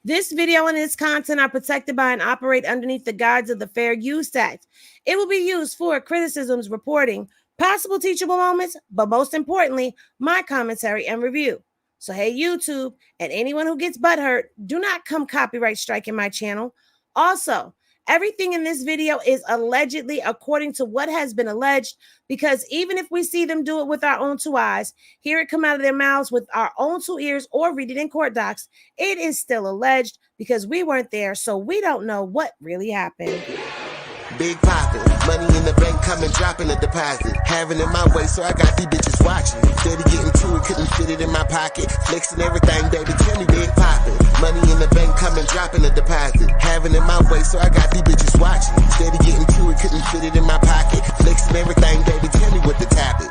This video and its content are protected by and operate underneath the guides of the Fair Use Act. It will be used for criticisms, reporting, possible teachable moments, but most importantly, my commentary and review. So, hey, YouTube, and anyone who gets butthurt, do not come copyright striking my channel. Also, everything in this video is allegedly according to what has been alleged, because even if we see them do it with our own two eyes, hear it come out of their mouths with our own two ears, or read it in court docs, it is still alleged because we weren't there, so we don't know what really happened. Big poppin', money in the bank coming, dropping a deposit. Having it my way, so I got these bitches watching. Steady getting to it, couldn't fit it in my pocket. Flexing everything, baby, tell me big poppin'. Money in the bank coming, dropping a deposit. Having it my way, so I got these bitches watching. Steady getting to it, couldn't fit it in my pocket. Flexing everything, baby, tell me what to tap it.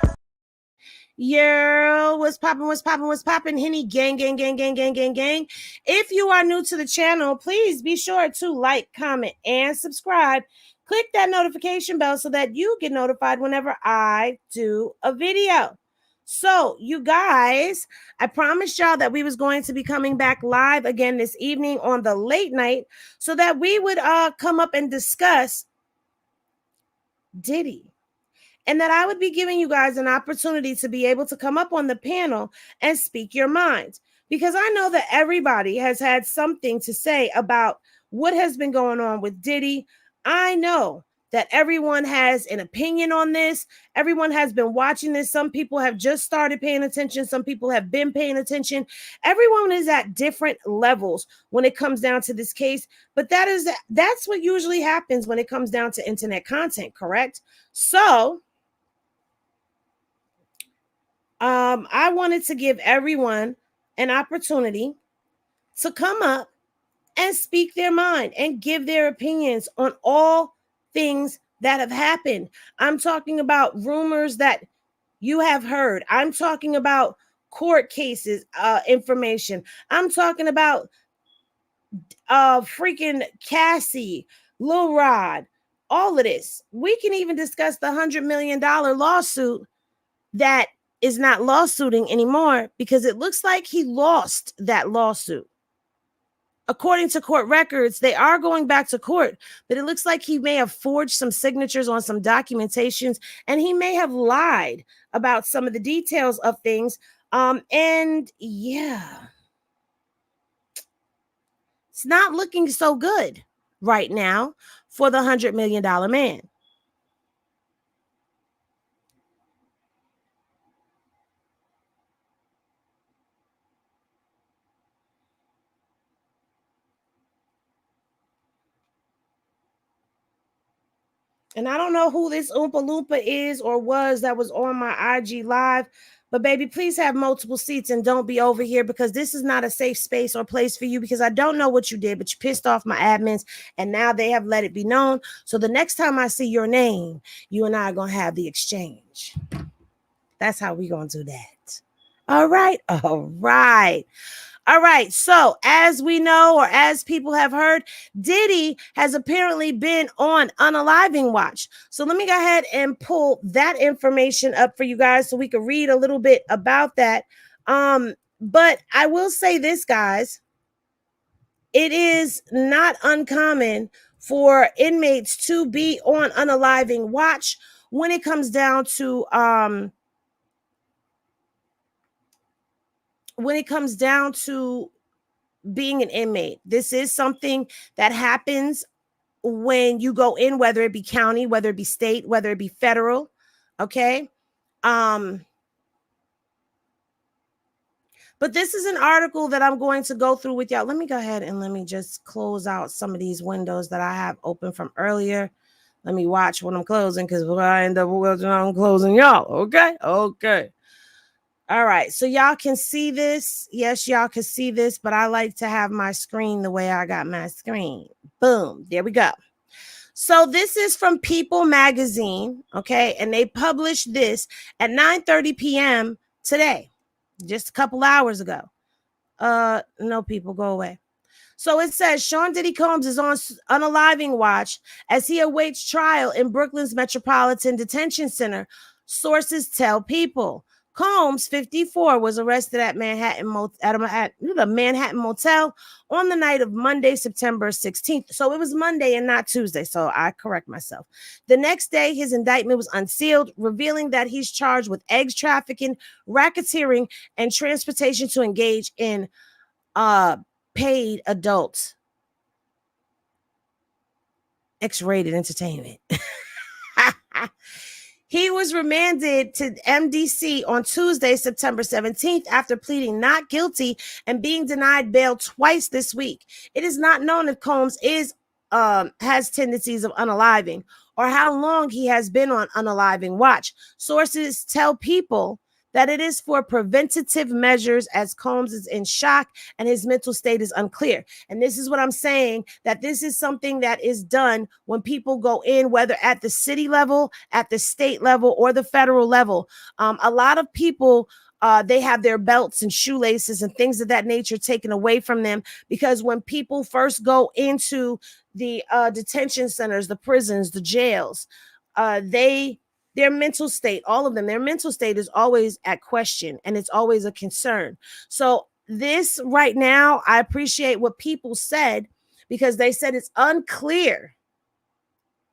Yo, what's poppin', Henny gang. If you are new to the channel, please be sure to like, comment, and subscribe. Click that notification bell so that you get notified whenever I do a video. So, you guys, I promised y'all that we was going to be coming back live again this evening on the late night so that we would come up and discuss Diddy. And that I would be giving you guys an opportunity to be able to come up on the panel and speak your mind. Because I know that everybody has had something to say about what has been going on with Diddy. I know that everyone has an opinion on this. Everyone has been watching this. Some people have just started paying attention. Some people have been paying attention. Everyone is at different levels when it comes down to this case. But that's what usually happens when it comes down to internet content, correct? So I wanted to give everyone an opportunity to come up and speak their mind and give their opinions on all things that have happened. I'm talking about rumors that you have heard. I'm talking about court cases, information. I'm talking about freaking Cassie, Lil Rod, all of this. We can even discuss the $100 million lawsuit that is not lawsuiting anymore because it looks like he lost that lawsuit. According to court records, they are going back to court, but it looks like he may have forged some signatures on some documentations, and he may have lied about some of the details of things. And yeah, it's not looking so good right now for the $100 million man. And I don't know who this Oompa Loompa is or was that was on my IG live, but baby, please have multiple seats and don't be over here because this is not a safe space or place for you because I don't know what you did, but you pissed off my admins and now they have let it be known. So the next time I see your name, you and I are going to have the exchange. That's how we going to do that. All right. All right, so as we know, or as people have heard, Diddy has apparently been on unaliving watch. So let me go ahead and pull that information up for you guys so we can read a little bit about that. But I will say this, guys. It is not uncommon for inmates to be on unaliving watch when it comes down to being an inmate. This is something that happens when you go in, whether it be county, whether it be state, whether it be federal. Okay. But this is an article that I'm going to go through with y'all. Let me go ahead and let me just close out some of these windows that I have open from earlier. Let me watch when I'm closing because when I end up I'm closing y'all. Okay. All right, so y'all can see this. Yes, y'all can see this, but I like to have my screen the way I got my screen. Boom, there we go. So this is from People Magazine, okay? And they published this at 9:30 p.m. today, just a couple hours ago. No, people, go away. So it says Sean Diddy Combs is on unaliving watch as he awaits trial in Brooklyn's Metropolitan Detention Center. Sources tell People. Combs, 54, was arrested at the Manhattan Motel on the night of Monday, September 16th. So it was Monday and not Tuesday. So I correct myself. The next day, his indictment was unsealed, revealing that he's charged with eggs trafficking, racketeering, and transportation to engage in paid adult X-rated entertainment. He was remanded to MDC on Tuesday, September 17th, after pleading not guilty and being denied bail twice this week. It is not known if Combs has tendencies of unaliving or how long he has been on unaliving watch. Sources tell People that it is for preventative measures as Combs is in shock and his mental state is unclear. And this is what I'm saying, that this is something that is done when people go in, whether at the city level, at the state level, or the federal level. A lot of people, they have their belts and shoelaces and things of that nature taken away from them, because when people first go into the detention centers, the prisons, the jails, their mental state, all of them, their mental state is always at question and it's always a concern. So this right now, I appreciate what People said, because they said it's unclear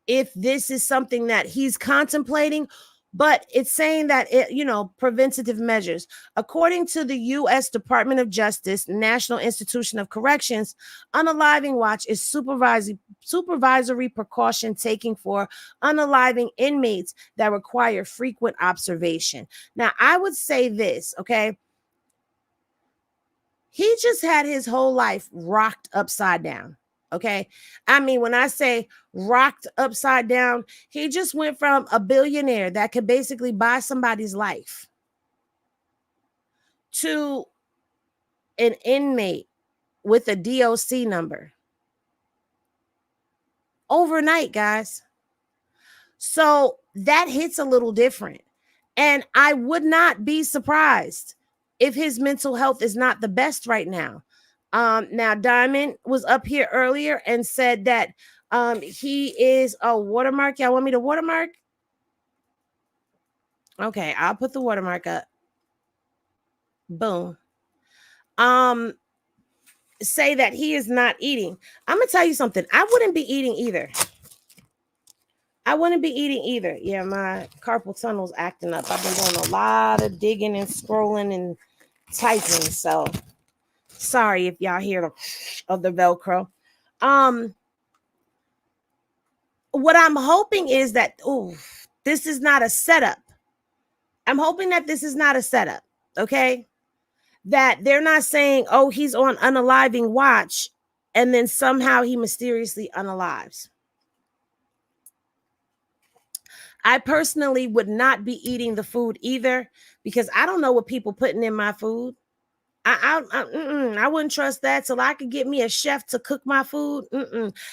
if this is something that he's contemplating, but it's saying that preventative measures. According to the U.S. Department of Justice, National Institution of Corrections, unaliving watch is supervisory precaution taking for unaliving inmates that require frequent observation. Now, I would say this, okay? He just had his whole life rocked upside down. Okay. I mean, when I say rocked upside down, he just went from a billionaire that could basically buy somebody's life to an inmate with a DOC number overnight, guys. So that hits a little different. And I would not be surprised if his mental health is not the best right now. Now, Diamond was up here earlier and said that he is a watermark. Y'all want me to watermark? Okay, I'll put the watermark up. Boom. Say that he is not eating. I'm gonna tell you something. I wouldn't be eating either. Yeah, my carpal tunnel's acting up. I've been doing a lot of digging and scrolling and typing, so sorry if y'all hear the Velcro. What I'm hoping is that this is not a setup. I'm hoping that this is not a setup, okay? That they're not saying, oh, he's on unaliving watch, and then somehow he mysteriously unalives. I personally would not be eating the food either, because I don't know what people putting in my food. I wouldn't trust that till I could get me a chef to cook my food.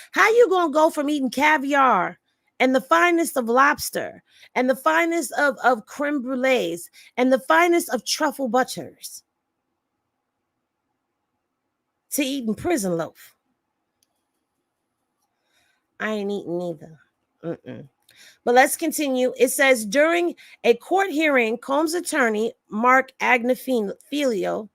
How you gonna go from eating caviar and the finest of lobster and the finest of creme brulees and the finest of truffle butters to eating prison loaf? I ain't eating either. But let's continue. It says, during a court hearing, Combs' attorney, Mark Agnifilio,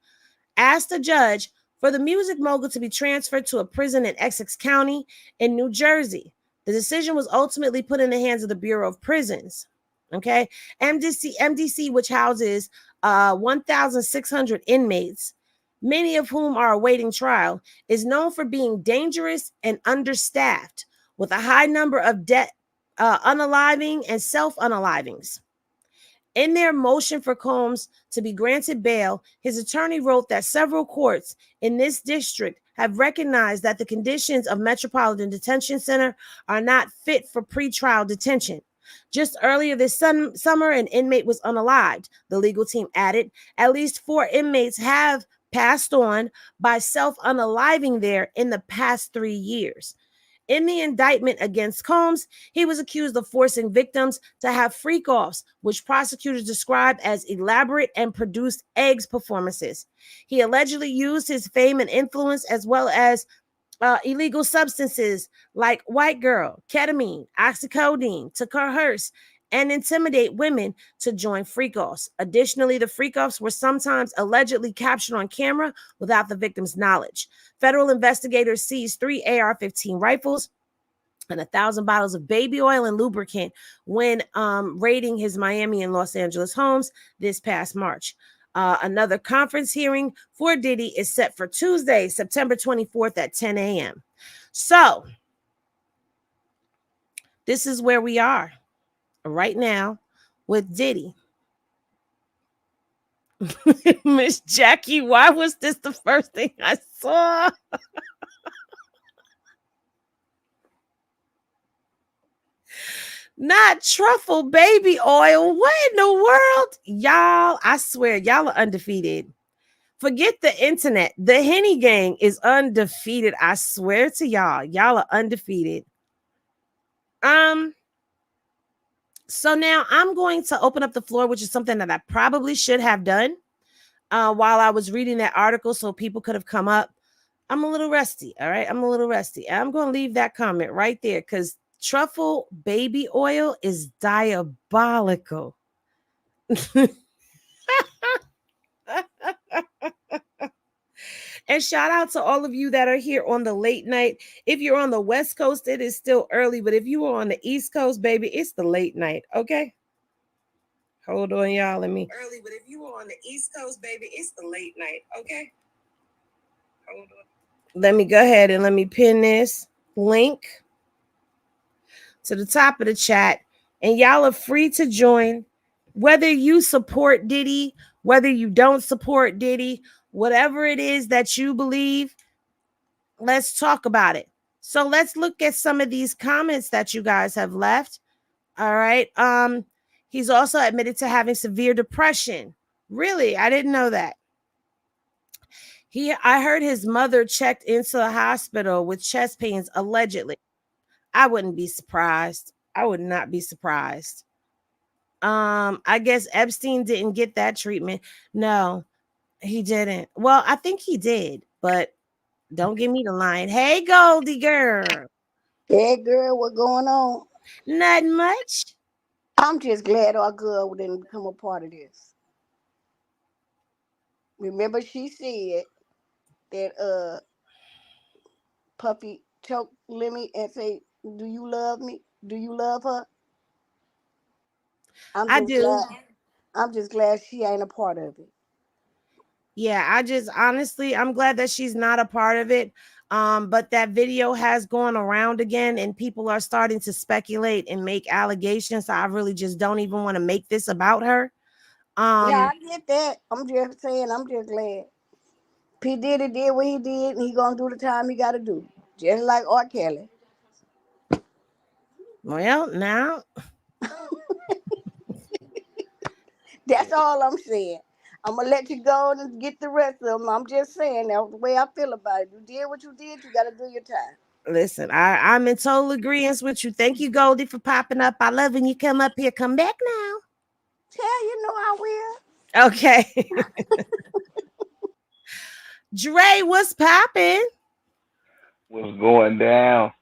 asked a judge for the music mogul to be transferred to a prison in Essex County in New Jersey. The decision was ultimately put in the hands of the Bureau of Prisons. Okay. MDC, which houses 1,600 inmates, many of whom are awaiting trial, is known for being dangerous and understaffed, with a high number of unaliving and self-unalivings. In their motion for Combs to be granted bail, his attorney wrote that several courts in this district have recognized that the conditions of Metropolitan Detention Center are not fit for pretrial detention. Just earlier this summer, an inmate was unalived. The legal team added, at least 4 inmates have passed on by self-unaliving there in the past 3 years. In the indictment against Combs, he was accused of forcing victims to have freak-offs, which prosecutors described as elaborate and produced eggs performances. He allegedly used his fame and influence as well as illegal substances like white girl, ketamine, oxycodone to coerce and intimidate women to join freak-offs. Additionally, the freak-offs were sometimes allegedly captured on camera without the victim's knowledge. Federal investigators seized 3 AR-15 rifles and 1,000 bottles of baby oil and lubricant when raiding his Miami and Los Angeles homes this past March. Another conference hearing for Diddy is set for Tuesday, September 24th at 10 a.m. So, this is where we are right now with Diddy. Miss Jackie, why was this the first thing I saw? Not truffle baby oil. What in the world? Y'all, I swear, y'all are undefeated. Forget the internet. The Henny gang is undefeated. I swear to y'all. Y'all are undefeated. So now I'm going to open up the floor, which is something that I probably should have done while I was reading that article so people could have come up. I'm a little rusty. All right. I'm a little rusty. I'm going to leave that comment right there because truffle baby oil is diabolical. And shout out to all of you that are here on the late night. If you're on the West Coast, it is still early. But if you are on the East Coast, baby, it's the late night. Okay. Hold on, y'all. Let me. Early, but if you are on the East Coast, baby, it's the late night. Okay. Hold on. Let me go ahead and let me pin this link to the top of the chat. And y'all are free to join. Whether you support Diddy, whether you don't support Diddy, whatever it is that you believe, let's talk about it. So let's look at some of these comments that you guys have left. All right. He's also admitted to having severe depression. Really? I didn't know that. I heard his mother checked into the hospital with chest pains, allegedly. I wouldn't be surprised. I would not be surprised. I guess Epstein didn't get that treatment. No, he didn't. Well, I think he did, but don't give me the line. Hey, Goldie girl. Hey girl, what going on? Not much. I'm just glad our girl didn't become a part of this. Remember she said that Puffy choked Lemmy and say, "Do you love me? Do you love her?" I do. I'm just glad she ain't a part of it. Yeah, I'm glad that she's not a part of it. But that video has gone around again and people are starting to speculate and make allegations. So I really just don't even want to make this about her. Yeah, I get that. I'm just saying, I'm just glad. P. Diddy did what he did and he gonna do the time he gotta do. Just like R. Kelly. Well, now That's all I'm saying. I'm gonna let you go and get the rest of them. I'm just saying that's the way I feel about it. You did what you did. You gotta do your time. listen, I'm in total agreement with you. Thank you, Goldie, for popping up. I love when you come up here. Come back now. Yeah, you know I will. Okay. Dre, what's popping? What's going down?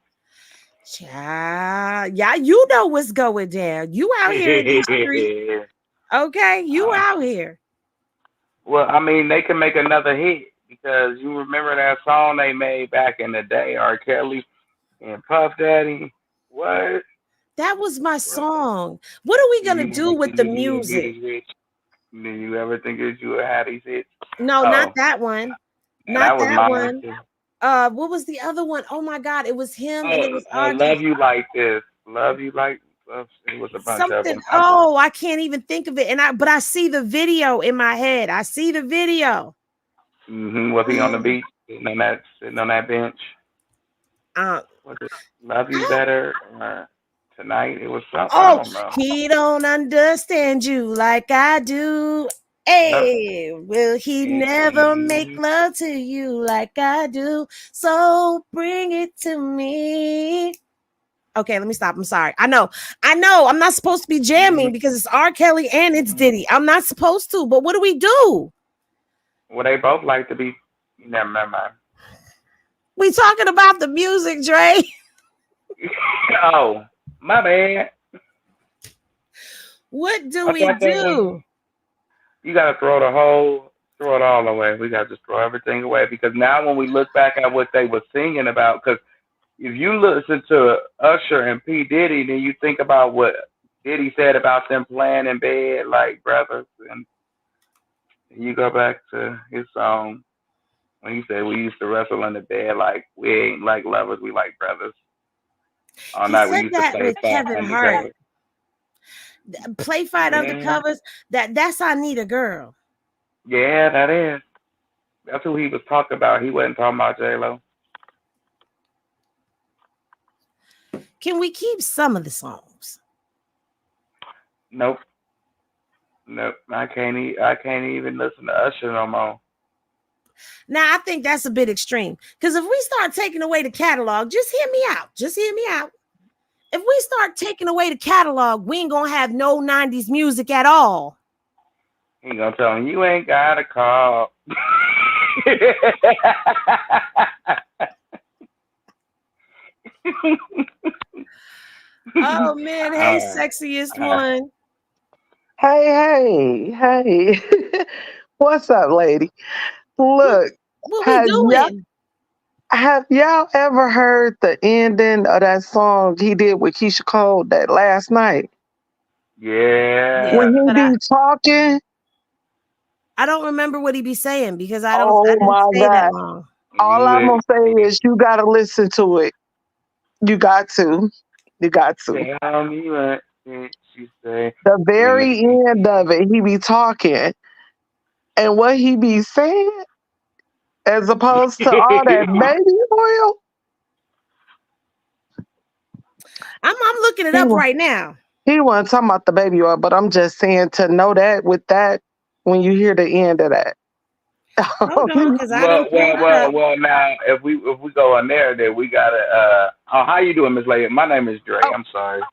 Child, yeah, you know what's going down. You out here in these streets. Okay, you out here. Well, I mean, they can make another hit because you remember that song they made back in the day, R. Kelly and Puff Daddy. What? That was my song. What are we gonna do with the music? Do you ever think that you would have these hits? No, not that one. And Not that was that mine one. too. What was the other one? Oh my God, it was him and it was Love RG. You Like This. Love You Like It was a bunch of Something. them. Oh, I can't even think of it. But I see the video in my head. I see the video. Was he on the beach sitting on that bench? Was it Love You Better or Tonight? It was something. I Oh, don't know. he don't understand you like I do. Yep. Hey, will he never make love to you like I do? So bring it to me. Okay, let me stop. I'm sorry. I know. I'm not supposed to be jamming because it's R. Kelly and it's Diddy. I'm not supposed to, but what do we do? Well, they both like to be. Never mind. We talking about the music, Dre. Oh, my bad. What do I we think do? you gotta throw it all away. We gotta just throw everything away because now when we look back at what they were singing about, because if you listen to Usher and P Diddy, then you think about what Diddy said about them playing in bed like brothers, and you go back to his song when he said we used to wrestle in the bed like we ain't like lovers, we like brothers. All He night we said used to that play with fight Kevin Hart. undercover. Play fight Yeah, undercovers. That's I Need a Girl. yeah, that is. That's who he was talking about. He wasn't talking about J Lo. Can we keep some of the songs? Nope, nope. I can't even listen to Usher no more. Now I think that's a bit extreme. Because if we start taking away the catalog, just hear me out. Just hear me out. If we start taking away the catalog, we ain't gonna have no 90s music at all. He gonna tell him you ain't got a call. Oh man, hey, uh, sexiest uh, one. Hey. What's up, lady? What, Look, what we have y'all doing? have y'all ever heard the ending of that song he did with Keisha Cole that last night? Yeah, yeah. When he but be talking, I don't remember what he be saying because I oh didn't my stay that God. long. All You I'm gonna say it. is you gotta listen to it. You got to. You got to. Tell me what did she say? The Let very me end of it, he be talking. And what he be saying, as opposed to all that baby oil, I'm looking it he up right now. He wasn't talking about the baby oil, but I'm just saying to know that with that, when you hear the end of that. Hold on, because I didn't pull it up. well. Now, if we go on there, then we gotta. Oh, how you doing, Miss Lady? My name is Dre. Oh, I'm sorry.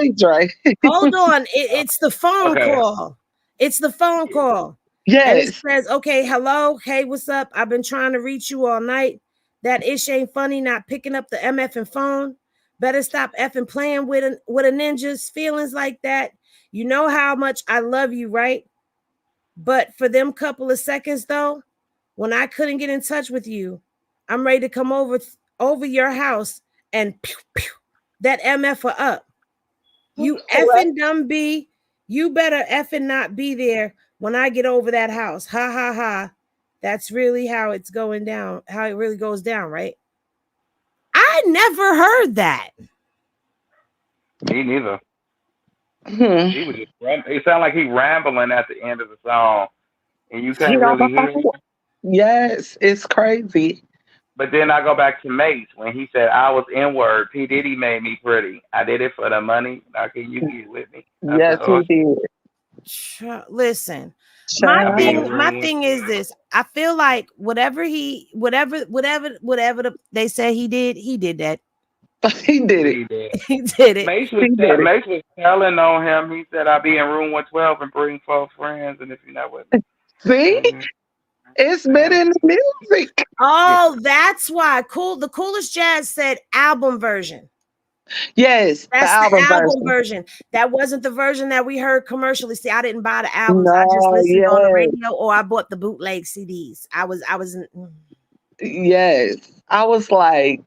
hey, Dre. Hold on. It's the phone Okay. call. It's the phone call. And it Yes. says, okay, hello. Hey, what's up? I've been trying to reach you all night. That ish ain't funny, not picking up the MF and phone. Better stop effing playing with a ninja's feelings like that. You know how much I love you, right? But for them couple of seconds though, when I couldn't get in touch with you, I'm ready to come over your house and pew, pew, that MF up. You What? effing dumb B. You better effing not be there when I get over that house. Ha ha ha. That's really how it's going down, how it really goes down, right? I never heard that. Me neither. Hmm. He was just. It sounded like he rambling at the end of the song, and you He can't on the really hear him. phone. Yes, it's crazy. But then I go back to Mace when he said I was in word. P Diddy made me pretty. I did it for the money. Now can you get with me? I said, Yes, he oh, did. Listen, my I be in Child. thing, my room thing is 112. this. I feel like whatever they say he did that. He did it. He did. He did it. He did it. Mace was telling on him. He said I be in room 112 and bring 4 friends, and if you're not with me, See? mm-hmm. It's been Yeah. in the music. Yeah. Oh, that's why. The coolest jazz said album version. Yes, the That's the album album version. version. That wasn't the version that we heard commercially. See, I didn't buy the albums. I just No, listened on the yes. radio or I bought the bootleg CDs. Yes. I was like,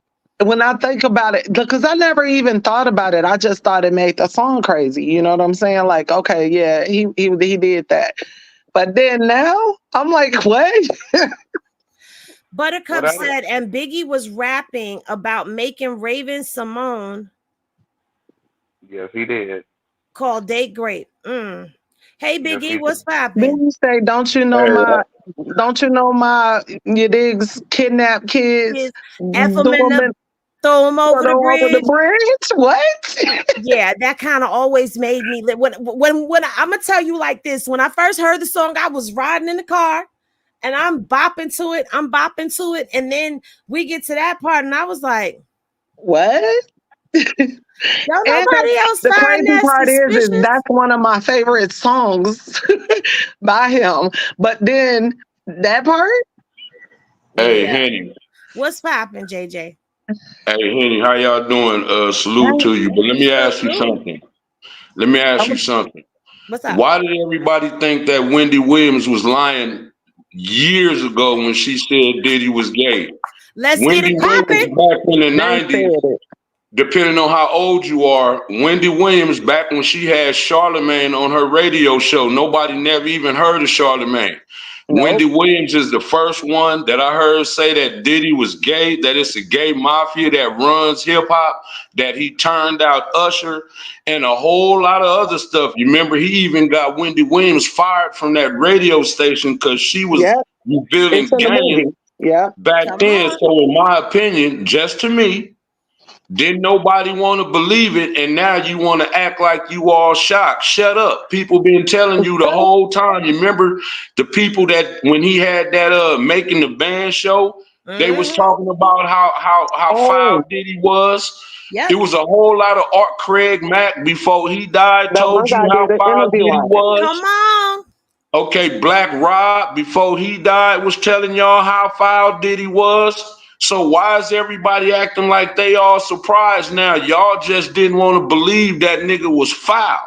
when I think about it, because I never even thought about it. I just thought it made the song crazy. You know what I'm saying? Like, okay, yeah, he did that. But then now I'm like, what? What Buttercup else? said, and Biggie was rapping about making Raven Simone Yes, he did. call Date Grape. Hey Yes, Biggie, he what's did. Then popping? you say, Hey, don't you know my, you digs, kidnap kids, Is F them do in them the in, throw them throw over them the over the bridge. bridge? What? Yeah, that kind of always made me when I'm gonna tell you like this. When I first heard the song, I was riding in the car and I'm bopping to it, and then we get to that part, and I was like, What? "Don't And nobody else the find crazy that part is suspicious?" that's one of my favorite songs by him. But then that part, hey, Yeah, Henny. what's popping, JJ? Hey, Henny, how y'all doing? Salute hey, to you. But let me ask you Salute. something. Let me ask I'm you something. What's up? Why did everybody think that Wendy Williams was lying years ago when she said Diddy was gay? Let's get Wendy it Williams popping. back in the They 90s, said it. depending on how old you are, Wendy Williams, back when she had Charlemagne on her radio show, nobody never even heard of Charlemagne. Nope. Wendy Williams is the first one that I heard say that Diddy was gay, that it's a gay mafia that runs hip hop, that he turned out Usher, and a whole lot of other stuff. You remember he even got Wendy Williams fired from that radio station because she was Yep. revealing It's in the game movie. Yep. back Come then. on. So in my opinion, just to me, didn't nobody want to believe it, and now you want to act like you all shocked. Shut up. People been telling you the whole time. You remember the people that when he had that making the band show, they was talking about how foul Oh, Diddy was. Yep. It was a whole lot of Art Craig Mack before he died that one told you guy how did an foul interview Diddy on it. Come was. on. Okay, Black Rob, before he died, was telling y'all how foul Diddy was. So why is everybody acting like they all surprised now? Y'all just didn't want to believe that nigga was foul.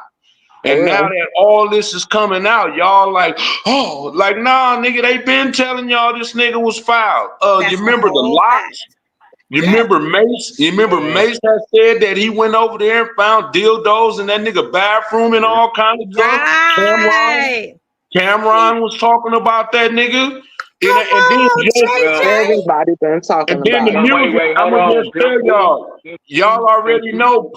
And now Real. that all this is coming out, y'all like, oh, like, nah, nigga, they been telling y'all this nigga was foul. You That's a remember the whole fact. locks? You Yes. remember Mace? You remember Yeah. Mace had said that he went over there and found dildos in that nigga bathroom and all kind of stuff. Right. Cameron was talking about that nigga. Come And then on, just JJ. Well, Everybody been talking and then the about it. but wait, music, I'm hold gonna on. just tell y'all. Y'all already know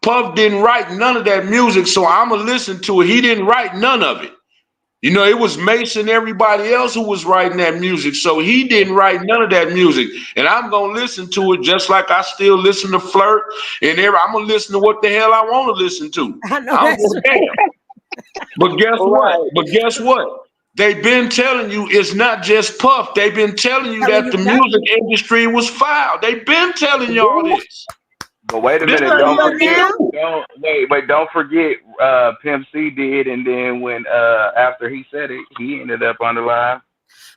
Puff didn't write none of that music, so I'ma listen to it. He didn't write none of it. You know, it was Mason and everybody else who was writing that music, so he didn't write none of that music. And I'm gonna listen to it just like I still listen to Flirt and I'm gonna listen to what the hell I want to listen to. I know I don't that's give a damn. But guess what? Right. But guess what? They've been telling you it's not just Puff. They've been telling you telling that you the that. music industry was foul. They've been telling y'all this. But wait a This minute, Come ain't don't on nothing forget, now. new. don't forget, Pimp C did, and then when after he said it, he ended up on the line.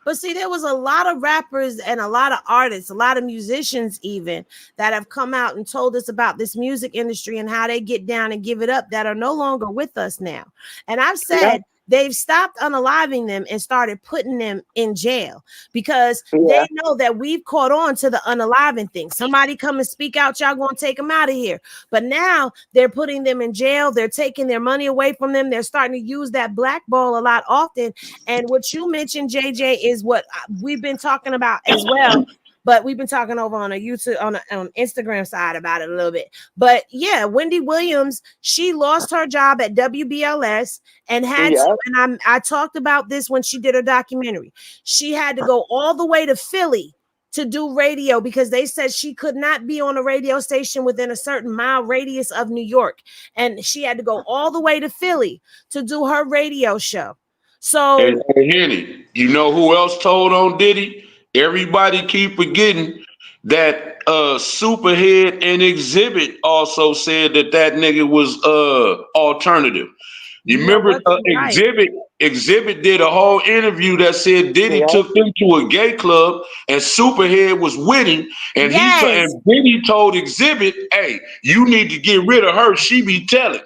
But see, there was a lot of rappers and a lot of artists, a lot of musicians even that have come out and told us about this music industry and how they get down and give it up that are no longer with us now. And I've said they've stopped unaliving them and started putting them in jail because they know that we've caught on to the unaliving thing. Somebody come and speak out, y'all gonna take them out of here. But now they're putting them in jail. They're taking their money away from them. They're starting to use that blackball a lot often. And what you mentioned, JJ, is what we've been talking about as well. But we've been talking over on a YouTube, on Instagram side about it a little bit. But yeah, Wendy Williams, she lost her job at WBLS and had to, and I talked about this when she did her documentary. She had to go all the way to Philly to do radio because they said she could not be on a radio station within a certain mile radius of New York. And she had to go all the way to Philly to do her radio show. So, And Henny, you know who else told on Diddy? Everybody keep forgetting that Superhead and Exhibit also said that nigga was alternative. You you know remember what? Right. Exhibit did a whole interview that said Diddy took them to a gay club and Superhead was with him, and and Diddy told Exhibit, "Hey, you need to get rid of her. She be telling."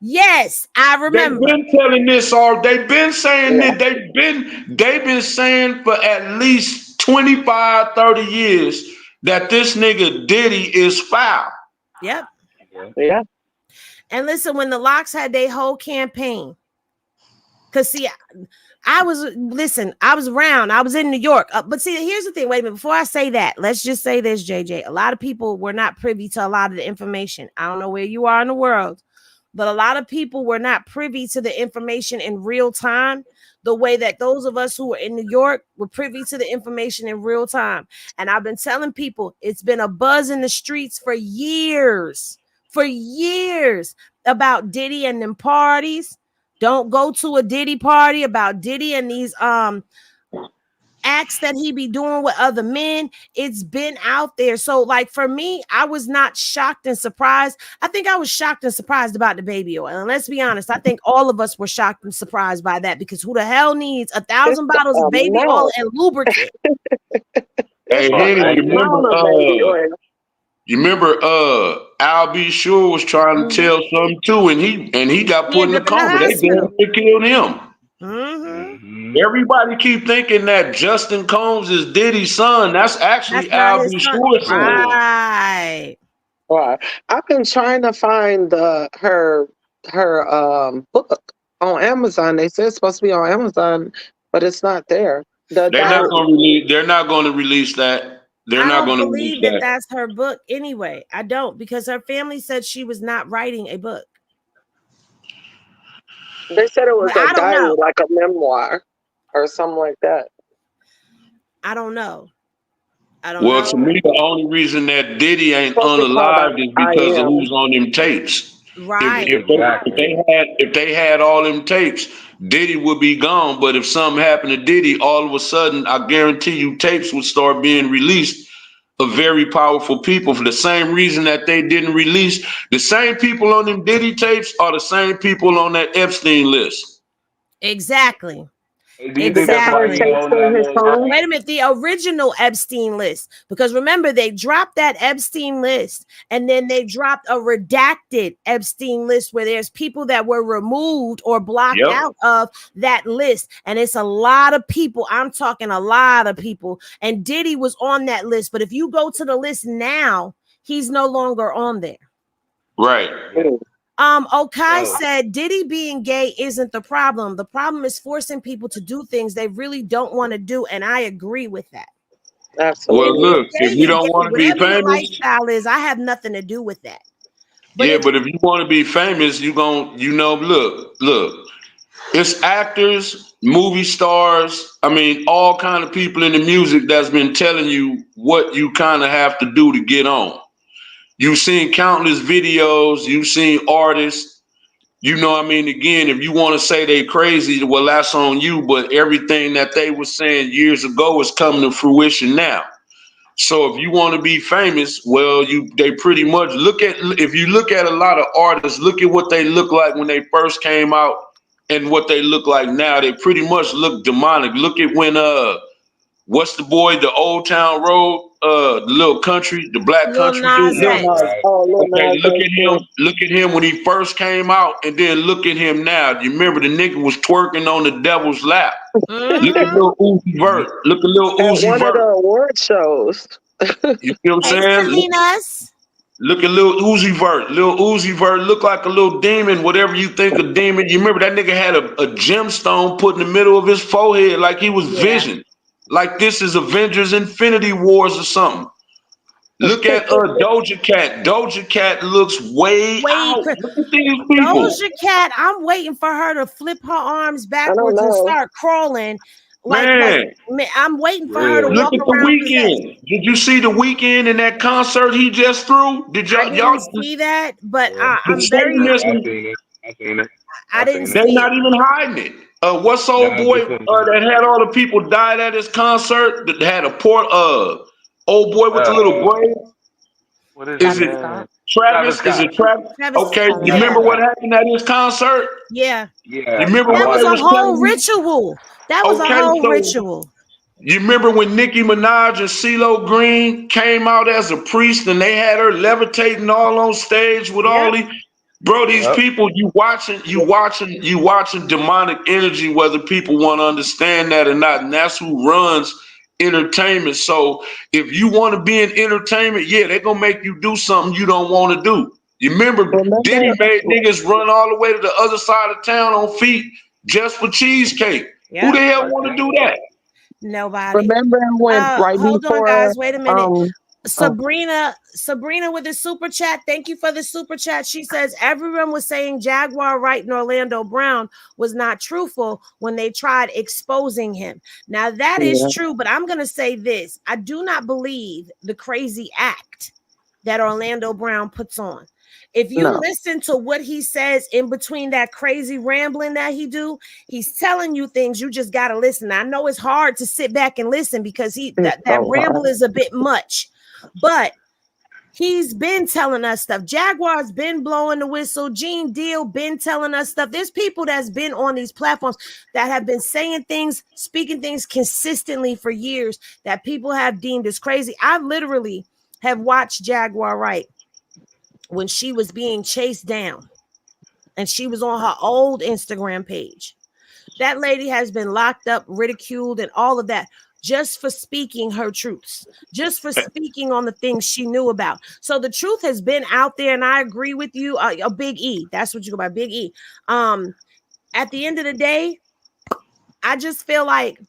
Yes, I remember. They've been telling this all. They've been saying that they've been saying for at least 25, 30 years that this nigga Diddy is foul. Yep. Yeah. And listen, when the Locks had their whole campaign, because see, I was around. I was in New York. But see, here's the thing. Wait a minute. Before I say that, let's just say this, JJ. A lot of people were not privy to a lot of the information. I don't know where you are in the world, but a lot of people were not privy to the information in real time, the way that those of us who were in New York were privy to the information in real time. And I've been telling people it's been a buzz in the streets for years about Diddy and them parties. Don't go to a Diddy party, about Diddy and these acts that he be doing with other men. It's been out there. So like for me, I was not shocked and surprised. I think I was shocked and surprised about the baby oil. And let's be honest, I think all of us were shocked and surprised by that, because who the hell needs 1,000 bottles of baby oil and lubricant? Hey, Henny, You remember Al B. Sure was trying to tell something too, and he got He put in the ended up in the coma. They hospital. killed him. Mm-hmm. Everybody keep thinking that Justin Combs is Diddy's son. That's That's actually not Al his B. son. Sure's son. Right. Right. I've been trying to find her book on Amazon. They said it's supposed to be on Amazon, but it's not there. The They're not going to release. They're not going to release that. They're I not don't going to release believe that that. that's her book anyway. I don't, because her family said she was not writing a book. They said it was But a I don't diary, know. like a memoir or something like that. I don't know. I don't Well, know. to me, the only reason that Diddy ain't Supposed to be called unalive is I because of Am. who's on them tapes. Right. If they had all them tapes, Diddy would be gone. But if something happened to Diddy, all of a sudden, I guarantee you, tapes would start being released of very powerful people for the same reason that they didn't release. The same people on them Diddy tapes are the same people on that Epstein list. Exactly. Do you think that's why he Tapes owned in that his little? phone. Wait a minute, the original Epstein list, because remember they dropped that Epstein list and then they dropped a redacted Epstein list where there's people that were removed or blocked out of that list, and it's a lot of people. I'm talking a lot of people, and Diddy was on that list, but if you go to the list now, he's no longer on there. Right. Okai said Diddy being gay isn't the problem. The problem is forcing people to do things they really don't want to do, and I agree with that. Absolutely. Well, look, if you don't want to be Whatever your famous, lifestyle is, I have nothing to do with that. but if you want to be famous, look, it's actors, movie stars. I mean, all kind of people in the music that's been telling you what you kind of have to do to get on. You've seen countless videos. You've seen artists. You know what I mean? Again, if you want to say they crazy, well, that's on you. But everything that they were saying years ago is coming to fruition now. So if you want to be famous, well, they pretty much if you look at a lot of artists, look at what they look like when they first came out and what they look like now. They pretty much look demonic. Look at when what's the boy, the Old Town Road, the little country, the black Lil country dude. Nas X. Okay, look at him when he first came out, and then look at him now. You remember the nigga was twerking on the devil's lap. Look at Lil Uzi Vert. Look at Lil Uzi At one Vert. of the award shows. You feel what I'm saying? Look at Lil Uzi Vert. Lil Uzi Vert look like a little demon, whatever you think a demon. You remember that nigga had a gemstone put in the middle of his forehead like he was Vision. Like this is Avengers Infinity Wars or something. Look at Doja Cat. Doja Cat looks way out. Look at these people. Doja Cat, I'm waiting for her to flip her arms backwards and start crawling. I'm waiting for her to look walk at the around. Weeknd. Did you see the Weeknd in that concert he just threw? Did I didn't see that, but I'm very. I seen it. I didn't see They're it. not even hiding it. What's old boy that had all the people died at his concert? That had a old boy with the little braid. What is it? Travis? Is it Travis? Okay. You remember what happened at his concert? Yeah. You remember that what was a whole telling you? ritual. That was a whole ritual. You remember when Nicki Minaj and CeeLo Green came out as a priest and they had her levitating all on stage with all these these people, you watching demonic energy, whether people want to understand that or not, and that's who runs entertainment. So if you want to be in entertainment, they're gonna make you do something you don't want to do. You remember Diddy made niggas run all the way to the other side of town on feet just for cheesecake. Who the hell want to do that? Nobody. Remember when hold before, on, guys. Wait a minute. Sabrina with the super chat. Thank you for the super chat. She says everyone was saying Jaguar Wright and Orlando Brown was not truthful when they tried exposing him. Now that is true, but I'm gonna say this: I do not believe the crazy act that Orlando Brown puts on. If you listen to what he says in between that crazy rambling that he do, he's telling you things. You just got to listen. I know it's hard to sit back and listen because that ramble is a bit much, but he's been telling us stuff. Jaguar's been blowing the whistle. Gene Deal been telling us stuff. There's people that's been on these platforms that have been saying things, speaking things consistently for years that people have deemed as crazy. I've literally have watched Jaguar Wright when she was being chased down, and she was on her old Instagram page. That lady has been locked up, ridiculed, and all of that just for speaking her truths, just for speaking on the things she knew about. So the truth has been out there, and I agree with you. A Big E, that's what you go by, Big E. At the end of the day, I just feel like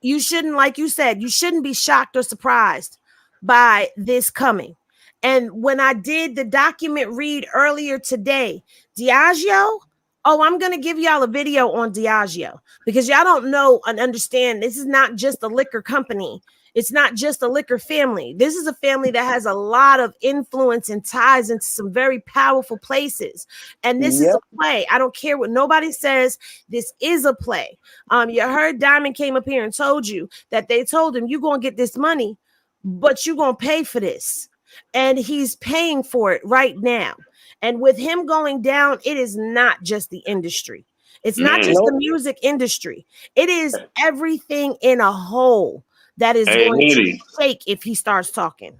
you shouldn't, like you said, you shouldn't be shocked or surprised by this coming. And when I did the document read earlier today, Diageo, I'm going to give y'all a video on Diageo because y'all don't know and understand this is not just a liquor company. It's not just a liquor family. This is a family that has a lot of influence and ties into some very powerful places. And this is a play. I don't care what nobody says. This is a play. You heard Diamond came up here and told you that they told him, you're going to get this money, but you're going to pay for this. And he's paying for it right now. And with him going down, it is not just the industry. It's not just the music industry. It is everything in a whole that is going to shake if he starts talking.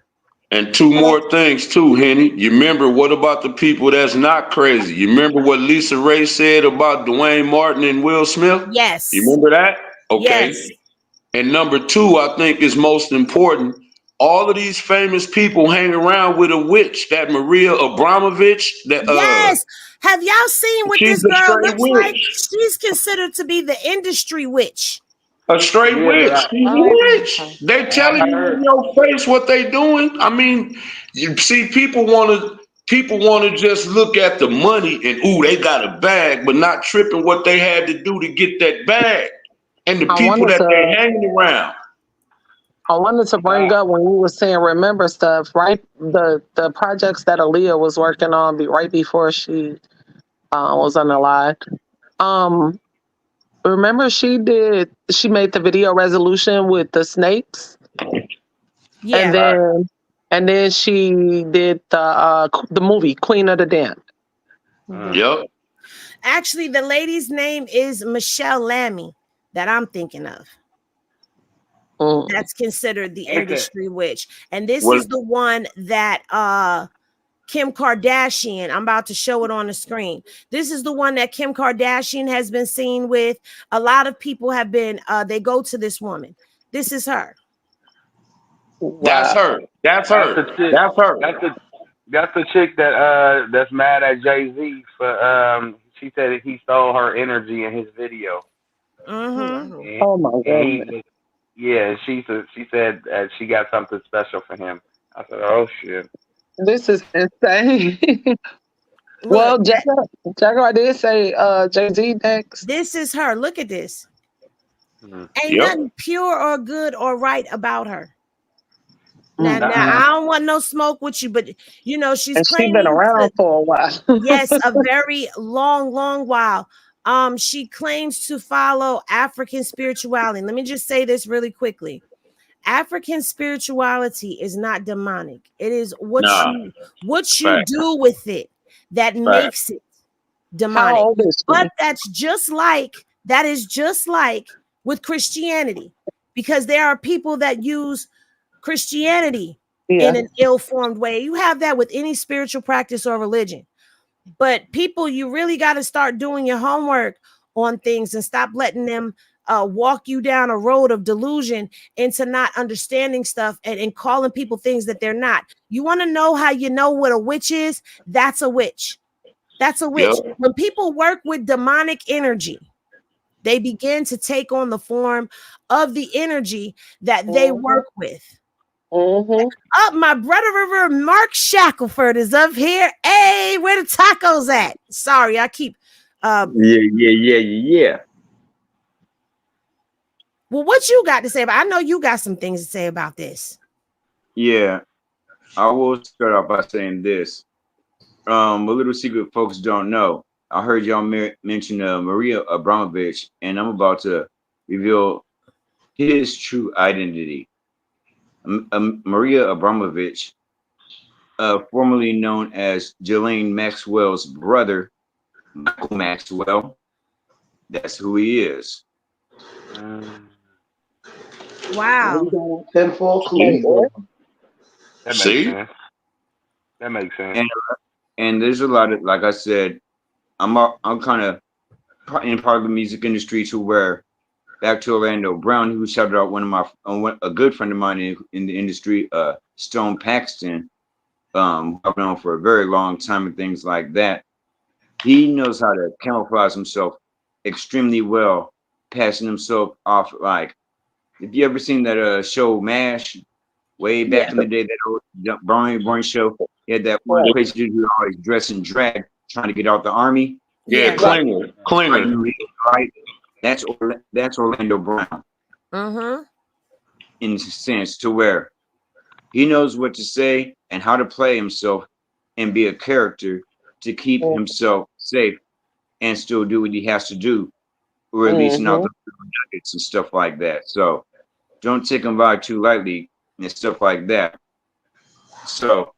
And two more things too, Henny. You remember, what about the people that's not crazy? You remember what Lisa Ray said about Dwayne Martin and Will Smith? Yes. You remember that? Okay. Yes. And number two, I think is most important. All of these famous people hang around with a witch, that Maria Abramovich. That yes. Have y'all seen what this girl looks like? She's considered to be the industry witch. A straight witch. She's a witch. They telling you in your face what they doing. I mean, you see, people want to just look at the money and they got a bag, but not tripping what they had to do to get that bag and the people that they hanging around. I wanted to bring up when you were saying remember stuff, right? The projects that Aaliyah was working on right before she was unalived. Remember she made the video resolution with the snakes? Yeah. And then she did the movie Queen of the Damned. Yep. Actually, the lady's name is Michelle Lammy that I'm thinking of. That's considered the industry witch. And this is the one that Kim Kardashian, I'm about to show it on the screen. This is the one that Kim Kardashian has been seen with. A lot of people have been, they go to this woman. This is her. Wow. That's her. That's her. That's her. That's the chick that's mad at Jay-Z for she said that he stole her energy in his video. Mm-hmm. Oh my God. Yeah, she said she got something special for him. I said, oh shit. This is insane. Well, Jaguar did say Jay-Z next. This is her. Look at this. Ain't Yep. nothing pure or good or right about her. Now, I don't want no smoke with you, but you know she's claiming been around for a while. Yes, a very long while. She claims to follow African spirituality. Let me just say this really quickly. African spirituality is not demonic. It is what you do with it that makes it demonic. But that is just like with Christianity, because there are people that use Christianity in an ill-formed way. You have that with any spiritual practice or religion. But people, you really got to start doing your homework on things and stop letting them walk you down a road of delusion into not understanding stuff and calling people things that they're not. You want to know how you know what a witch is? That's a witch. That's a witch. Yep. When people work with demonic energy, they begin to take on the form of the energy that they work with. My brother River Mark Shackelford is up here. Hey, where the tacos at? Sorry, I keep Yeah. Well, what you got to say about? I know you got some things to say about this. Yeah, I will start off by saying this. A little secret folks don't know. I heard y'all mention Maria Abramovich, and I'm about to reveal his true identity. Maria Abramovich, formerly known as Ghislaine Maxwell's brother, Michael Maxwell. That's who he is. Wow. That makes See? sense. That makes sense. And there's a lot of, like I said, I'm kind of in part of the music industry to where back to Orlando Brown, who shouted out a good friend of mine in the industry, Stone Paxton, I've known for a very long time and things like that. He knows how to camouflage himself extremely well, passing himself off like. If you ever seen that show MASH, way back Yeah. in the day, that old Brian show, he had that one Right. crazy dude who always dressed in drag, trying to get out the army. Yeah, Yeah. Klinger. Right? That's Orlando Brown Mm-hmm. in a sense, to where he knows what to say and how to play himself and be a character to keep himself safe and still do what he has to do, releasing out the nuggets and stuff like that. So don't take him by too lightly and stuff like that. So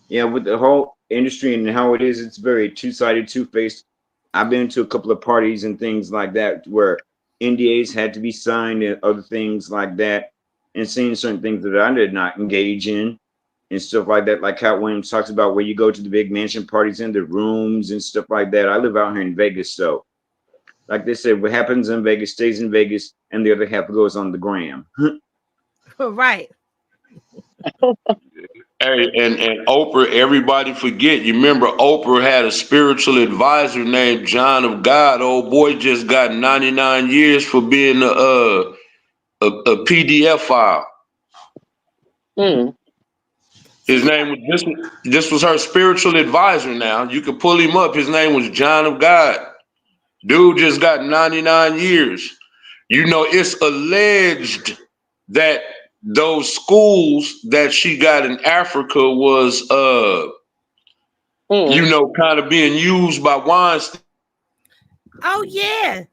yeah, with the whole industry and how it is, it's very two-sided, two-faced. I've been to a couple of parties and things like that where NDAs had to be signed and other things like that, and seeing certain things that I did not engage in and stuff like that. Like Cat Williams talks about where you go to the big mansion parties in the rooms and stuff like that. I live out here in Vegas, so like they said, what happens in Vegas stays in Vegas, and the other half goes on the gram. Right. Hey, and Oprah, everybody forget. You remember Oprah had a spiritual advisor named John of God. Old boy just got 99 years for being a PDF file. Mm. His name was this was her spiritual advisor now. You can pull him up. His name was John of God. Dude just got 99 years. You know, it's alleged that those schools that she got in Africa was you know, kind of being used by Weinstein. Oh yeah.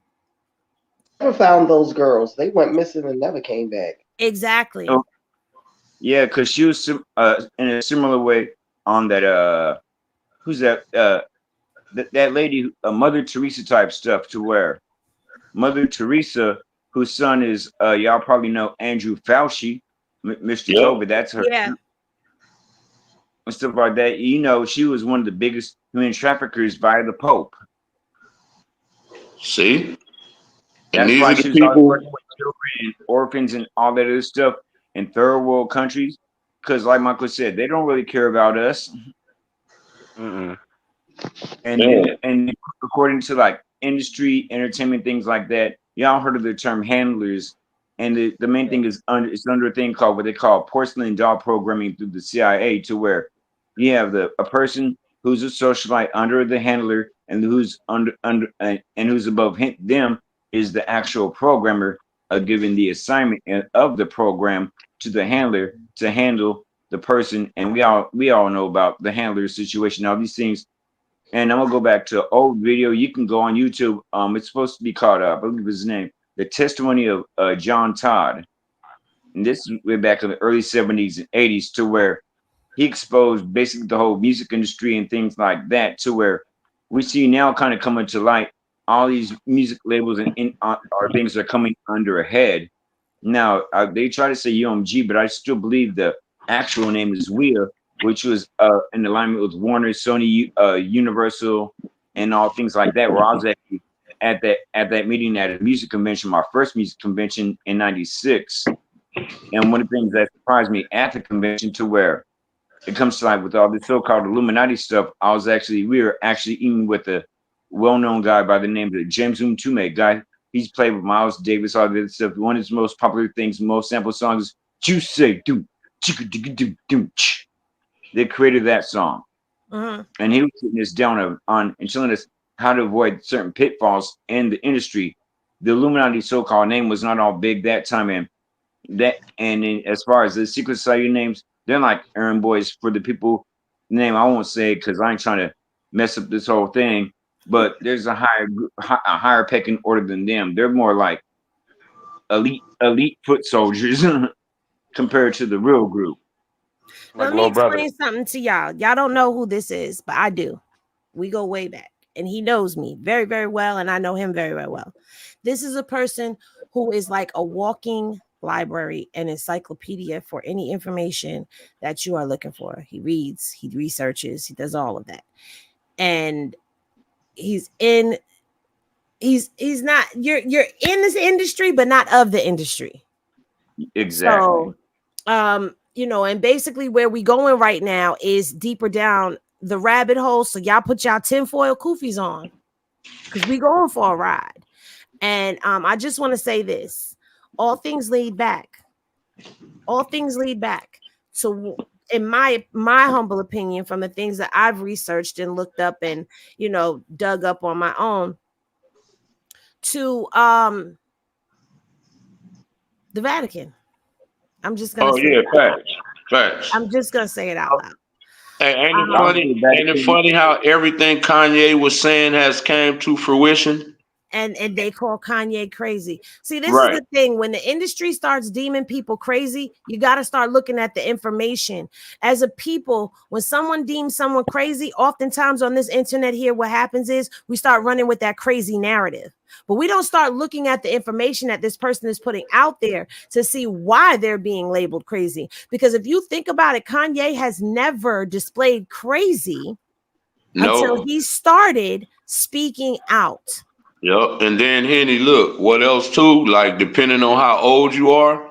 Never found those girls. They went missing and never came back. Exactly. Oh, yeah, because she was in a similar way on that who's that that lady, Mother Teresa type stuff, to where Mother Teresa, whose son is y'all probably know Andrew Fauci, Mr. Yep. COVID, that's her. Yeah. And stuff like that. You know, she was one of the biggest human traffickers by the Pope. See? And That's these why are the she was always people. working with children and orphans and all that other stuff in third world countries. Because, like Michael said, they don't really care about us. Mm-mm. And according to like industry, entertainment, things like that, y'all heard of the term handlers. And the main thing is it's under a thing called what they call porcelain doll programming through the CIA, to where you have a person who's a socialite under the handler, and who's under and who's above them is the actual programmer, giving the assignment of the program to the handler to handle the person. And we all know about the handler situation. All these things. And I'm gonna go back to an old video. You can go on YouTube. It's supposed to be called, I believe his name, The Testimony of John Todd. And this is way back in the early 70s and 80s, to where he exposed basically the whole music industry and things like that, to where we see now kind of coming to light all these music labels and are things that are coming under a head. Now, they try to say UMG, but I still believe the actual name is WIA, which was in alignment with Warner, Sony, Universal, and all things like that. Where I was actually at that meeting at a music convention, my first music convention in '96. And one of the things that surprised me at the convention, to where it comes to like with all this so-called Illuminati stuff, we were actually eating with a well-known guy by the name of James Mtume guy. He's played with Miles Davis, all this stuff. One of his most popular things, most sample songs is "Juice Say Do Chicka Digga Do Do." They created that song, and he was sitting us down on and telling us how to avoid certain pitfalls in the industry. The Illuminati so-called name was not all big that time, and as far as the secret society names, they're like errand boys for the people. Name I won't say because I ain't trying to mess up this whole thing. But there's a higher pecking order than them. They're more like elite foot soldiers compared to the real group. Like Let me little brother. explain something to y'all. Y'all don't know who this is, but I do. We go way back, and he knows me very, very well, and I know him very, very well. This is a person who is like a walking library and encyclopedia for any information that you are looking for. He reads, he researches, he does all of that. And he's not, you're in this industry, but not of the industry. Exactly. So, and basically where we going right now is deeper down the rabbit hole. So y'all put y'all tinfoil koofies on, because we going for a ride. And I just want to say this: all things lead back. All things lead back to, in my humble opinion, from the things that I've researched and looked up and dug up on my own, to the Vatican. I'm just gonna. Facts. I'm just gonna say it out loud. Ain't it funny how everything Kanye was saying has came to fruition? And they call Kanye crazy. See, this Right. is the thing. When the industry starts deeming people crazy, you got to start looking at the information. As a people, when someone deems someone crazy, oftentimes on this internet here, what happens is we start running with that crazy narrative. But we don't start looking at the information that this person is putting out there to see why they're being labeled crazy. Because if you think about it, Kanye has never displayed crazy until he started speaking out. Yep. And then Henny, look, what else too? Like, depending on how old you are,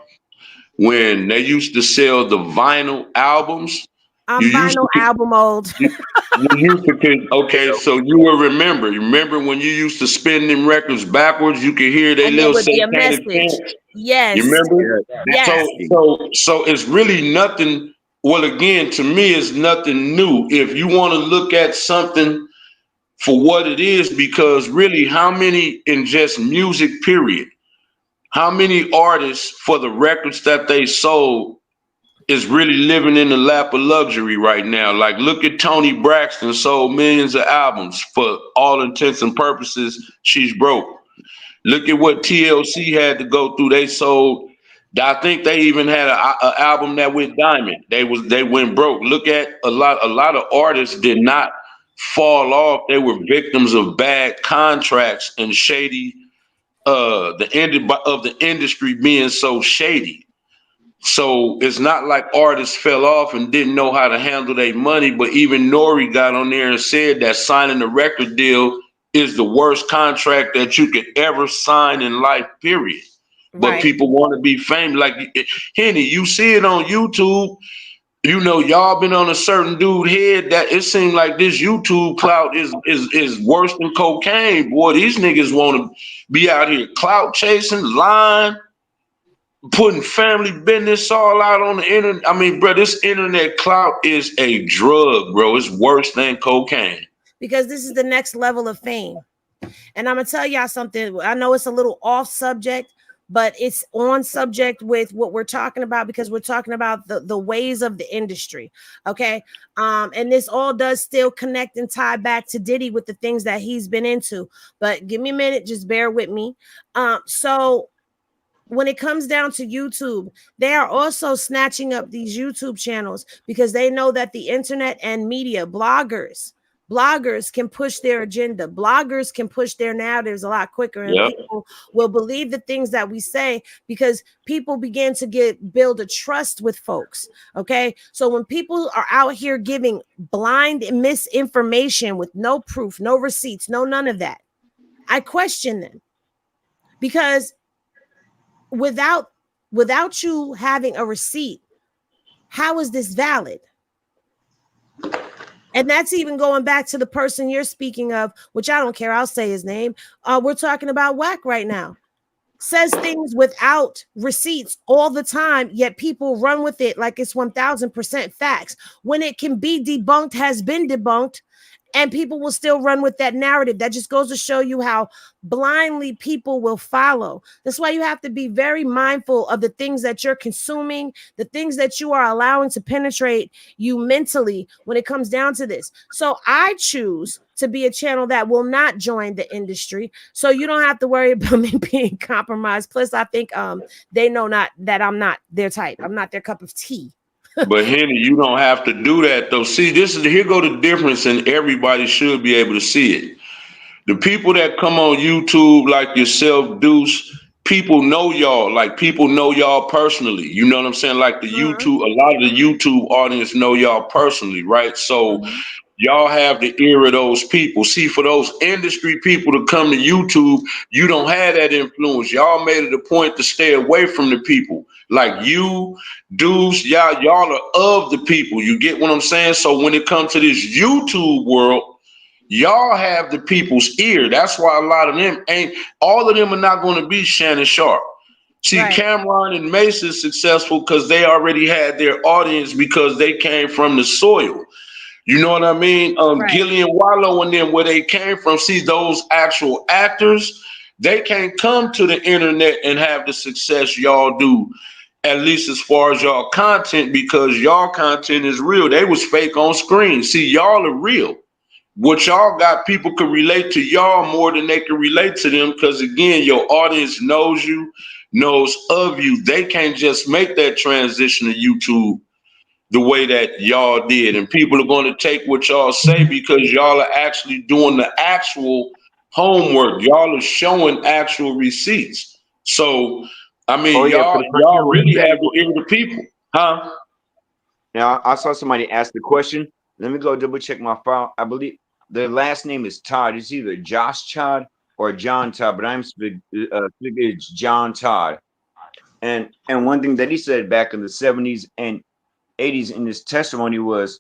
when they used to sell the vinyl albums, I'm vinyl album old. Okay, so you will remember. You remember when you used to spin them records backwards, you could hear they little satanic chants. Yes. You remember? Yes. So it's really nothing. Well, again, to me, it's nothing new. If you want to look at something for what it is, because really, how many in just music, period, how many artists for the records that they sold is really living in the lap of luxury right now? Like, look at Toni Braxton, sold millions of albums. For all intents and purposes, she's broke. Look at what TLC had to go through. They sold, I think they even had an album that went diamond. They went broke. Look at a lot of artists did not fall off. They were victims of bad contracts and shady, the end of the industry being so shady. So it's not like artists fell off and didn't know how to handle their money, but even Nori got on there and said that signing a record deal is the worst contract that you could ever sign in life, period. But Right. people want to be famous. Like, Henny, you see it on YouTube. Y'all been on a certain dude head that it seemed like this YouTube clout is worse than cocaine. Boy, these niggas want to be out here clout chasing, lying, putting family business all out on the internet. I mean, bro, this internet clout is a drug, bro. It's worse than cocaine. Because this is the next level of fame. And I'm going to tell y'all something. I know it's a little off subject, but it's on subject with what we're talking about, because we're talking about the ways of the industry. Okay. And this all does still connect and tie back to Diddy with the things that he's been into. But give me a minute. Just bear with me. So when it comes down to YouTube, they are also snatching up these YouTube channels because they know that the internet and media, bloggers can push their agenda. Bloggers can push their narratives a lot quicker, and people will believe the things that we say because people begin to build a trust with folks. Okay. So when people are out here giving blind misinformation with no proof, no receipts, no none of that, I question them, because without you having a receipt, how is this valid? And that's even going back to the person you're speaking of, which I don't care. I'll say his name. We're talking about Wack right now. Says things without receipts all the time, yet people run with it like it's 1000% facts. When it can be debunked, has been debunked, and people will still run with that narrative. That just goes to show you how blindly people will follow. That's why you have to be very mindful of the things that you're consuming, the things that you are allowing to penetrate you mentally when it comes down to this. So I choose to be a channel that will not join the industry, so you don't have to worry about me being compromised. Plus, I think they know that I'm not their type. I'm not their cup of tea. But Henny, you don't have to do that though. See, here go the difference, and everybody should be able to see it. The people that come on YouTube like yourself, Deuce, people know y'all, like people know y'all personally. You know what I'm saying? Like the YouTube, a lot of the YouTube audience know y'all personally, right? So y'all have the ear of those people. See, for those industry people to come to YouTube, you don't have that influence. Y'all made it a point to stay away from the people. Like you, dudes, y'all are of the people. You get what I'm saying? So when it comes to this YouTube world, y'all have the people's ear. That's why a lot of them all of them are not going to be Shannon Sharp. See, Right. Cameron and Mason successful because they already had their audience because they came from the soil. You know what I mean? Right. Gillian Wallow and them, where they came from, see those actual actors, they can't come to the internet and have the success y'all do, at least as far as y'all content, because y'all content is real. They was fake on screen. See, y'all are real. What y'all got, people can relate to y'all more than they can relate to them, because again, your audience knows you, knows of you. They can't just make that transition to YouTube the way that y'all did. And people are going to take what y'all say because y'all are actually doing the actual homework. Y'all are showing actual receipts. So, I Oh mean, yeah, for the first y'all time we really said have the ear of the people, huh? now I saw somebody ask the question. Let me go double check my file. I believe the last name is Todd. It's either Josh Todd or John Todd, but it's John Todd. And one thing that he said back in the 70s and 80s in his testimony was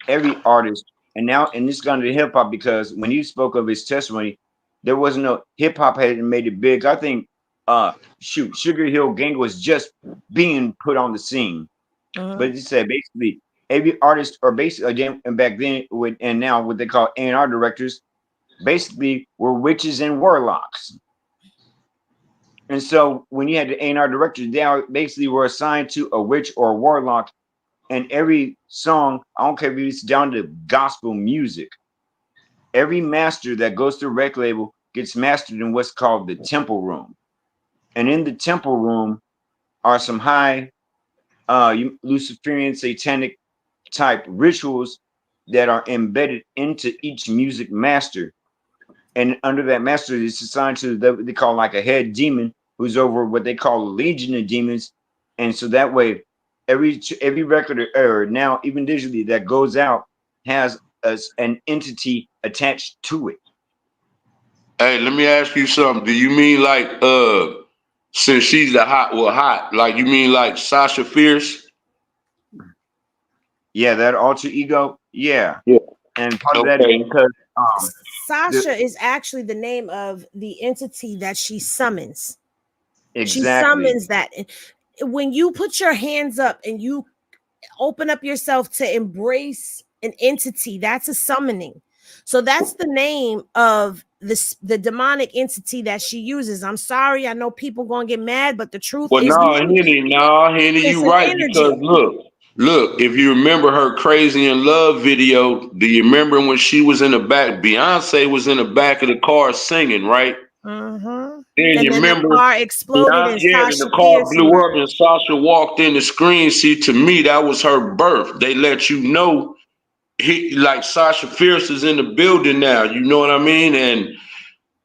every artist, and this gone to hip hop, because when he spoke of his testimony, there wasn't no hip hop hadn't made it big. I think Sugar Hill Gang was just being put on the scene. But he said basically every artist, or basically again, and back then with and now what they call A&R directors, basically were witches and warlocks. And so when you had the A&R directors, they basically were assigned to a witch or a warlock. And every song, I don't care if it's down to gospel music, every master that goes through record label gets mastered in what's called the temple room. And in the temple room are some high Luciferian satanic type rituals that are embedded into each music master. And under that master is assigned to what they call like a head demon who's over what they call a legion of demons. And so that way, every record or now even digitally that goes out has an entity attached to it. Hey, let me ask you something. Do you mean like since she's the hot, like you mean like Sasha Fierce? Yeah, that alter ego. Yeah. Yeah. And part of that is Okay. because the, Sasha is actually the name of the entity that she summons. She exactly. summons that. When you put your hands up and you open up yourself to embrace an entity, that's a summoning. So that's the name of the demonic entity that she uses. I'm sorry, I know people gonna get mad, but the truth Well, is Henny, it's you an right, because energy. look, if you remember her Crazy in Love video, do you remember when she was in the back? Beyonce was in the back of the car singing, right? Uh-huh. Then And you then the remember car exploded Beyonce, and yeah, and the Sasha car Fierce blew up and emerged. Sasha walked in the screen. See, to me, that was her birth. They let you know like Sasha Fierce is in the building now. You know what I mean?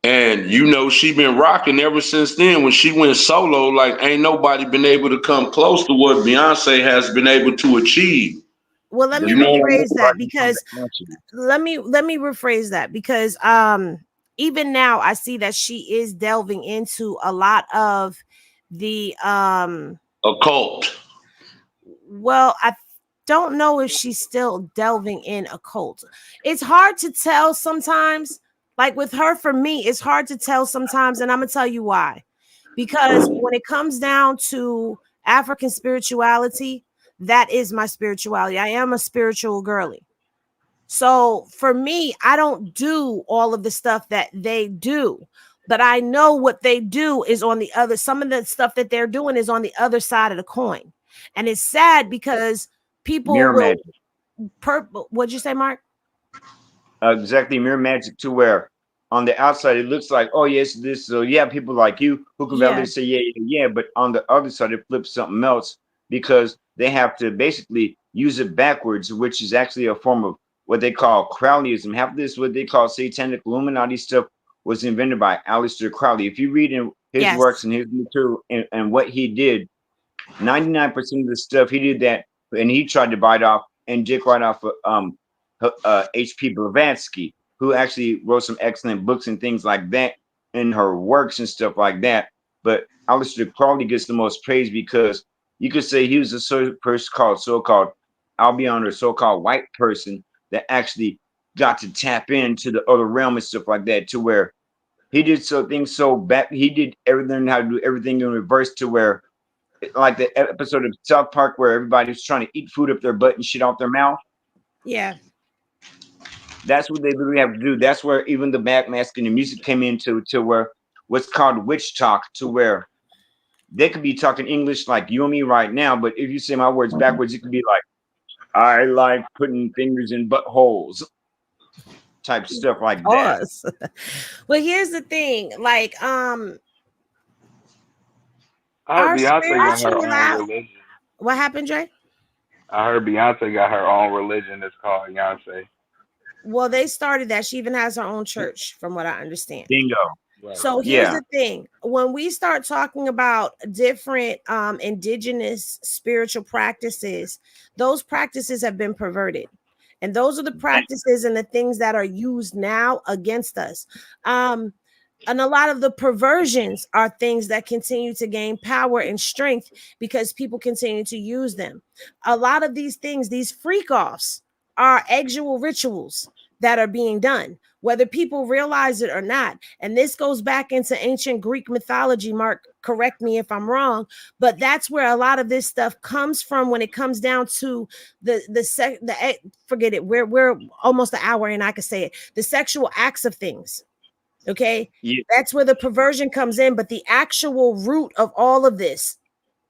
And you know she been rocking ever since then. When she went solo, like ain't nobody been able to come close to what Beyonce has been able to achieve. Well, let me That's You know what I mean? rephrase that starting from because the answer. let me rephrase that because even now I see that she is delving into a lot of the Occult. well, I don't know if she's still delving in occult. It's hard to tell sometimes. Like with her, for me, it's hard to tell sometimes, and I'm gonna tell you why. Because when it comes down to African spirituality, that is my spirituality. I am a spiritual girly. So for me, I don't do all of the stuff that they do, but I know what they do is on the other. Some of the stuff that they're doing is on the other side of the coin, and it's sad because people Mirror will. magic. What'd you say, Mark? Exactly, mirror magic, to where on the outside it looks like, oh yes, this. So yeah, people like you who can Yeah. validate say yeah, but on the other side it flips something else, because they have to basically use it backwards, which is actually a form of what they call Crowleyism. Half of this, what they call satanic Illuminati stuff, was invented by Aleister Crowley. If you read in his Yes. works and his material and what he did. 99% of the stuff he did that, and he tried to bite off and dick right off of H.P. Blavatsky, who actually wrote some excellent books and things like that in her works and stuff like that. But Aleister Crowley gets the most praise because you could say he was a person called so-called Albion or so-called white person that actually got to tap into the other realm and stuff like that, to where he did things so bad. He did everything, how to do everything in reverse, to where, like the episode of South Park where everybody was trying to eat food up their butt and shit out their mouth. Yeah. That's what they really have to do. That's where even the backmasking and music came into, to where what's called witch talk, to where they could be talking English like you and me right now, but if you say my words backwards, it could be like, I like putting fingers in buttholes, type stuff like that. Pause. Well, here's the thing. Like, I heard our Beyonce got her spiritual own life. religion. What happened, Jay? I heard Beyonce got her own religion. It's called Beyonce. Well, they started that. She even has her own church, from what I understand. Bingo. Right. So here's the thing. When we start talking about different indigenous spiritual practices, those practices have been perverted. And those are the practices and the things that are used now against us. And a lot of the perversions are things that continue to gain power and strength because people continue to use them. A lot of these things, these freak offs, are actual rituals that are being done, whether people realize it or not. And this goes back into ancient Greek mythology. Mark, correct me if I'm wrong, but that's where a lot of this stuff comes from when it comes down to forget it. We're almost an hour and I could say it. The sexual acts of things. Okay. Yeah. That's where the perversion comes in. But the actual root of all of this,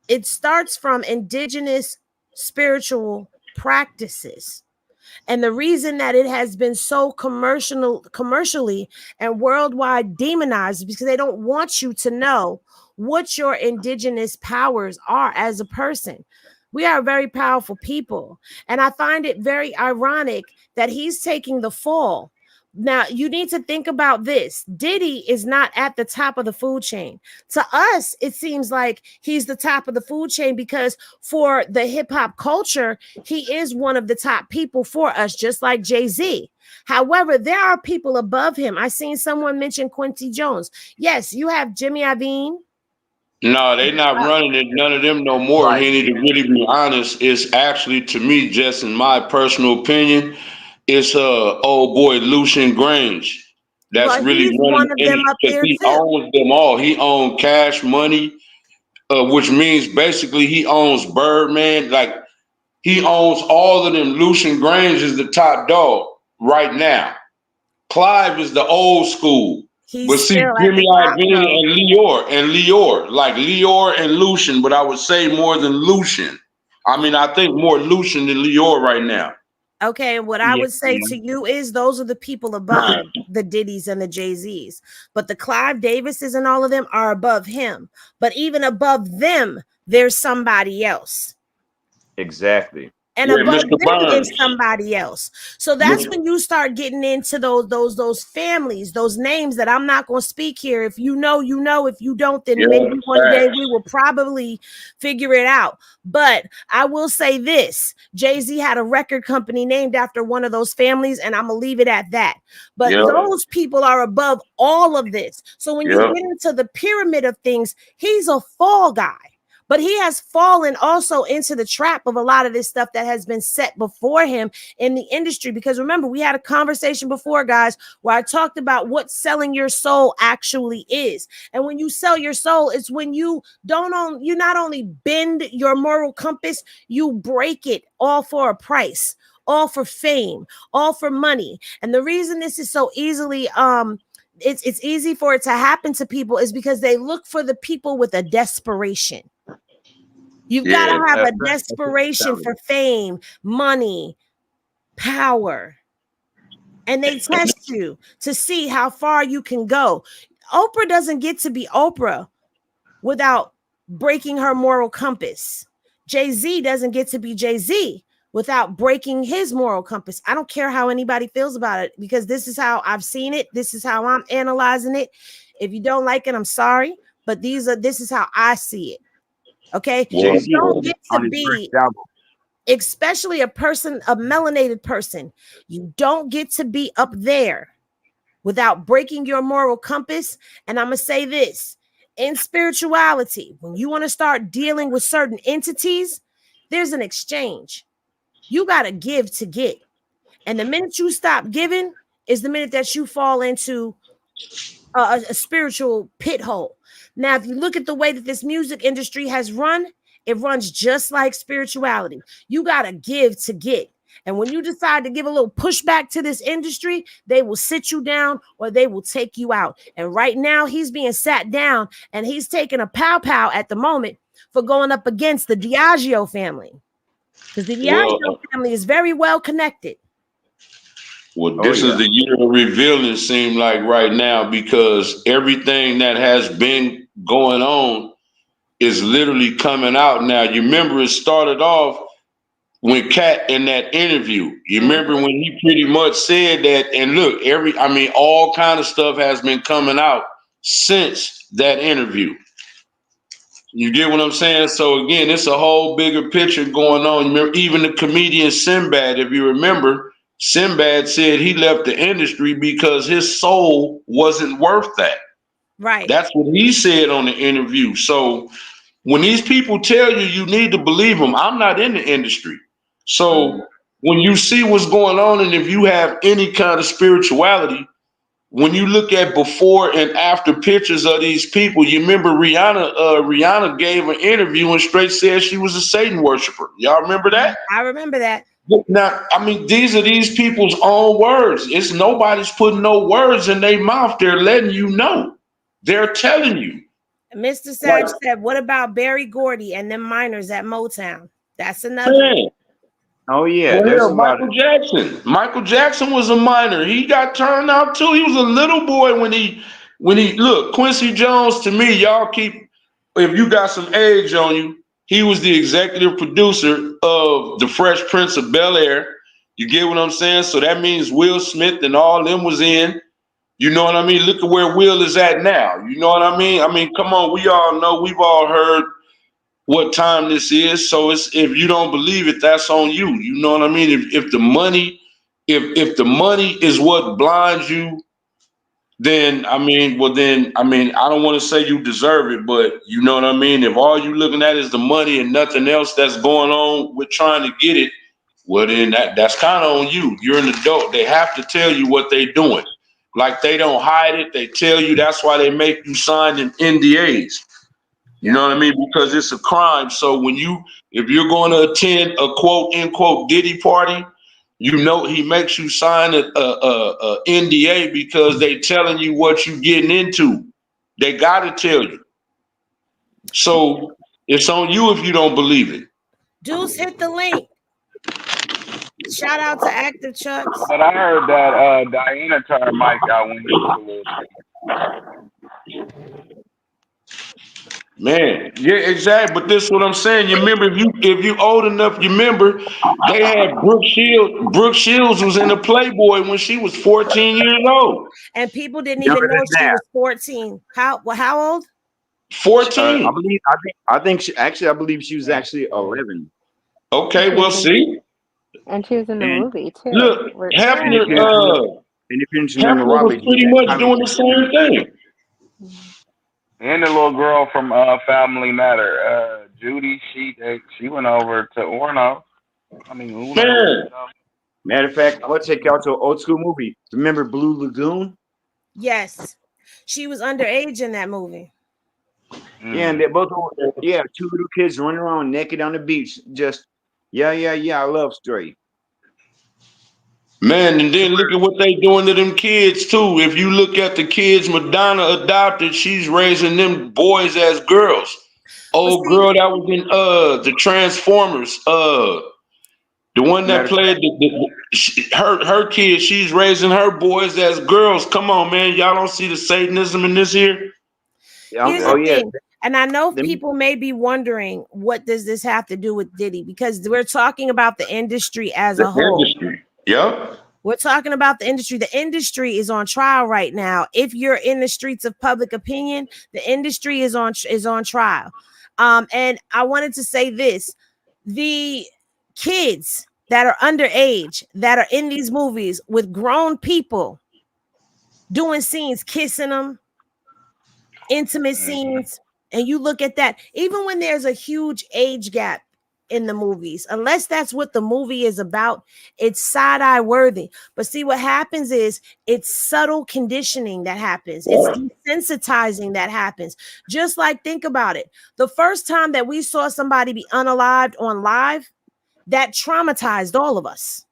it starts from indigenous spiritual practices. And the reason that it has been so commercially and worldwide demonized is because they don't want you to know what your indigenous powers are as a person. We are very powerful people. And I find it very ironic that he's taking the fall. Now, you need to think about this. Diddy is not at the top of the food chain. To us, it seems like he's the top of the food chain because for the hip hop culture, he is one of the top people for us, just like Jay-Z. However, there are people above him. I seen someone mention Quincy Jones. Yes, you have Jimmy Iovine. No, they not running it. None of them no more. Right. He need to really be honest. It's actually, to me, just in my personal opinion, it's old boy Lucian Grange that's Well, really he's running one of in them it up because there he too. owns them all. He owns Cash Money, which means basically he owns Birdman. Like he owns all of them. Lucian Grange is the top dog right now. Clive is the old school. But He's see, still at Jimmy the top, Iovine though. and Leor, like Leor and Lucian, but I would say more than Lucian. I mean, I think more Lucian than Leor right now. Okay, what I would say to you is those are the people above the Diddy's and the Jay-Z's. But the Clive Davises and all of them are above him. But even above them, there's somebody else. Exactly. And Yeah, above Mr. them Burns. is somebody else. So that's when you start getting into those families, those names that I'm not going to speak here. If you know, you know. If you don't, then maybe one day we will probably figure it out. But I will say this: Jay-Z had a record company named after one of those families, and I'm gonna leave it at that. But those people are above all of this. So when you get into the pyramid of things, he's a fall guy. But he has fallen also into the trap of a lot of this stuff that has been set before him in the industry. Because remember, we had a conversation before, guys, where I talked about what selling your soul actually is. And when you sell your soul, it's when you you not only bend your moral compass, you break it all for a price, all for fame, all for money. And the reason this is so easily it's easy for it to happen to people is because they look for the people with a desperation. You've got to have a desperation for fame, money, power. And they test you to see how far you can go. Oprah doesn't get to be Oprah without breaking her moral compass. Jay-Z doesn't get to be Jay-Z without breaking his moral compass. I don't care how anybody feels about it because this is how I've seen it. This is how I'm analyzing it. If you don't like it, I'm sorry. but this is how I see it. Okay, Well, Jay-Z you don't get to on his be, first album. especially a melanated person, you don't get to be up there without breaking your moral compass. And I'm gonna say this, in spirituality, when you want to start dealing with certain entities, there's an exchange. You got to give to get. And the minute you stop giving is the minute that you fall into a spiritual pit hole. Now, if you look at the way that this music industry has run, it runs just like spirituality. You got to give to get. And when you decide to give a little pushback to this industry, they will sit you down or they will take you out. And right now, he's being sat down and he's taking a pow at the moment for going up against the Diageo family. Because the Diageo family is very well connected. Well, this is the year of revealing, seem like right now, because everything that has been going on is literally coming out now. You remember it started off when Cat in that interview. You remember when he pretty much said that, and look, all kind of stuff has been coming out since that interview. You get what I'm saying? So again, it's a whole bigger picture going on. You remember, even the comedian Sinbad, if you remember, Sinbad said he left the industry because his soul wasn't worth that. Right. That's what he said on the interview. So when these people tell you, you need to believe them. I'm not in the industry. So when you see what's going on, and if you have any kind of spirituality, when you look at before and after pictures of these people, you remember Rihanna gave an interview and straight said she was a Satan worshiper. Y'all remember that? I remember that. Now, these are these people's own words. It's nobody's putting no words in their mouth. They're letting you know. They're telling you. Mr. Sage said, what about Barry Gordy and them miners at Motown? That's another. Man. Oh yeah, Well, Michael Jackson. Michael Jackson was a minor. He got turned out too. He was a little boy when he look, Quincy Jones, to me, y'all keep, if you got some age on you, he was the executive producer of The Fresh Prince of Bel-Air. You get what I'm saying? So that means Will Smith and all them was in. You know what I mean? Look at where Will is at now. You know what I mean? Come on, we all know, we've all heard what time this is. So it's, if you don't believe it, that's on you. You know what I mean? If the money, if the money is what blinds you, then I don't want to say you deserve it, but you know what I mean? If all you looking at is the money and nothing else that's going on with trying to get it, well then that's kind of on you. You're an adult. They have to tell you what they're doing. Like, they don't hide it. They tell you. That's why they make you sign in NDAs. You know what I mean? Because it's a crime. So if you're going to attend a quote unquote Diddy party, you know he makes you sign a NDA because they telling you what you're getting into. They got to tell you. So it's on you if you don't believe it. Deuce, hit the link. Shout out to Active Chucks. But I heard that Diana turned Mike out when he was a little kid. Man, yeah, exactly. But this is what I'm saying. You remember, if you old enough, you remember they had Brooke Shields. Brooke Shields was in a Playboy when she was 14 years old. And people didn't even know she was 14. How old? 14. I believe she was actually 11. Okay, well, see. And she was in the movie too. Look, Hefner was Robbie, pretty much doing the same thing. And the little girl from Family Matter, Judy, she went over to Orno. Who knows? Matter of fact, I'll take y'all to an old school movie. Remember Blue Lagoon? Yes. She was underage in that movie. Yeah, and they're both, two little kids running around naked on the beach. Just, I love story. Man, and then look at what they doing to them kids too. If you look at the kids Madonna adopted, she's raising them boys as girls. Old girl that was in the Transformers, the one that played her kids, she's raising her boys as girls. Come on, man, y'all don't see the Satanism in this here? Here's the thing. And I know people may be wondering, what does this have to do with Diddy? Because we're talking about the industry as a whole. Yep. We're talking about the industry. The industry is on trial right now. If you're in the streets of public opinion, the industry is on trial. And I wanted to say this: the kids that are underage that are in these movies with grown people doing scenes, kissing them, intimate scenes, and you look at that, even when there's a huge age gap in the movies, unless that's what the movie is about, it's side-eye worthy. But see, what happens is it's subtle conditioning that happens, it's desensitizing that happens. Just like, think about it, the first time that we saw somebody be unalived on live, that traumatized all of us.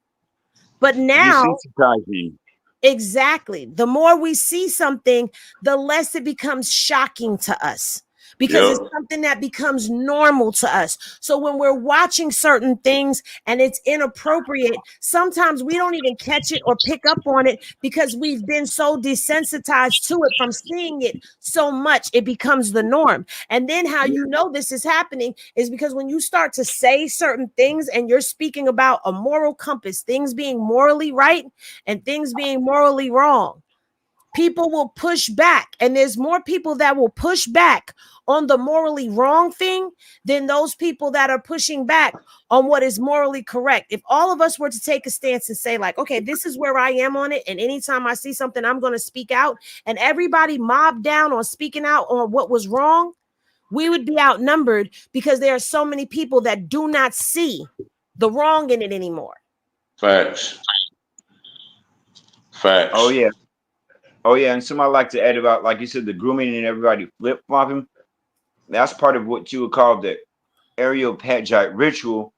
But now, Desensitizing. exactly, the more we see something, the less it becomes shocking to us, because it's something that becomes normal to us. So when we're watching certain things and it's inappropriate, sometimes we don't even catch it or pick up on it because we've been so desensitized to it from seeing it so much, it becomes the norm. And then how you know this is happening is because when you start to say certain things and you're speaking about a moral compass, things being morally right and things being morally wrong, people will push back. And there's more people that will push back on the morally wrong thing than those people that are pushing back on what is morally correct. If all of us were to take a stance and say, like, okay, this is where I am on it, and anytime I see something, I'm going to speak out, and everybody mobbed down on speaking out on what was wrong, we would be outnumbered, because there are so many people that do not see the wrong in it anymore. Facts. Oh yeah. Oh yeah, and somebody like to add about, like you said, the grooming and everybody flip flopping. That's part of what you would call the Areopagite ritual.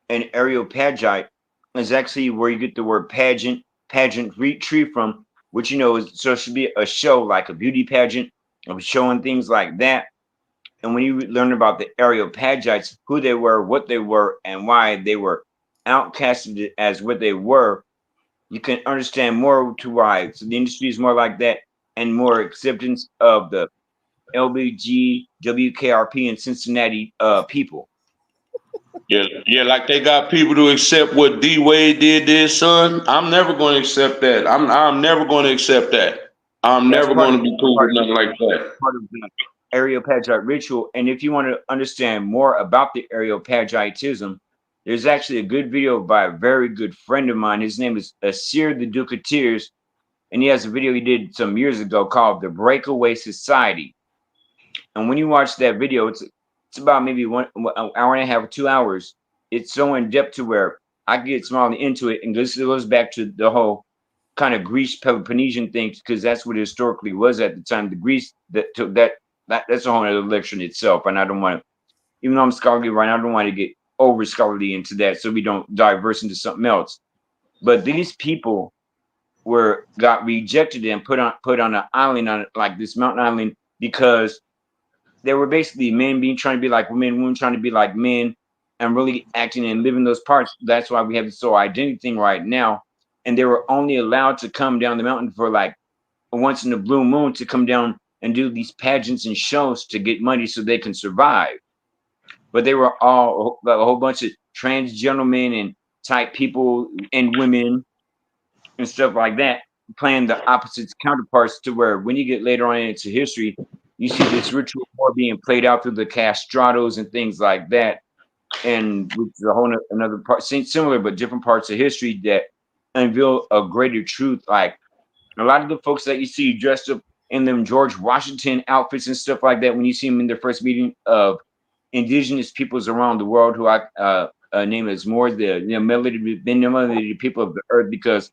And Areopagite is actually where you get the word pageant retrieve from, which is, so it should be a show like a beauty pageant of showing things like that. And when you learn about the Areopagites, who they were, what they were, and why they were outcasted as what they were, you can understand more to why. So the industry is more like that, and more acceptance of the LBG, WKRP, and Cincinnati people. Yeah, like they got people to accept what D Wade did to his son. I'm never going to accept that. I'm never going to accept that. I'm That's never part going of to be cool with nothing like that. the Areopagite ritual. And if you want to understand more about the Areopagitism, there's actually a good video by a very good friend of mine. His name is Asir the Duke of Tears, and he has a video he did some years ago called "The Breakaway Society." And when you watch that video, it's about maybe an hour and a half or 2 hours. It's so in depth to where I get small into it, and this goes back to the whole kind of Greece Peloponnesian thing, because that's what it historically was at the time. The Greece that's a whole other lecture in itself, and I don't want to, even though I'm scholarly right now, I don't want to get over scholarly into that, so we don't diverse into something else. But these people got rejected and put on an island, on like this mountain island, because they were basically men trying to be like women trying to be like men, and really acting and living those parts. That's why we have this whole identity thing right now. And they were only allowed to come down the mountain for like once in a blue moon, to come down and do these pageants and shows to get money so they can survive. But they were all like a whole bunch of trans gentlemen and type people and women and stuff like that, playing the opposite counterparts, to where when you get later on into history, you see this ritual more being played out through the castratos and things like that, and which is a whole another part, similar but different parts of history that unveil a greater truth. Like a lot of the folks that you see dressed up in them George Washington outfits and stuff like that, when you see them in their first meeting of indigenous peoples around the world, who I name as more the melanated people of the earth, because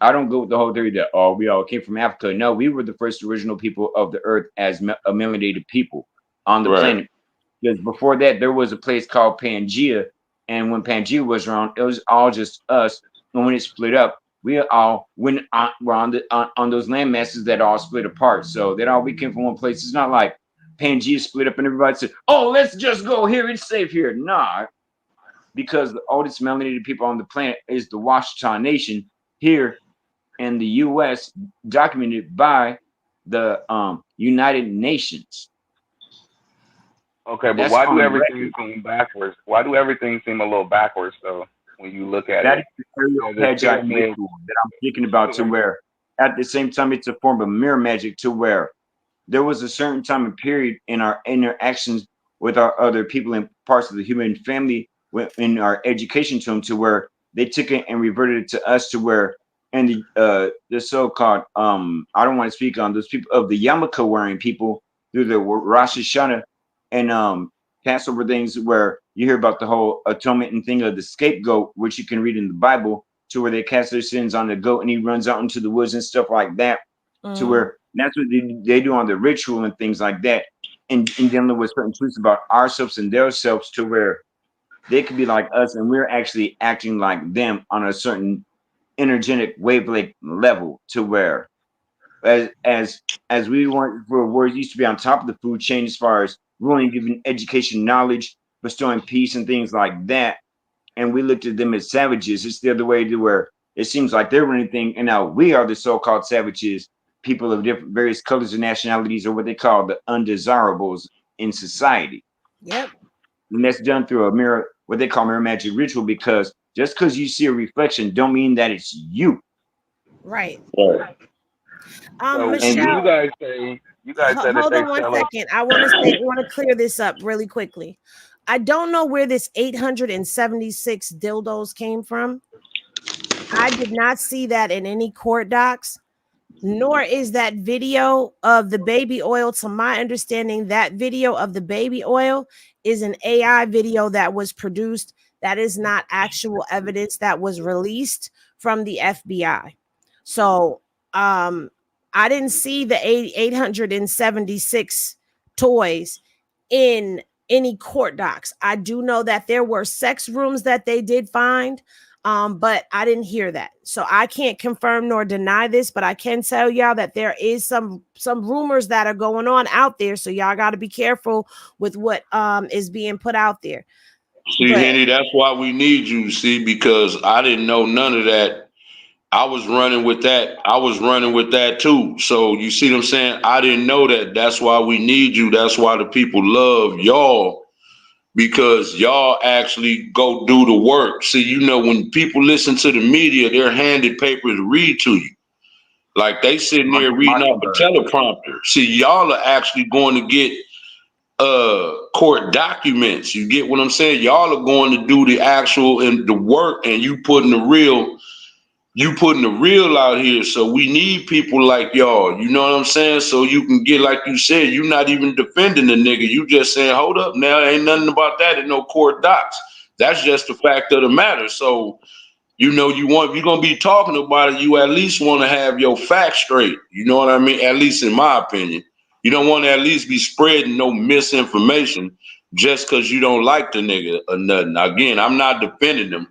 I don't go with the whole theory that we all came from Africa. No, we were the first original people of the earth as a melanated people on the planet. Because before that, there was a place called Pangea, and when Pangea was around, it was all just us. And when it split up, we all went on those land masses that all split apart. So that all we came from one place. It's not like Pangea split up and everybody said, "Oh, let's just go here. It's safe here." Nah, because the oldest melanated people on the planet is the Washita Nation here in the U.S., documented by the United Nations. Okay, but That's why do on everything record. seem backwards? Why do everything seem a little backwards though? when you look at That it. is the stereopagite Pyramid. ritual that I'm thinking about, to where at the same time it's a form of mirror magic, to where there was a certain time and period in our interactions with our other people and parts of the human family in our education to them, to where they took it and reverted it to us, to where and the so-called I don't want to speak on those people of the yarmulke wearing people through the Rosh Hashanah and Passover things, where you hear about the whole atonement and thing of the scapegoat, which you can read in the Bible, to where they cast their sins on the goat and he runs out into the woods and stuff like that, to where that's what they do on the ritual and things like that, and dealing with certain truths about ourselves and their selves, to where they could be like us and we're actually acting like them on a certain energetic wavelength level, to where as we want for words used to be on top of the food chain as far as ruling, giving education, knowledge, bestowing peace and things like that, and we looked at them as savages. It's the other way, to where it seems like they're running thing, and now we are the so-called savages, people of different various colors and nationalities, or what they call the undesirables in society. Yep. And that's done through a mirror, what they call mirror magic ritual, because just because you see a reflection don't mean that it's you. Right. Right. So Michelle, you guys said that hold they on one tell us. second. I want to clear this up really quickly. I don't know where this 876 dildos came from. I did not see that in any court docs, nor is that video of the baby oil. To my understanding, that video of the baby oil is an AI video that was produced. That is not actual evidence that was released from the FBI. So I didn't see the 876 toys in any court docs. I do know that there were sex rooms that they did find, but I didn't hear that. So I can't confirm nor deny this, but I can tell y'all that there is some rumors that are going on out there. So y'all got to be careful with what is being put out there. See, Henny, that's why we need you, see, because I didn't know none of that. I was running with that. I was running with that too. So you see what I'm saying? I didn't know that. That's why we need you. That's why the people love y'all, because y'all actually go do the work. See, you know, when people listen to the media, they're handed paper to read to you. Like they sitting there reading off a teleprompter. See, y'all are actually going to get court documents. You get what I'm saying? Y'all are going to do the actual and the work, and you putting the real out here. So we need people like y'all, you know what I'm saying? So you can get, like you said, you're not even defending the nigga. You just saying, hold up now, ain't nothing about that in no court docs. That's just the fact of the matter. So, you know, if you're gonna be talking about it, you at least want to have your facts straight. You know what I mean? At least in my opinion. You don't want to at least be spreading no misinformation just because you don't like the nigga or nothing. Again, I'm not defending them,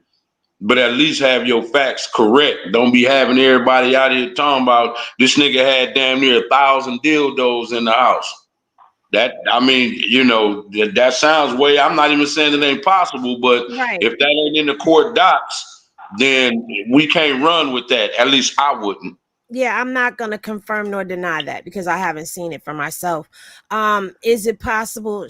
but at least have your facts correct. Don't be having everybody out here talking about this nigga had damn near 1,000 dildos in the house. That, I mean, you know, that sounds way. I'm not even saying it ain't possible, but if that ain't in the court docs, then we can't run with that. At least I wouldn't. Yeah, I'm not going to confirm nor deny that because I haven't seen it for myself. Is it possible?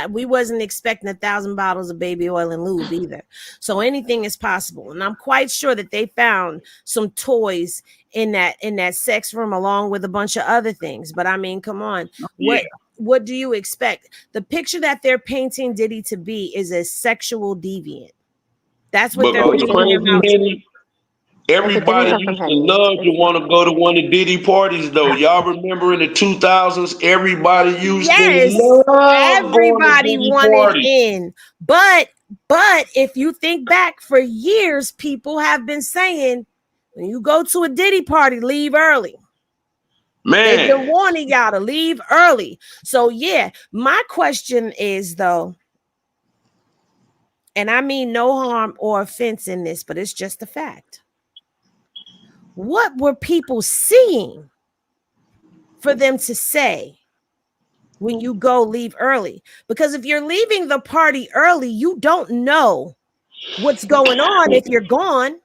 We wasn't expecting 1,000 bottles of baby oil and lube either. So anything is possible. And I'm quite sure that they found some toys in that sex room along with a bunch of other things. But I mean, come on. What do you expect? The picture that they're painting Diddy to be is a sexual deviant. That's what they're painting him out to be. Everybody used to love to want to go to one of Diddy parties, though. Y'all remember in the 2000s, everybody used to love everybody going to Diddy wanted parties. in. But if you think back, for years, people have been saying, when you go to a Diddy party, leave early. Man, they've been warning y'all to leave early. So yeah, my question is though, and I mean no harm or offense in this, but it's just a fact. What were people seeing for them to say when you go leave early? Because if you're leaving the party early, you don't know what's going on if you're gone.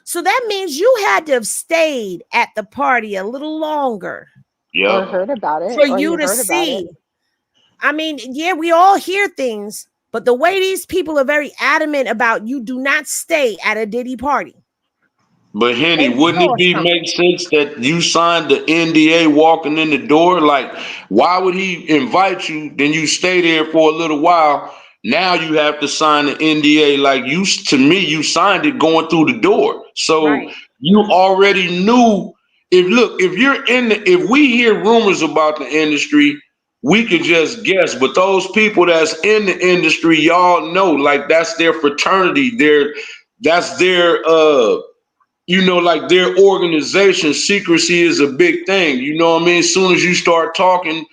So that means you had to have stayed at the party a little longer. Or heard about it. For you to see. I mean, yeah, we all hear things, But the way these people are very adamant about you do not stay at a Diddy party. But Henny, They wouldn't it saw be something. make sense that you signed the NDA walking in the door? Like, why would he invite you? Then you stay there for a little while. Now you have to sign the NDA. Like to me, you signed it going through the door. So Right. you already knew. If we hear rumors about the industry, we could just guess. But those people that's in the industry, y'all know, like that's their fraternity. That's their like their organization. Secrecy is a big thing. You know what I mean? As soon as you start talking,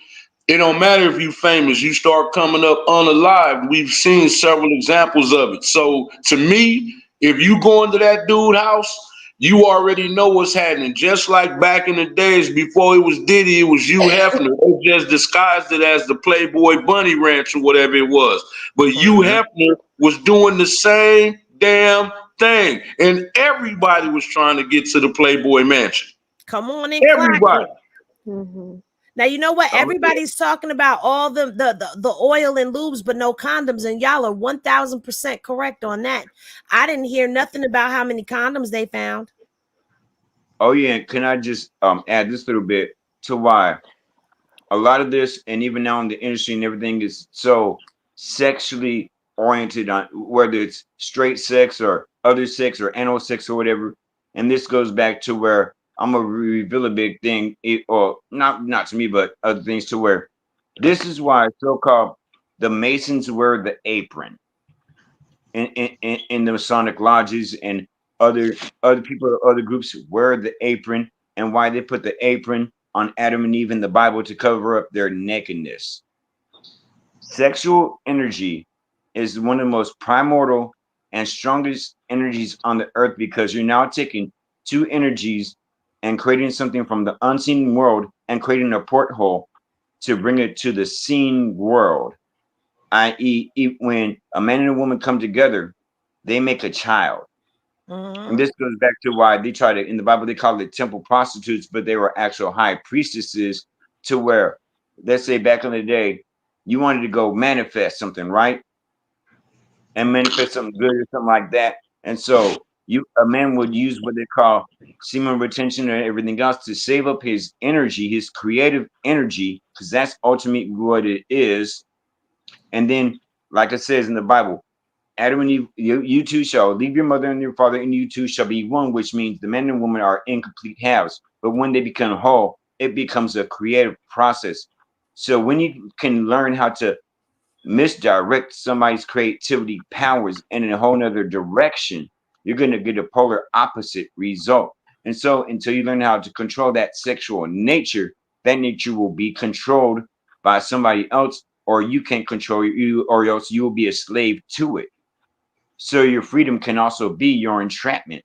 it don't matter if you famous, you start coming up unalived. We've seen several examples of it. So to me, if you go into that dude house, you already know what's happening. Just like back in the days before it was Diddy, it was Hugh Hefner. They just disguised it as the Playboy Bunny Ranch or whatever it was. But Hugh Mhm. Hefner was doing the same damn thing. And everybody was trying to get to the Playboy Mansion. Come on and clock Everybody. it. Mm-hmm. Now you know what? Oh, yeah. Everybody's talking about all the oil and lubes, but no condoms, and y'all are 1000% correct on that. I didn't hear nothing about how many condoms they found. Oh yeah, and can I just add this little bit to why a lot of this, and even now in the industry and everything, is so sexually oriented on whether it's straight sex or other sex or anal sex or whatever. And this goes back to where I'm gonna reveal a big thing, or not to me, but other things, to where this is why so-called the Masons wear the apron in the Masonic lodges, and other people, other groups wear the apron, and why they put the apron on Adam and Eve in the Bible to cover up their nakedness. Sexual energy is one of the most primordial and strongest energies on the earth, because you're now taking two energies and creating something from the unseen world and creating a porthole to bring it to the seen world, i.e., when a man and a woman come together, they make a child. And Mhm. this goes back to why they try to, in the Bible, they call it temple prostitutes, but they were actual high priestesses, to where, let's say back in the day, you wanted to go manifest something, right? And manifest something good or something like that. And so a man would use what they call semen retention and everything else to save up his energy, his creative energy, because that's ultimately what it is. And then, like it says in the Bible, Adam and Eve, you two shall leave your mother and your father, and you two shall be one, which means the man and woman are incomplete halves. But when they become whole, it becomes a creative process. So when you can learn how to misdirect somebody's creativity powers in a whole nother direction, you're going to get a polar opposite result. And so until you learn how to control that sexual nature, that nature will be controlled by somebody else, or you can't control you, or else you will be a slave to it. So your freedom can also be your entrapment.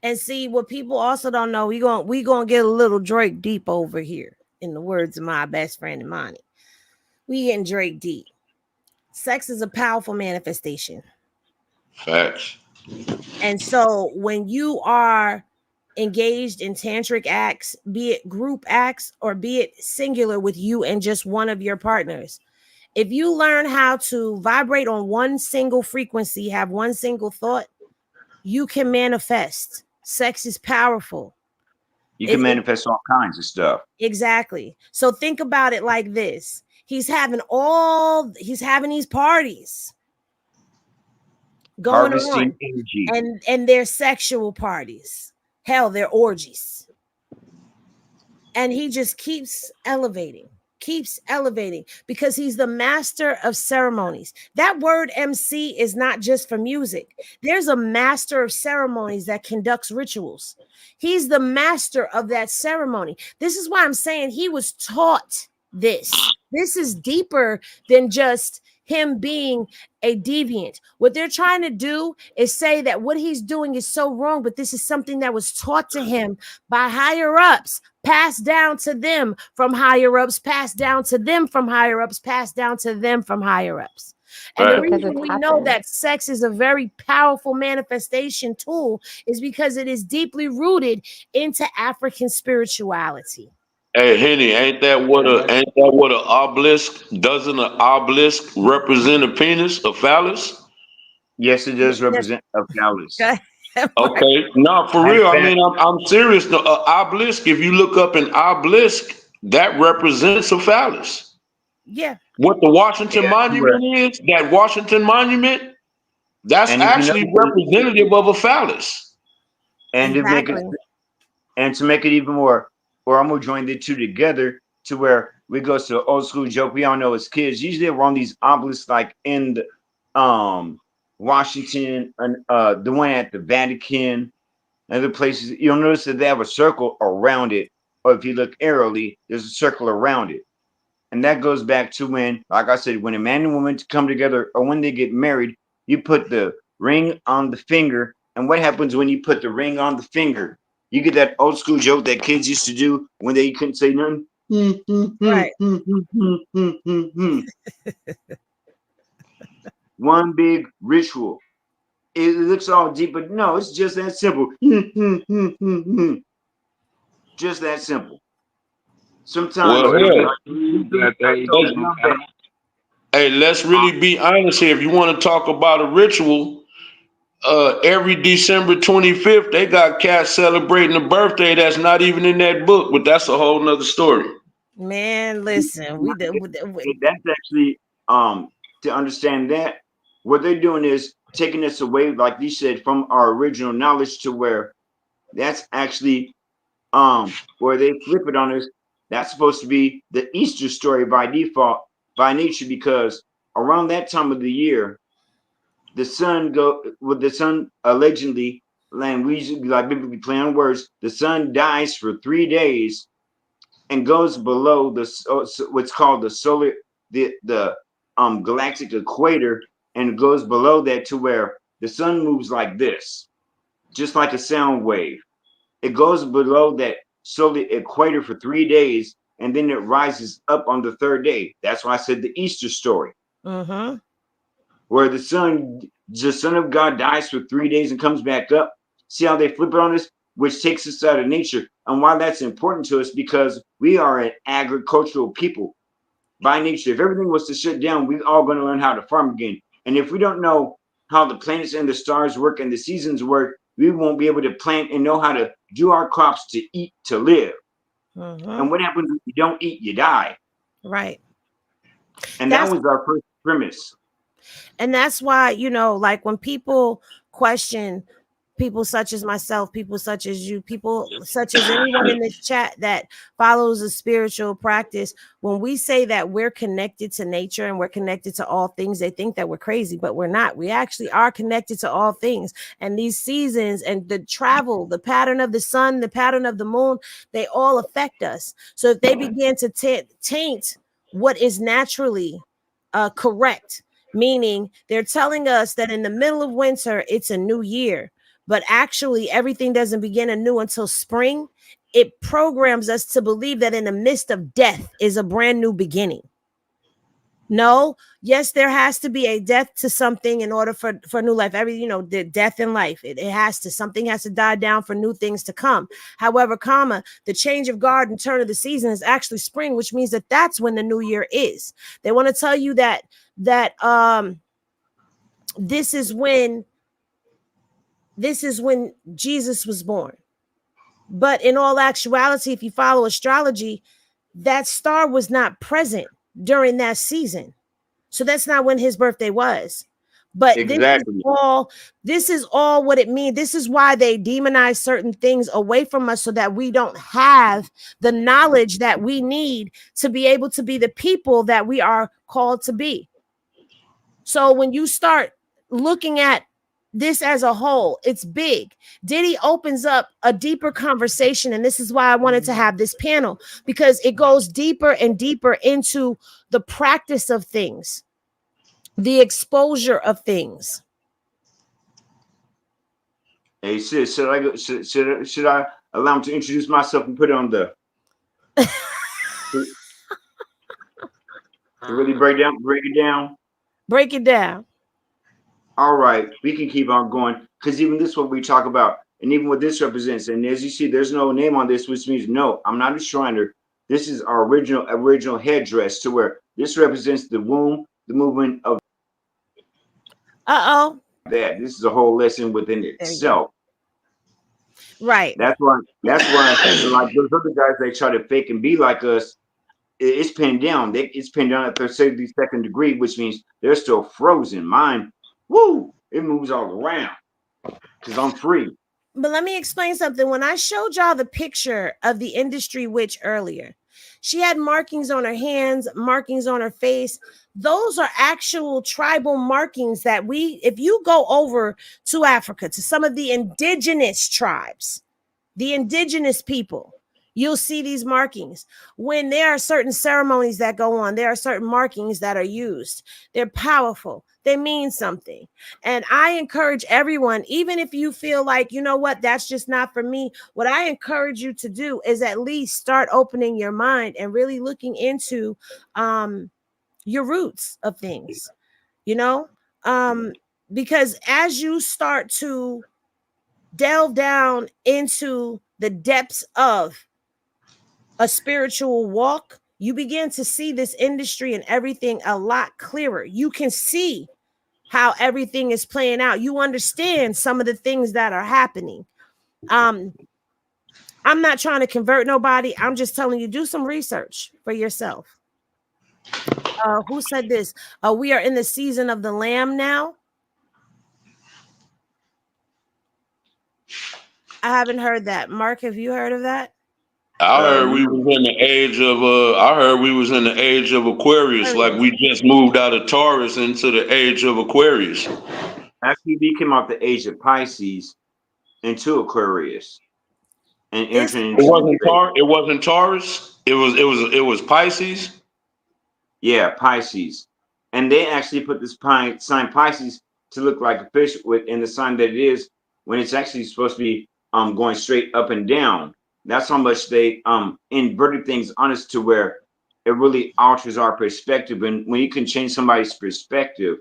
And see what people also don't know. We gonna get a little Drake deep over here, in the words of my best friend Imani. We getting Drake deep. Sex is a powerful manifestation. Facts. And so when you are engaged in tantric acts, be it group acts or be it singular with you and just one of your partners, if you learn how to vibrate on one single frequency, have one single thought, you can manifest. Sex is powerful. You can It manifest all kinds of stuff. exactly. So think about it like this. He's having these parties going Harvesting on, energy. and they're sexual parties. Hell, they're orgies. And he just keeps elevating because he's the master of ceremonies. That word MC is not just for music. There's a master of ceremonies that conducts rituals. He's the master of that ceremony. This is why I'm saying he was taught this. This is deeper than just him being a deviant. What they're trying to do is say that what he's doing is so wrong, but this is something that was taught to him by higher ups, passed down to them from higher ups, passed down to them from higher ups, passed down to them from higher ups. And the Facts. Because reason it's we know happened. that sex is a very powerful manifestation tool is because it is deeply rooted into African spirituality. Hey, Henny, ain't that what a obelisk? Doesn't an obelisk represent a penis, a phallus? Yes, it does represent a phallus. Right. Okay, no, for Matter real. of I fact, mean, I'm serious. No, obelisk. If you look up an obelisk, that represents a phallus. Yeah, What the Washington yeah, to where, Monument is, that Washington Monument, that's and if you actually notice, representative of a phallus. and to make it exactly. and to make it even more, or I'm gonna join the two together to where we go to the old school joke we all know as kids. Usually around these obelisks, like in the Washington and the one at the Vatican and other places, you'll notice that they have a circle around it, or if you look aerially, there's a circle around it. And that goes back to when, like I said, when a man and woman come together or when they get married, you put the ring on the finger. And what happens when you put the ring on the finger? You get that old school joke that kids used to do when they couldn't say nothing. Right. One big ritual. It looks all deep, but no, it's just that simple. Just that simple. Sometimes Well, we hell, There you told go. them that hey, let's really be honest here. If you want to talk about a ritual, every December 25th, they got cats celebrating a birthday that's not even in that book, but that's a whole nother story. Man, listen, we did. that's actually to understand that what they're doing is taking us away, like you said, from our original knowledge to where that's actually where they flip it on us. That's supposed to be the Easter story by default, by nature, because around that time of the year, the sun allegedly, and we usually like biblically play on words, the sun dies for 3 days and goes below what's called the solar the galactic equator, and goes below that to where the sun moves like this, just like a sound wave. It goes below that solar equator for 3 days, and then it rises up on the third day. That's why I said the Easter story, Mm-hmm. where the Son of God dies for 3 days and comes back up. See how they flip it on us, which takes us out of nature. And why that's important to us, because we are an agricultural people by nature. If everything was to shut down, we're all going to learn how to farm again. And if we don't know how the planets and the stars work and the seasons work, we won't be able to plant and know how to do our crops to eat, to live. Mm-hmm. And what happens if you don't eat? You die. Right. And that That's was our first premise. and that's why, like when people question people such as myself, people such as you, people such as anyone in this chat that follows a spiritual practice, when we say that we're connected to nature and we're connected to all things, they think that we're crazy, but we're not. We actually are connected to all things. And these seasons and the travel, the pattern of the sun, the pattern of the moon, they all affect us. So if they begin to taint what is naturally correct, meaning they're telling us that in the middle of winter, it's a new year, but actually everything doesn't begin anew until spring. It programs us to believe that in the midst of death is a brand new beginning. No, yes, there has to be a death to something in order for new life. The death in life, it has to, something has to die down for new things to come. However, the change of guard and turn of the season is actually spring, which means that that's when the new year is. They want to tell you that this is when Jesus was born. But in all actuality, if you follow astrology, that star was not present during that season. So that's not when his birthday was. But Exactly. this is all what it means. This is why they demonize certain things away from us, so that we don't have the knowledge that we need to be able to be the people that we are called to be. So when you start looking at this as a whole, it's big. Diddy opens up a deeper conversation, and this is why I wanted to have this panel, because it goes deeper and deeper into the practice of things, the exposure of things. Hey, sis, should I allow him to introduce myself and put it on the to really break it down? Break it down. All right, we can keep on going, because even this what we talk about, and even what this represents. And as you see, there's no name on this, which means no, I'm not a Shriner. This is our original headdress to where this represents the womb, the movement of Uh-oh. that. This is a whole lesson within There you go. itself. Right. That's why like those other guys they try to fake and be like us. It's pinned down. It's pinned down at their 72nd degree, which means they're still frozen. Mine, woo, it moves all around because I'm free. But let me explain something. When I showed y'all the picture of the industry witch earlier, she had markings on her hands, markings on her face. Those are actual tribal markings that if you go over to Africa, to some of the indigenous tribes, the indigenous people, you'll see these markings. When there are certain ceremonies that go on, there are certain markings that are used. They're powerful. They mean something. And I encourage everyone, even if you feel like, you know what, that's just not for me, what I encourage you to do is at least start opening your mind and really looking into your roots of things, because as you start to delve down into the depths of a spiritual walk, you begin to see this industry and everything a lot clearer. You can see how everything is playing out. You understand some of the things that are happening. I'm not trying to convert nobody. I'm just telling you, do some research for yourself. Who said this? We are in the season of the Lamb now. I haven't heard that. Mark, have you heard of that? I heard we was in the age of I heard we was in the age of Aquarius, like we just moved out of Taurus into the age of Aquarius. Actually, we came out the age of Pisces into Aquarius and entering into it wasn't Taurus. It was Pisces. Yeah, Pisces. And they actually put this sign Pisces to look like a fish in the sign that it is when it's actually supposed to be going straight up and down. That's how much they inverted things on us to where it really alters our perspective. And when you can change somebody's perspective,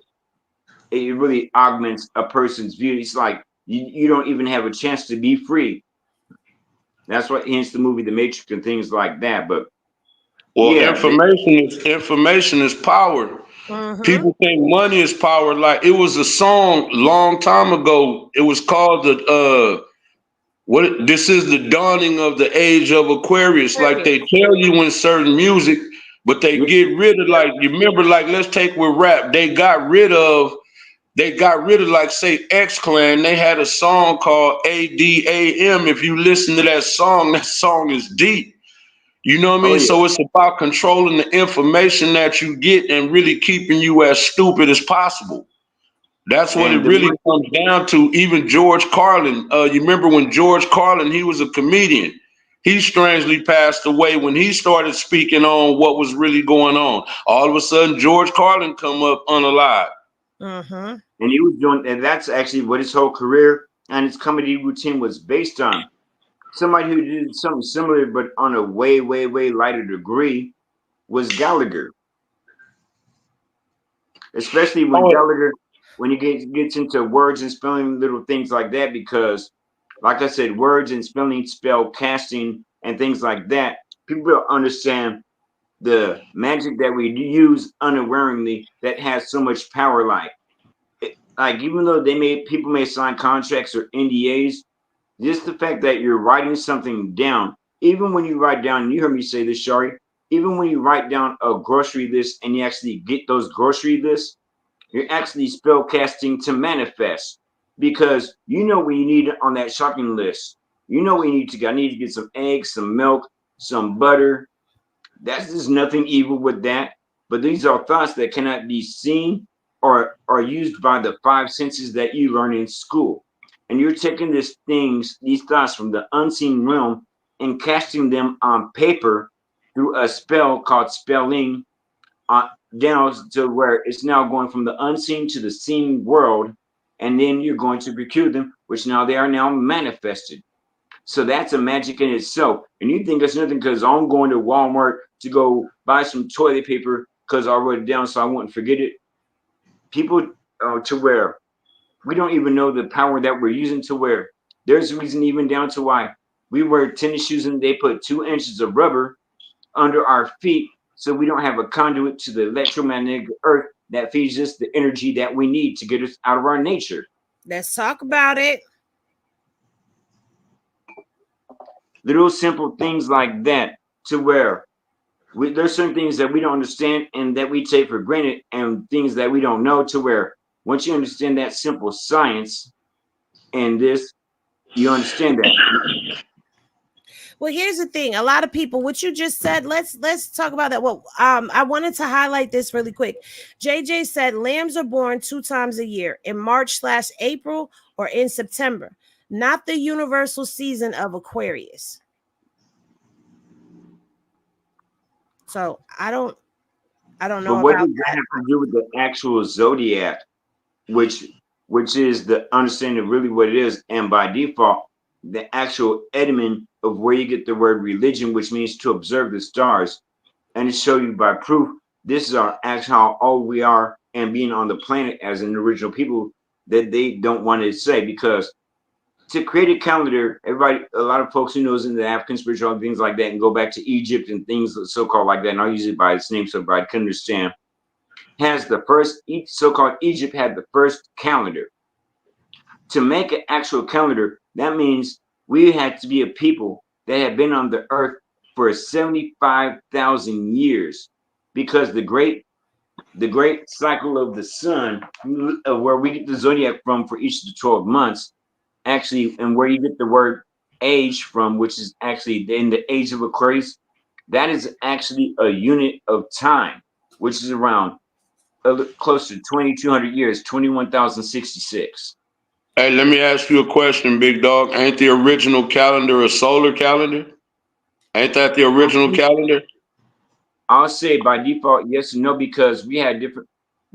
it really augments a person's view. It's like you don't even have a chance to be free. That's what hence the movie The Matrix and things like that. But well, yeah, information is power. People think money is power. Like it was a song long time ago. It was called the what? This is the dawning of the age of Aquarius. Like they tell you in certain music, but they get rid of like you remember. Like let's take with rap. They got rid of like say X Clan. They had a song called ADAM. If you listen to that song is deep. You know what I mean? Yeah. So it's about controlling the information that you get and really keeping you as stupid as possible. That's what it really comes down to. Even George Carlin, you remember when George Carlin, he was a comedian. He strangely passed away when he started speaking on what was really going on. All of a sudden, George Carlin come up unalive. And he was doing, and that's actually what his whole career and his comedy routine was based on. Somebody who did something similar, but on a way, way, way lighter degree, was Gallagher. Especially when Gallagher, when he gets into words and spelling, little things like that, because, like I said, words and spelling, spell casting, and things like that, people don't understand the magic that we use unawareingly that has so much power. Like even though people may sign contracts or NDAs. Just the fact that you're writing something down, even when you write down, and you heard me say this, Shari, even when you write down a grocery list and you actually get those grocery lists, you're actually spell casting to manifest because you know what you need on that shopping list. You know what you need to get. I need to get some eggs, some milk, some butter. There's nothing evil with that. But these are thoughts that cannot be seen or are used by the five senses that you learn in school. And you're taking these thoughts from the unseen realm and casting them on paper through a spell called spelling down to where it's now going from the unseen to the seen world. And then you're going to procure them, which now they are now manifested. So that's a magic in itself. And you think that's nothing because I'm going to Walmart to go buy some toilet paper because I wrote it down so I wouldn't forget it. People to where we don't even know the power that we're using to where there's a reason even down to why we wear tennis shoes and they put 2 inches of rubber under our feet, so we don't have a conduit to the electromagnetic earth that feeds us the energy that we need to get us out of our nature. Let's talk about it. Little simple things like that, to where there's certain things that we don't understand and that we take for granted, and things that we don't know, to where once you understand that simple science and this, you understand that. Well, here's the thing. A lot of people, what you just said, let's talk about that. Well, I wanted to highlight this really quick. JJ said lambs are born 2 times a year, in March/April or in September, not the universal season of Aquarius. So I don't know. But what about does that have to do with the actual zodiac, which is the understanding of really what it is, and by default, the actual element of where you get the word religion, which means to observe the stars, and to show you by proof this is our actual how old we are and being on the planet as an original people, that they don't want to say, because to create a calendar, everybody, a lot of folks who knows in the African spiritual things like that, and go back to Egypt and things so-called like that, and I'll use it by its name so everybody can understand, has the first, so-called Egypt had the first calendar. To make an actual calendar, that means we had to be a people that had been on the earth for 75,000 years, because the great cycle of the sun, where we get the zodiac from for each of the 12 months, actually, and where you get the word age from, which is actually in the age of Aquarius, that is actually a unit of time, which is around close to 2,200 years, 21,066. Hey, let me ask you a question, big dog. Ain't the original calendar a solar calendar? Ain't that the original calendar? I'll say by default yes and no, because we had different,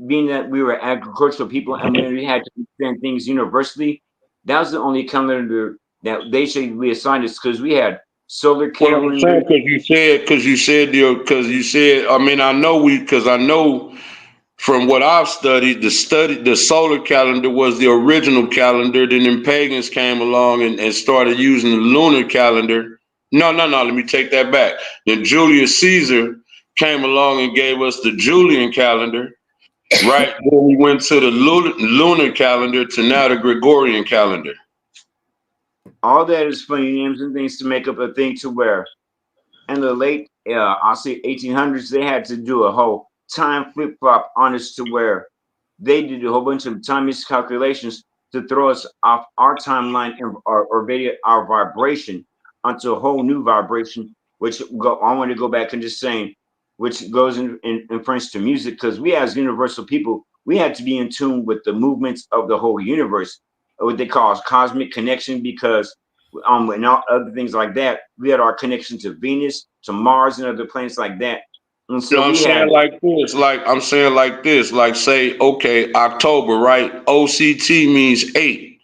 being that we were agricultural people and we had to understand things universally. That was the only calendar that they should be assigned us, because we had solar Well, I'm calendar. saying because you said. I mean, I know because I know from what I've studied, the solar calendar was the original calendar. Then pagans came along and started using the lunar calendar. No. Let me take that back. Then Julius Caesar came along and gave us the Julian calendar. Right. Then we went to the lunar calendar to now the Gregorian calendar. All that is funny names and things to make up a thing, to where in the late, I'll say 1800s, they had to do a whole time flip flop on us, to where they did a whole bunch of time miscalculations to throw us off our timeline and or our vibration onto a whole new vibration, which I want to go back and just saying, which goes in reference to music, because we as universal people, we had to be in tune with the movements of the whole universe, what they call cosmic connection, because and all other things like that, we had our connection to Venus, to Mars, and other planets like that. And so I'm saying like this, like say, okay, October, right? OCT means 8,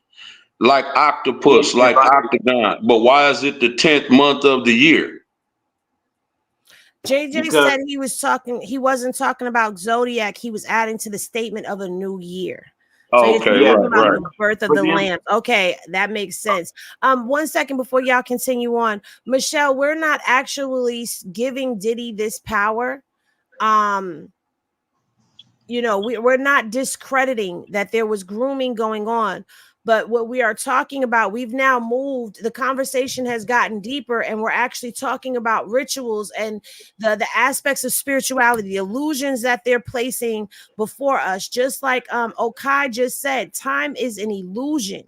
like octopus, like octagon. But why is it the 10th month of the year? JJ said he wasn't talking about zodiac, he was adding to the statement of a new year. So he's talking about the birth of the lamb. Okay, that makes sense. 1 second before y'all continue on. Michelle, we're not actually giving Diddy this power. We're not discrediting that there was grooming going on. But what we are talking about, we've now moved, the conversation has gotten deeper, and we're actually talking about rituals and the aspects of spirituality, the illusions that they're placing before us. Just like Okai just said, time is an illusion.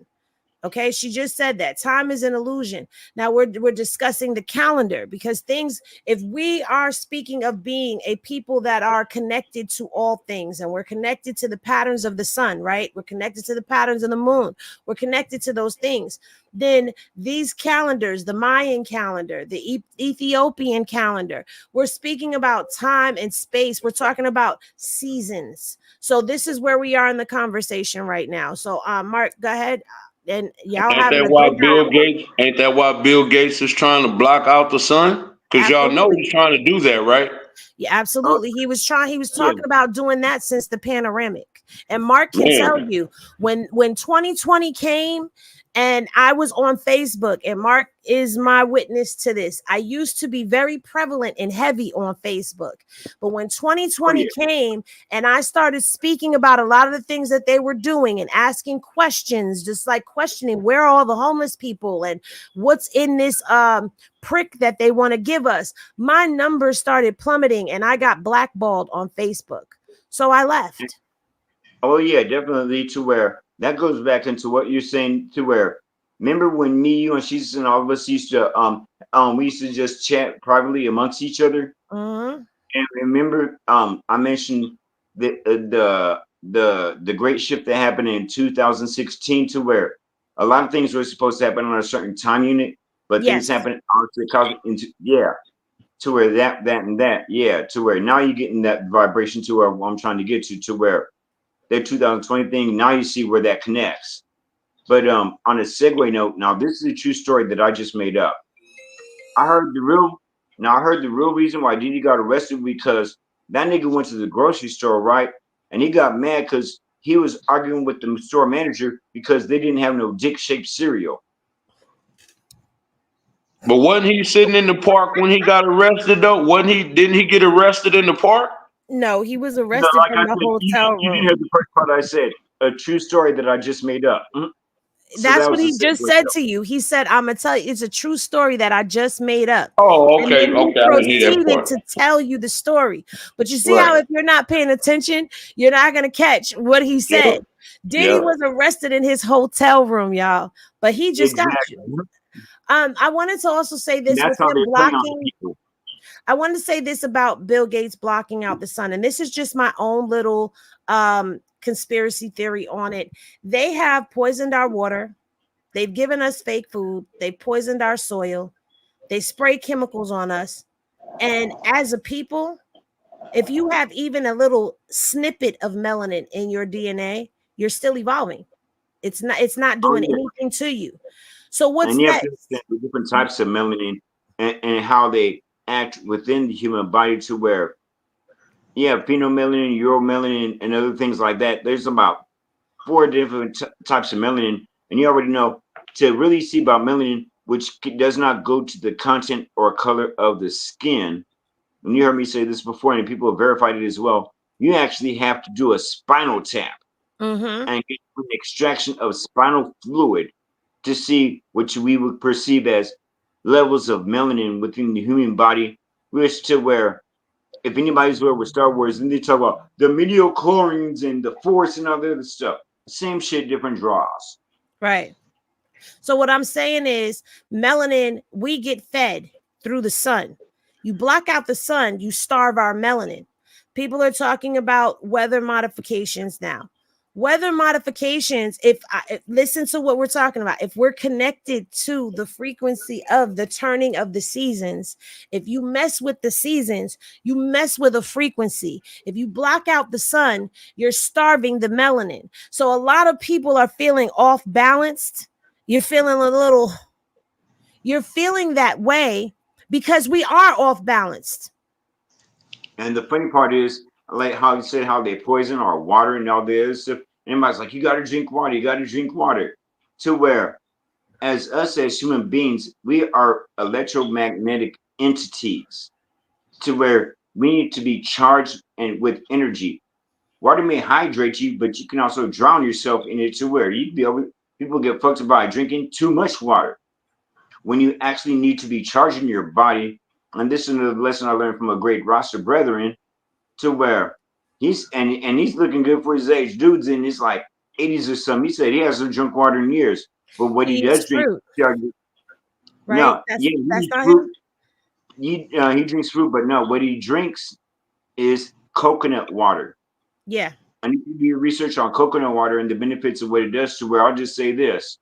Okay, she just said that time is an illusion. Now we're discussing the calendar, because if we are speaking of being a people that are connected to all things, and we're connected to the patterns of the sun, right? We're connected to the patterns of the moon. We're connected to those things. Then these calendars, the Mayan calendar, the Ethiopian calendar, we're speaking about time and space. We're talking about seasons. So this is where we are in the conversation right now. So Mark, go ahead. And y'all ain't that why Bill Gates is trying to block out the sun? Because y'all know he's trying to do that, right? Yeah, absolutely. He was talking about doing that since the panoramic. And Mark can tell you, when 2020 came And I was on Facebook, and Mark is my witness to this. I used to be very prevalent and heavy on Facebook. But when 2020 came and I started speaking about a lot of the things that they were doing and asking questions, just like questioning where are all the homeless people and what's in this prick that they want to give us, my numbers started plummeting and I got blackballed on Facebook. So I left. Oh yeah, definitely. To where that goes back into what you're saying. To where, remember when me, you, and she's and all of us used to we used to just chat privately amongst each other. Mhm. And remember, I mentioned the great shift that happened in 2016, to where a lot of things were supposed to happen on a certain time unit, but things Yes. happen into to where to where now you're getting that vibration to where I'm trying to get to where that 2020 thing, now you see where that connects. But on a segue note, now this is a true story that I just made up. I heard the real reason why Diddy got arrested, because that nigga went to the grocery store, right? And he got mad because he was arguing with the store manager because they didn't have no dick-shaped cereal. But wasn't he sitting in the park when he got arrested though? Wasn't he? Didn't he get arrested in the park? No, he was No, arrested like from I the said, hotel you didn't room. hear the first part I said. A true story that I just made up. So That's that what was the he just segue said though. to you. He said, I'm going to tell you, it's a true story that I just made up. Oh, And okay, then he okay. I didn't hear that proceeded part. to tell you the story. But you see Right. how if you're not paying attention, you're not going to catch what he Yep. said. Diddy Yep. was arrested in his hotel room, y'all, but he just got Exactly. you. I wanted to also say And this that's with how him they play on the blocking. people. I wanted to say this about Bill Gates blocking out the sun. And this is just my own little conspiracy theory on it. They have poisoned our water. They've given us fake food. They poisoned our soil. They spray chemicals on us. And as a people, if you have even a little snippet of melanin in your DNA, you're still evolving. It's not Oh doing yeah. anything to you. So what's And you have to next? understand the different types of melanin and how they act within the human body, to where phenomelanin, uromelanin, and other things like that. There's about 4 different types of melanin, and you already know to really see about melanin, which does not go to the content or color of the skin. And you heard me say this before, and people have verified it as well. You actually have to do a spinal tap Mm-hmm. and get an extraction of spinal fluid to see what we would perceive as levels of melanin within the human body, which to where if anybody's aware with Star Wars, then they talk about the midichlorians and the force and all the other stuff. Same shit, different draws. Right. So what I'm saying is melanin, we get fed through the sun. You block out the sun, you starve our melanin. People are talking about weather modifications now. Weather modifications, listen to what we're talking about. If we're connected to the frequency of the turning of the seasons, if you mess with the seasons, you mess with a frequency. If you block out the sun, you're starving the melanin. So a lot of people are feeling off balanced. You're feeling that way because we are off balanced. And the funny part is, like how you said, how they poison our water and all the other stuff. Anybody's like, you got to drink water, you got to drink water. To where, as us as human beings, we are electromagnetic entities. To where we need to be charged and with energy. Water may hydrate you, but you can also drown yourself in it, to where you be able, people get fucked up by drinking too much water when you actually need to be charging your body. And this is another lesson I learned from a great roster brethren, to where he's looking good for his age. Dude's in his like 80s or something. He said he hasn't drunk water in years, but what he He eats does drink, fruit, right? no, That's yeah, he that's eats not fruit. him. He drinks fruit, but no, what he drinks is coconut water. Yeah. I need to do research on coconut water and the benefits of what it does. To where I'll just say this: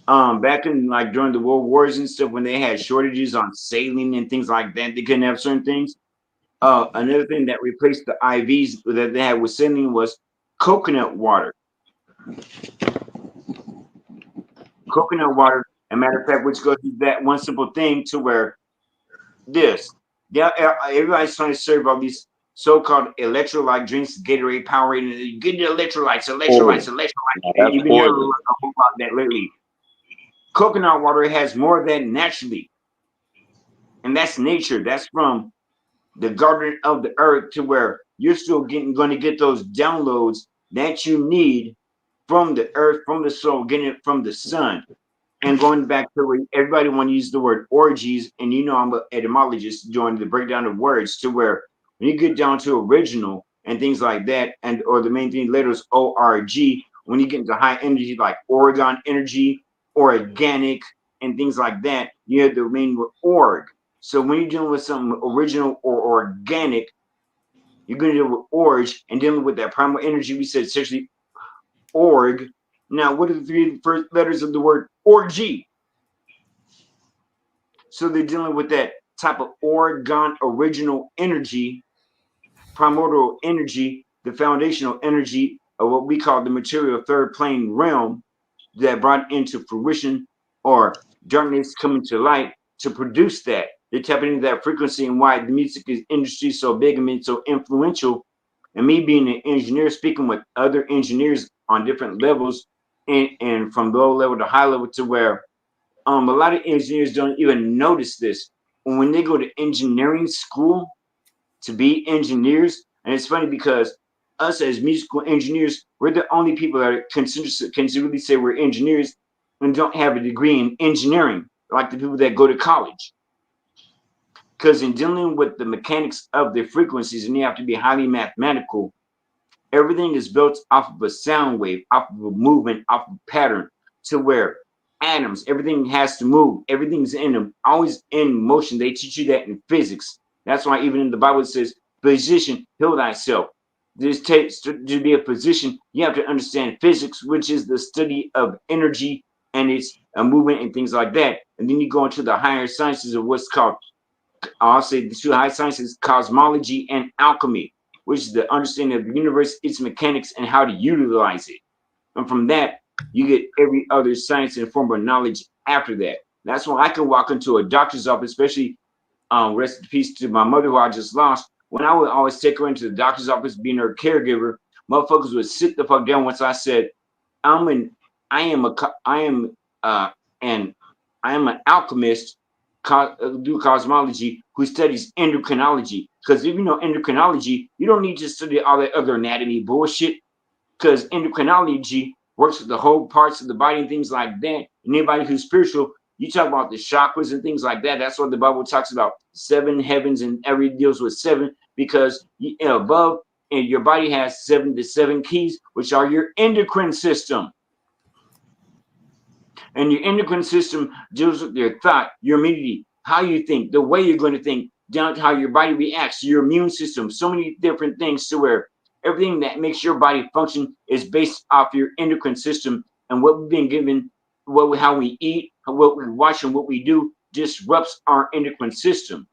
back in like during the world wars and stuff, when they had shortages on saline and things like that, they couldn't have certain things. Another thing that replaced the IVs that they had with saline was coconut water. Coconut water, a matter of fact, which goes to that one simple thing, to where this, yeah, everybody's trying to serve all these so-called electrolyte drinks, Gatorade, Powerade, and you get the electrolytes, Poison. electrolytes. No, And that's you've been hearing a poison. whole lot of that lately. Coconut water has more of that naturally, and that's nature. That's from the garden of the earth, to where you're still going to get those downloads that you need from the earth, from the soul, getting it from the sun. And going back to where everybody want to use the word orgies, and I'm an etymologist doing the breakdown of words, to where when you get down to original and things like that, and or the main thing letters ORG, when you get into high energy like Oregon energy, organic, and things like that, you have the main word org. So when you're dealing with something original or organic, you're going to deal with org, and dealing with that primal energy. We said essentially org. Now, what are the three first letters of the word org? So they're dealing with that type of Oregon original energy, primordial energy, the foundational energy of what we call the material third plane realm, that brought into fruition or darkness coming to light to produce that. They're tapping into that frequency, and why the music industry is so big and been so influential. And me being an engineer, speaking with other engineers on different levels, and from low level to high level, to where a lot of engineers don't even notice this. When they go to engineering school to be engineers, and it's funny because us as musical engineers, we're the only people that can really say we're engineers and don't have a degree in engineering, like the people that go to college. Because in dealing with the mechanics of the frequencies, and you have to be highly mathematical, everything is built off of a sound wave, off of a movement, off of a pattern, to where atoms, everything has to move. Everything's in them, always in motion. They teach you that in physics. That's why even in the Bible it says, physician, heal thyself. This takes to be a physician, you have to understand physics, which is the study of energy and its movement and things like that. And then you go into the higher sciences of what's called, I'll say the two high sciences, cosmology and alchemy, which is the understanding of the universe, its mechanics, and how to utilize it. And from that, you get every other science and form of knowledge after that. That's why I can walk into a doctor's office, especially rest in peace to my mother who I just lost. When I would always take her into the doctor's office, being her caregiver, motherfuckers would sit the fuck down once I said, I am an alchemist, do cosmology, who studies endocrinology. Because if you know endocrinology, you don't need to study all that other anatomy bullshit, because endocrinology works with the whole parts of the body and things like that. And anybody who's spiritual, you talk about the chakras and things like that. That's what the Bible talks about, 7 heavens, and every deals with 7, because above, and your body has 7 keys, which are your endocrine system. And your endocrine system deals with your thought, your immunity, how you think, the way you're going to think, down to how your body reacts, your immune system, so many different things, to where everything that makes your body function is based off your endocrine system. And what we've been given, how we eat, what we watch, and what we do disrupts our endocrine system,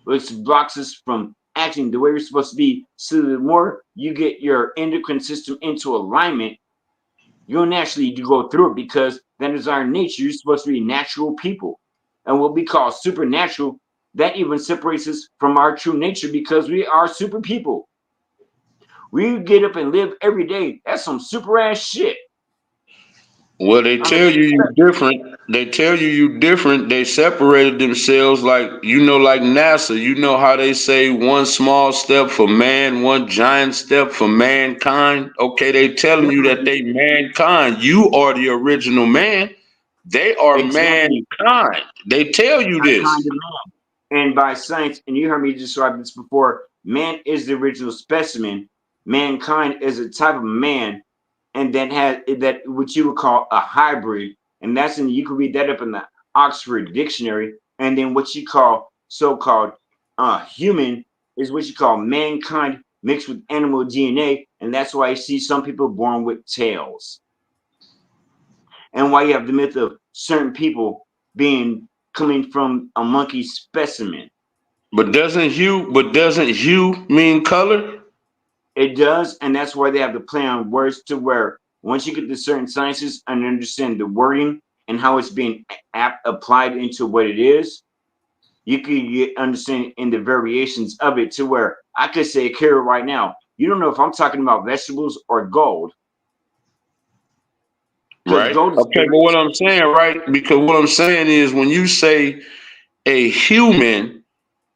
which blocks us from acting the way we're supposed to be. So the more you get your endocrine system into alignment, you'll naturally go through it, because that is our nature. You're supposed to be natural people. And what we call supernatural, that even separates us from our true nature, because we are super people. We get up and live every day. That's some super ass shit. Well, they tell you different. They tell you different. They separated themselves, like like NASA. You know how they say one small step for man, one giant step for mankind. Okay, they telling you that they mankind. You are the original man. They are Exactly. mankind. They tell you this. Kind of man. And by science, and you heard me describe this before, man is the original specimen. Mankind is a type of man, and that has that what you would call a hybrid, and that's in, you can read that up in the Oxford Dictionary. And then what you call so-called human is what you call mankind mixed with animal DNA, and that's why you see some people born with tails, and why you have the myth of certain people being coming from a monkey specimen. But doesn't hue mean color? It does, and that's why they have the play on words, to where once you get to certain sciences and understand the wording and how it's being applied into what it is, you can get understanding in the variations of it, to where I could say a carrot right now. You don't know if I'm talking about vegetables or gold. Right. gold is Okay, but what I'm saying, right? Because what I'm saying is when you say a human,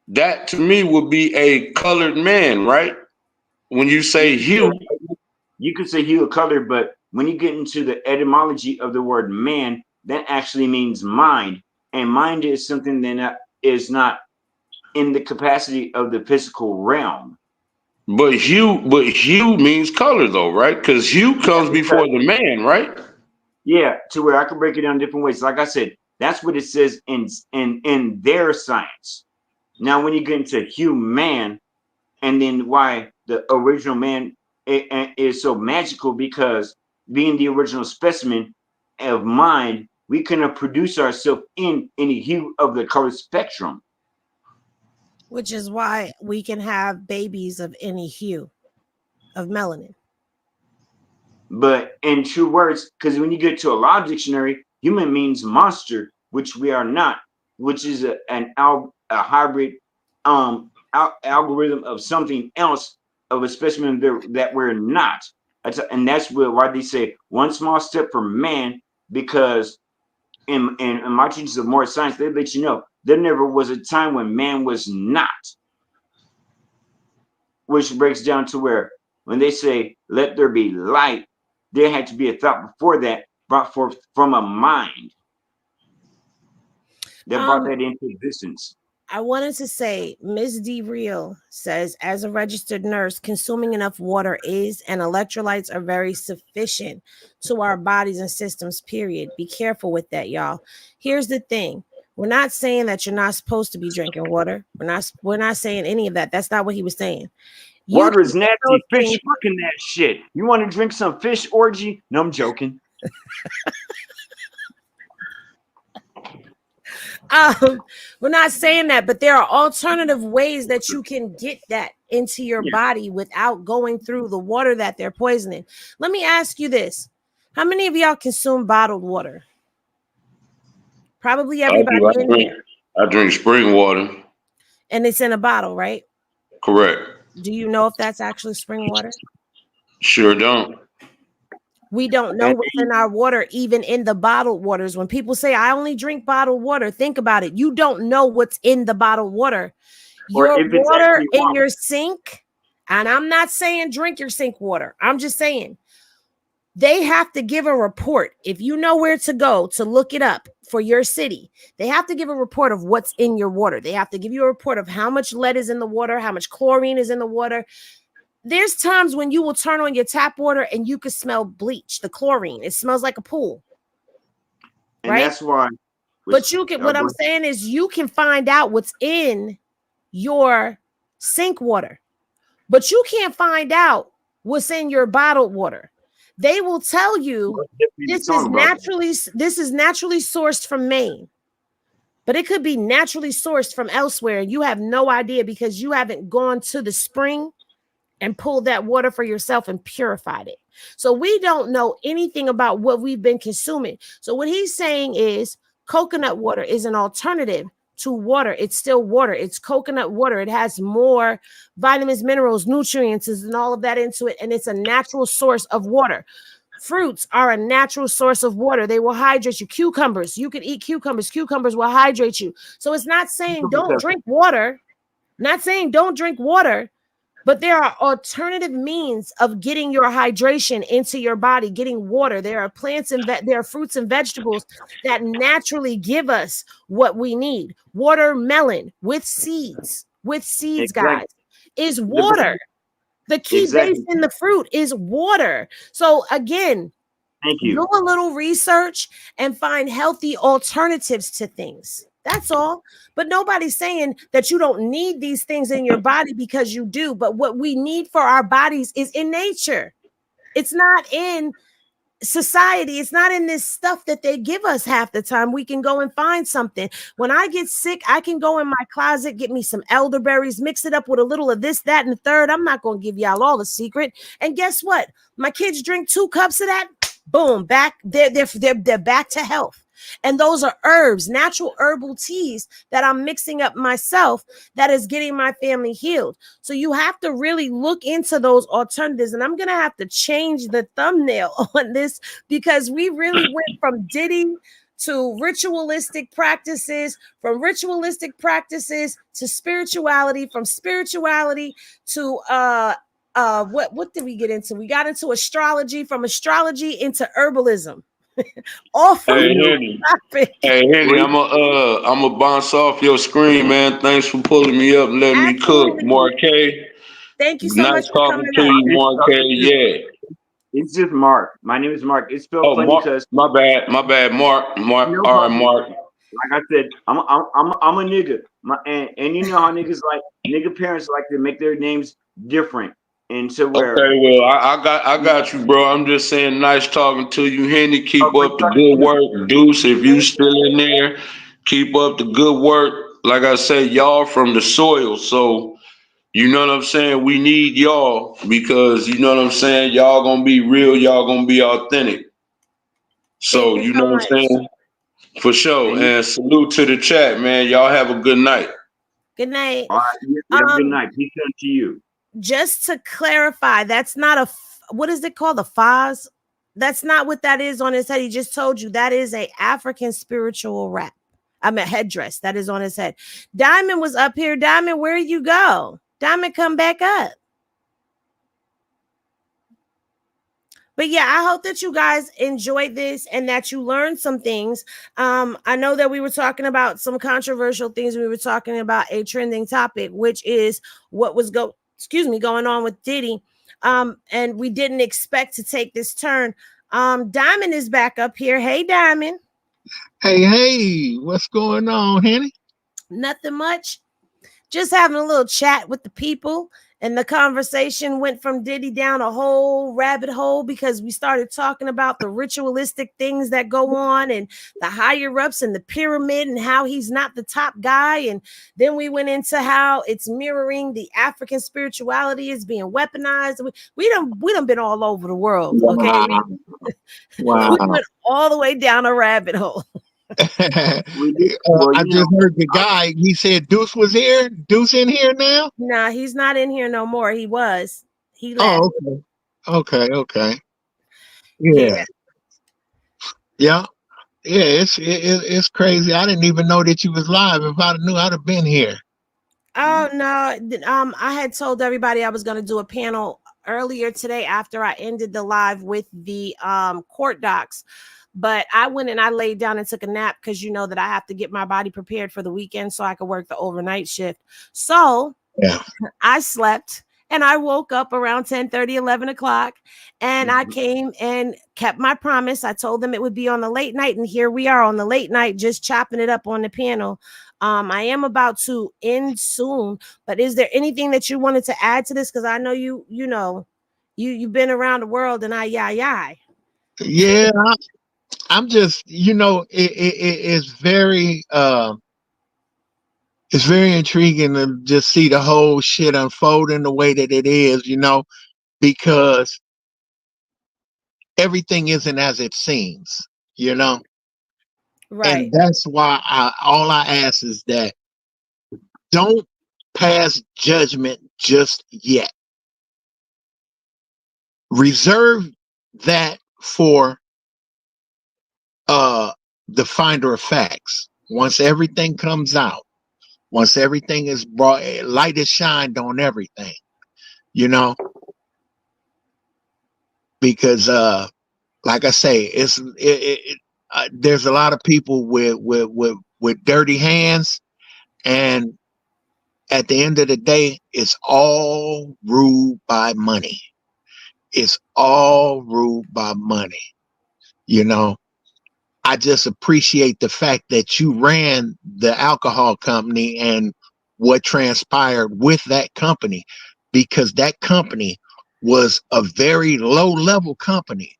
that to me would be a colored man, right? When you you say could say, hue, you could say hue of color, but when you get into the etymology of the word man, that actually means mind, and mind is something that is not in the capacity of the physical realm. but hue means color though, right? Because hue Yeah, comes because before the man, right? yeah, to where I can break it down different ways. Like I said, that's what it says in their science. Now, when you get into human, and then why the original man is so magical, because being the original specimen of mind, we couldn't produce ourselves in any hue of the color spectrum. Which is why we can have babies of any hue of melanin. But in true words, because when you get to a law dictionary, human means monster, which we are not, which is a hybrid algorithm of something else, of a specimen that we're not. And that's why they say one small step for man, because in my teachings of more science, they let you know there never was a time when man was not, which breaks down to where when they say let there be light, there had to be a thought before that brought forth from a mind that brought that into existence. I wanted to say, Miss D Real says, as a registered nurse, consuming enough water is, and electrolytes are very sufficient to our bodies and systems, period. Be careful with that, y'all. Here's the thing. We're not saying that you're not supposed to be drinking water. We're not saying any of that. That's not what he was saying. You Water can is get those nasty. Fish things. fucking that shit. You want to drink some fish orgy? No, I'm joking. We're not saying that, but there are alternative ways that you can get that into your body without going through the water that they're poisoning. Let me ask you this. How many of y'all consume bottled water? Probably I everybody do. in here. I drink spring water. And it's in a bottle, right? Correct. Do you know if that's actually spring water? Sure don't. We don't know what's in our water, even in the bottled waters. When people say, I only drink bottled water, think about it. You don't know what's in the bottled water. Or Your if it's water actually in water. your sink, and I'm not saying drink your sink water. I'm just saying they have to give a report. If you know where to go to look it up for your city, they have to give a report of what's in your water. They have to give you a report of how much lead is in the water, how much chlorine is in the water. There's times when you will turn on your tap water and you can smell bleach, the chlorine. It smells like a pool. And right? that's why. But you can, what I'm saying is you can find out what's in your sink water, but you can't find out what's in your bottled water. They will tell you this is naturally sourced from Maine, but it could be naturally sourced from elsewhere. You have no idea because you haven't gone to the spring and pulled that water for yourself and purified it. So we don't know anything about what we've been consuming. So what he's saying is coconut water is an alternative to water. It's still water. It's coconut water. It has more vitamins, minerals, nutrients, and all of that into it. And it's a natural source of water. Fruits are a natural source of water. They will hydrate you. Cucumbers, you can eat cucumbers. Cucumbers will hydrate you. So it's not saying don't drink water. Not saying don't drink water. But there are alternative means of getting your hydration into your body, getting water. There are plants and there are fruits and vegetables that naturally give us what we need. Watermelon with seeds, guys, is water. The key base in the fruit is water. So again, do a little research and find healthy alternatives to things. That's all. But nobody's saying that you don't need these things in your body because you do. But what we need for our bodies is in nature. It's not in society. It's not in this stuff that they give us half the time. We can go and find something. When I get sick, I can go in my closet, get me some elderberries, mix it up with a little of this, that, and the third. I'm not going to give y'all all the secret. And guess what? My kids drink 2 cups of that. Boom, back. They're back to health. And those are herbs, natural herbal teas that I'm mixing up myself that is getting my family healed. So you have to really look into those alternatives. And I'm going to have to change the thumbnail on this because we really went from Diddy to ritualistic practices, from ritualistic practices to spirituality, from spirituality to what did we get into? We got into astrology, from astrology into herbalism. All from Hey the Henny, topic. I'm a bounce off your screen, man. Thanks for pulling me up, and letting me cook, Absolutely. Marquez. Thank you so Nice much for talking coming to up. you, Marquez. Yeah. It's just Mark. My name is Mark. It's spelled Oh, funny Mark. because My bad. Mark. no All right, problem. Mark. Like I said, I'm a nigga. And you know how niggas like nigga parents like to make their names different, and so where Okay, well, I got you, bro. I'm just saying, nice talking to you, Henny. Keep but up the good work, Deuce. If you still in there, keep up the good work. Like I say, y'all from the soil, so you know what I'm saying. We need y'all because you know what I'm saying. Y'all gonna be real. Y'all gonna be authentic. Thank So you you so know what I'm much. saying. For sure. and And salute to the chat, man. Y'all have a good night. Good night. all right, you have a good night. Peace out to you. Just to clarify, that's not what is it called? A Faz? That's not what that is on his head. He just told you that is a African spiritual wrap. I'm a headdress that is on his head. Diamond was up here. Diamond, where you go? Diamond, come back up. But yeah, I hope that you guys enjoyed this and that you learned some things. I know that we were talking about some controversial things. We were talking about a trending topic, which is what was going on with Diddy. And we didn't expect to take this turn. Diamond is back up here. Hey, Diamond. Hey, what's going on, Henny? Nothing much. Just having a little chat with the people. And the conversation went from Diddy down a whole rabbit hole because we started talking about the ritualistic things that go on and the higher ups and the pyramid and how he's not the top guy. And then we went into how it's mirroring the African spirituality is being weaponized. We done been all over the world. Okay. Wow. We Wow. went all the way down a rabbit hole. Well, I you just know, heard the guy, he said Deuce was here. Deuce in here now? Nah, he's not in here no more. He was. He left. Oh, okay. Yeah. Yeah. Yeah. Yeah, it's crazy. I didn't even know that you was live. If I knew, I'd have been here. Oh no. I had told everybody I was going to do a panel earlier today after I ended the live with the court docs. But I went and I laid down and took a nap because you know that I have to get my body prepared for the weekend so I could work the overnight shift. So Yeah. I slept and I woke up around 10:30, 11 o'clock, and I came and kept my promise. I told them it would be on the late night, and here we are on the late night, just chopping it up on the panel. I am about to end soon, but is there anything that you wanted to add to this? Because I know you've been around the world, and Yeah, I'm just, it's very intriguing to just see the whole shit unfold in the way that it is, because everything isn't as it seems, you know. right. And that's why all I ask is that don't pass judgment just yet. Reserve that for the finder of facts. Once everything comes out, once everything is brought, light is shined on everything, because like I say, there's a lot of people with dirty hands, and at the end of the day, it's all ruled by money. It's all ruled by money. I just appreciate the fact that you ran the alcohol company and what transpired with that company, because that company was a very low level company.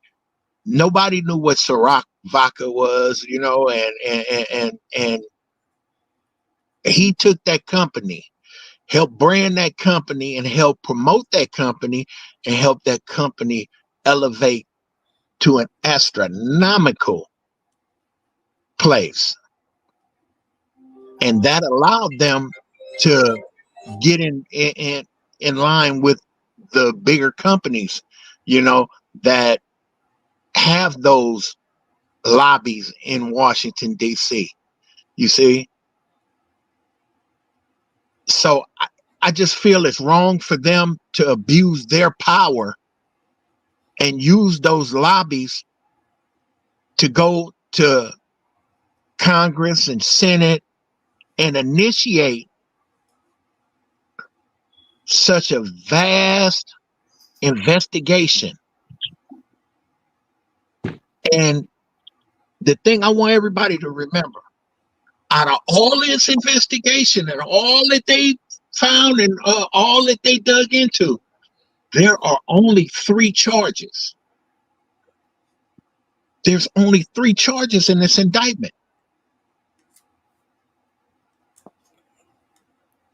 Nobody knew what Ciroc vodka was, and he took that company, helped brand that company, and helped promote that company, and help that company elevate to an astronomical place. And that allowed them to get in line with the bigger companies, you know, that have those lobbies in Washington, D.C. You see? So I just feel it's wrong for them to abuse their power and use those lobbies to go to Congress and Senate and initiate such a vast investigation. And the thing I want everybody to remember, out of all this investigation and all that they found and all that they dug into, there are only 3 charges. There's only 3 charges in this indictment.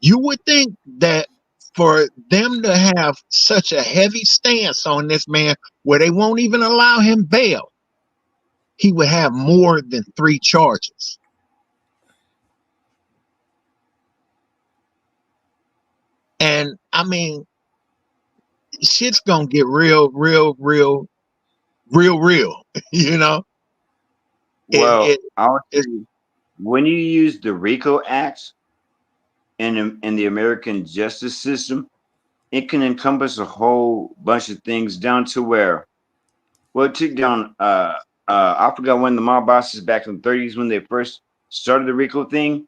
You would think that for them to have such a heavy stance on this man where they won't even allow him bail, he would have more than 3 charges. And I mean, shit's gonna get real, you know? Well, It, I'll it, tell you, when you use the RICO Act in the American justice system, it can encompass a whole bunch of things down to where, well, it took down, I forgot when the mob bosses back in the 30s when they first started the RICO thing,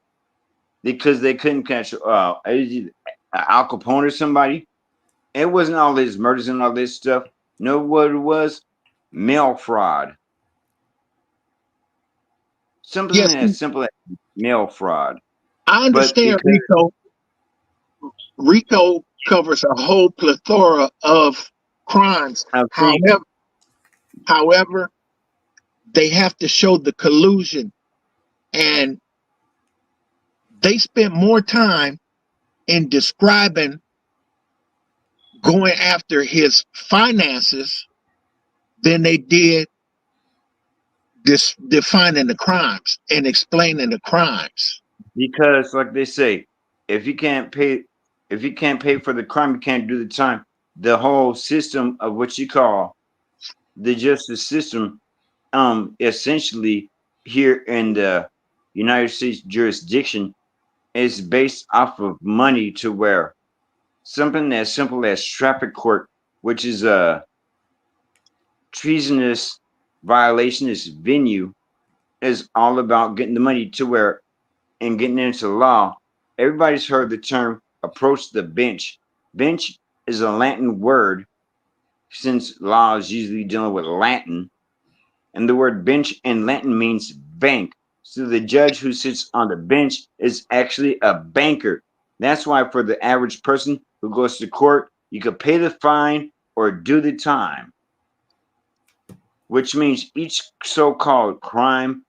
because they couldn't catch Al Capone or somebody. It wasn't all this murders and all this stuff. Know what it was? Mail fraud. Something yes, as simple as mail fraud. I But understand because Rico covers a whole plethora of crimes. of things, However, they have to show the collusion, and they spent more time in describing going after his finances than they did defining the crimes and explaining the crimes. because like they say, if you can't pay, if you can't pay for the crime, you can't do the time. The whole system of what you call the justice system, essentially here in the United States jurisdiction, is based off of money to where something as simple as traffic court, which is a treasonous violationist venue, is all about getting the money to where and getting into law. Everybody's heard the term approach the bench. Bench is a Latin word since law is usually dealing with Latin. And the word bench in Latin means bank. So the judge who sits on the bench is actually a banker. That's why for the average person who goes to court, you could pay the fine or do the time, which means each so-called crime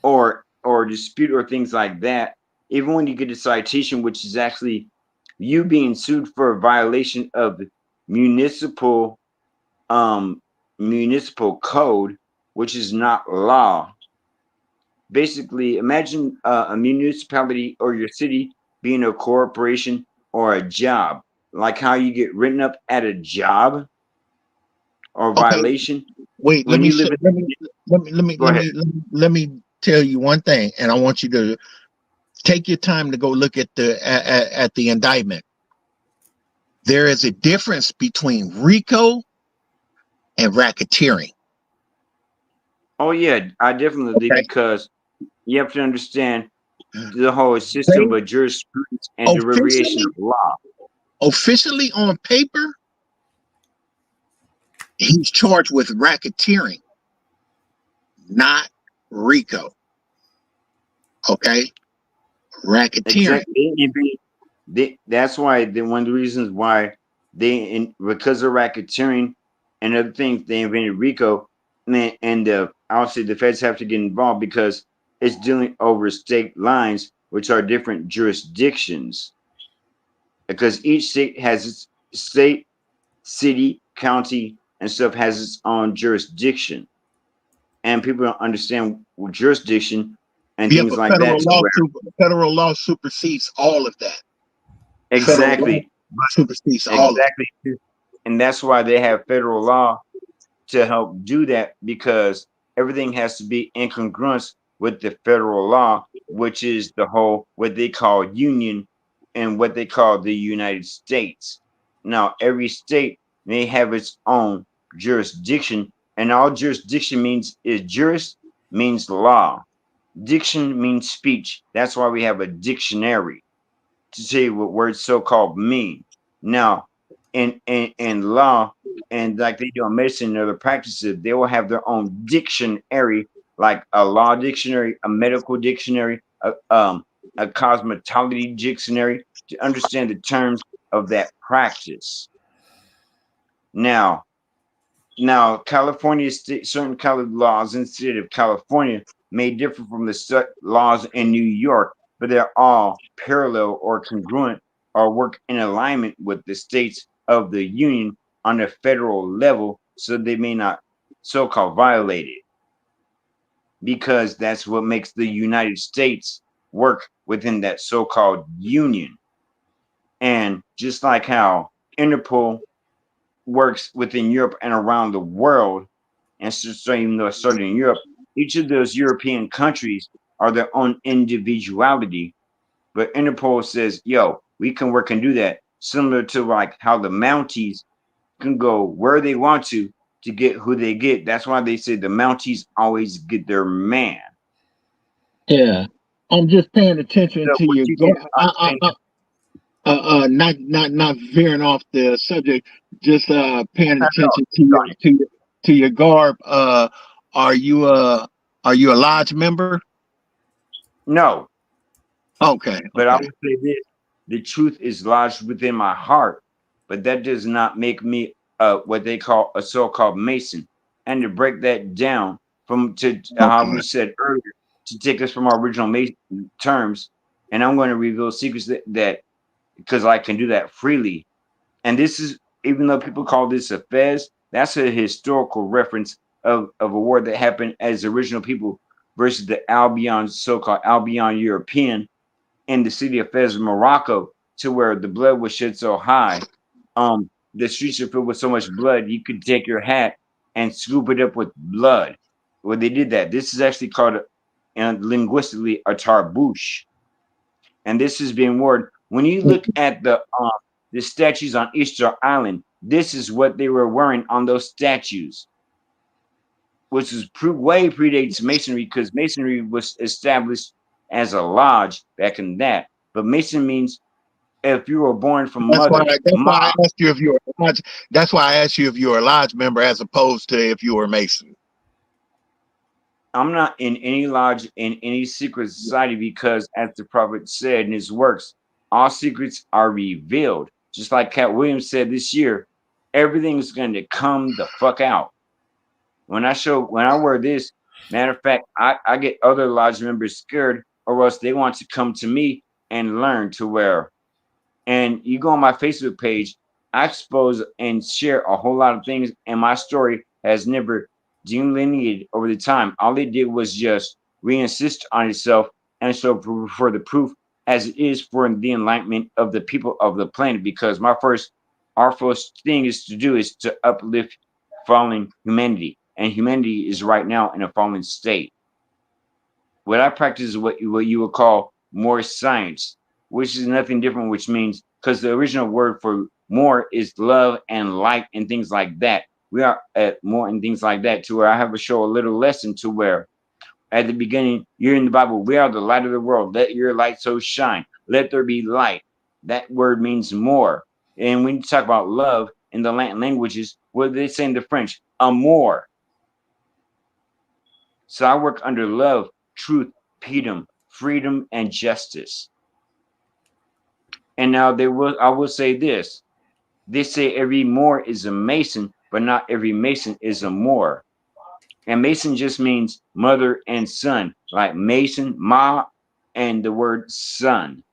or dispute or things like that, even when you get a citation, which is actually you being sued for a violation of municipal municipal code, which is not law. Basically, imagine a municipality or your city being a corporation or a job, like how you get written up at a job or Okay, violation wait. when you live in. Go ahead. Let me tell you one thing, and I want you to take your time to go look at the indictment. There is a difference between RICO and racketeering. Oh yeah, I definitely do, Okay, because you have to understand the whole system they of jurisprudence and derivation officially of law. officially on paper, he's charged with racketeering, not RICO. Okay, racketeering. Exactly. That's why one of the reasons why because of racketeering and other things they invented RICO, and obviously the feds have to get involved because it's dealing over state lines, which are different jurisdictions. Because each state has its state, city, county, and stuff has its own jurisdiction, and people don't understand jurisdiction and Yeah, things but like that. To where federal law supersedes all of that. Federal law exactly, supersedes all of exactly, and that's why they have federal law to help do that, because everything has to be in congruence with the federal law, which is the whole what they call union and what they call the United States. Now, every state may have its own jurisdiction, and all jurisdiction means is juris means law. Diction means speech. That's why we have a dictionary to say what words so-called mean. Now, in law, and like they do in medicine and other practices, they will have their own dictionary, like a law dictionary, a medical dictionary, a cosmetology dictionary, to understand the terms of that practice. Now, California state, certain laws in the state of California may differ from the laws in New York, but they're all parallel or congruent or work in alignment with the states of the union on a federal level, so they may not so-called violate it, because that's what makes the United States work within that so-called union. And just like how Interpol works within Europe and around the world, and so even though it started in Europe, each of those European countries are their own individuality. But Interpol says, yo, we can work and do that, similar to like how the Mounties can go where they want to get who they get. That's why they say the Mounties always get their man. Yeah, I'm just paying attention So to what your you can understand, not veering off the subject, just paying I know, attention to your garb. Are you a lodge member? no, Okay, but I okay. would say this: the truth is lodged within my heart, but that does not make me what they call a so-called Mason. And to break that down from to how we Okay. said earlier, to take us from our original Mason terms, and I'm going to reveal secrets that because I can do that freely. And this is, even though people call this a fez, that's a historical reference of a war that happened as original people versus the Albion, so-called Albion European, in the city of Fez, Morocco, to where the blood was shed so high. The streets are filled with so much blood, you could take your hat and scoop it up with blood. Well, they did that. This is actually called, linguistically, a tarbouche. And this is being worn. When you look at the statues on Easter Island, this is what they were wearing on those statues, which is way predates Masonry, because Masonry was established as a lodge back in that. But Mason means if you were born from That's why. mother, That's ma. why I asked you if you're a lodge. That's why I asked you if you're a lodge member as opposed to if you were a Mason. I'm not in any lodge in any secret society, because, as the prophet said in his works, all secrets are revealed. Just like Cat Williams said this year, everything's going to come the fuck out. When I wear this, matter of fact, I get other lodge members scared, or else they want to come to me and learn to wear. And you go on my Facebook page, I expose and share a whole lot of things, and my story has never delineated over the time. All it did was just reinsist on itself, and so for the proof, as it is for the enlightenment of the people of the planet. Because our first thing is to do is to uplift fallen humanity, and humanity is right now in a fallen state. What I practice is what you would call more science, which is nothing different, which means, because the original word for more is love and light and things like that. We are at more and things like that, to where I have to show a little lesson, to where at the beginning, you're in the Bible, we are the light of the world. Let your light so shine. Let there be light. That word means more. And when you talk about love in the Latin languages, what do they say in the French? Amour. So I work under love, truth, freedom, and justice. And now I will say this. They say every Moor is a Mason, but not every Mason is a Moor. And Mason just means mother and son, like Mason, Ma, and the word son.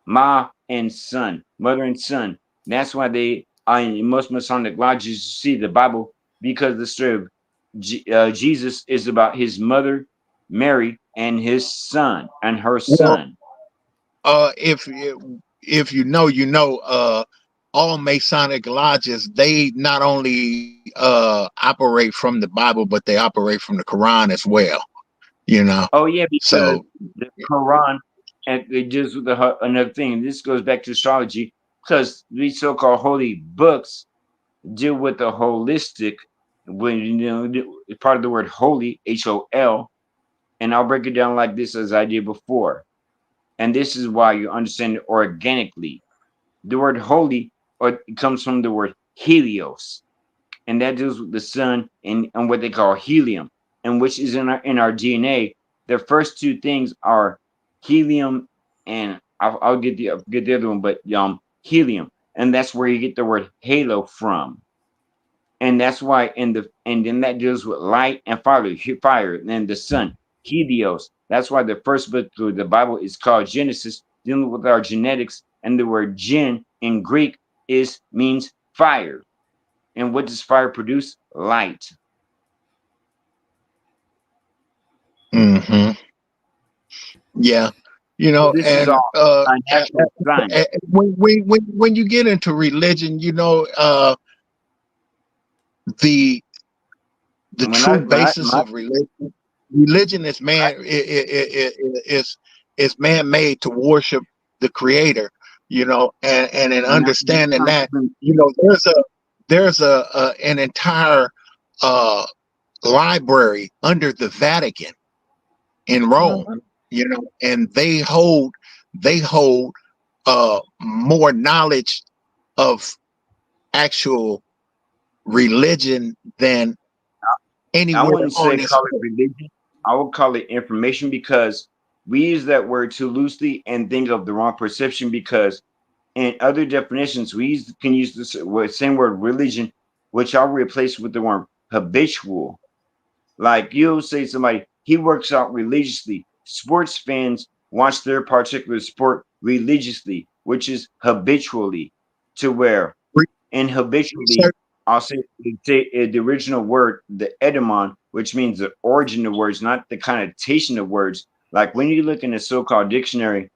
Ma and son, mother and son. That's why they are in most Masonic lodges, you see the Bible, because the story of Jesus is about his mother Mary and his son and her Well, son. if you know, you know, all Masonic lodges, they not only operate from the Bible, but they operate from the Quran as well. You know, Oh yeah, because so the Quran, and it just with another thing. This goes back to astrology because these so-called holy books deal with the holistic. When you know, part of the word holy, HOL, and I'll break it down like this as I did before. And this is why you understand it organically. The word holy or it comes from the word helios, and that deals with the sun and what they call helium, and which is in our DNA. The first two things are helium, and I'll get the other one, but helium, and that's where you get the word halo from, and that's why and then that deals with light and fire, and then the sun, helios. That's why the first book of the Bible is called Genesis, dealing with our genetics, and the word gen in Greek is means fire. And what does fire produce? Light. hmm yeah, you So know, this is and all a natural science. when you get into religion, you know, the the And true basis my of religion is is man made to worship the creator, you know, and in and that's understanding that, something, you know, there's a an entire uh library under the Vatican in Rome, Mhm. you know, and they hold more knowledge of actual religion than I anywhere wouldn't on say this call it earth. religion. I would call it information because we use that word too loosely and think of the wrong perception because in other definitions can use the same word religion, which I'll replace with the word habitual. Like you'll say somebody, he works out religiously. Sports fans watch their particular sport religiously, which is habitually, to where and habitually, Research, the original word, the etymon, which means the origin of words, not the connotation of words. Like when you look in a so-called dictionary,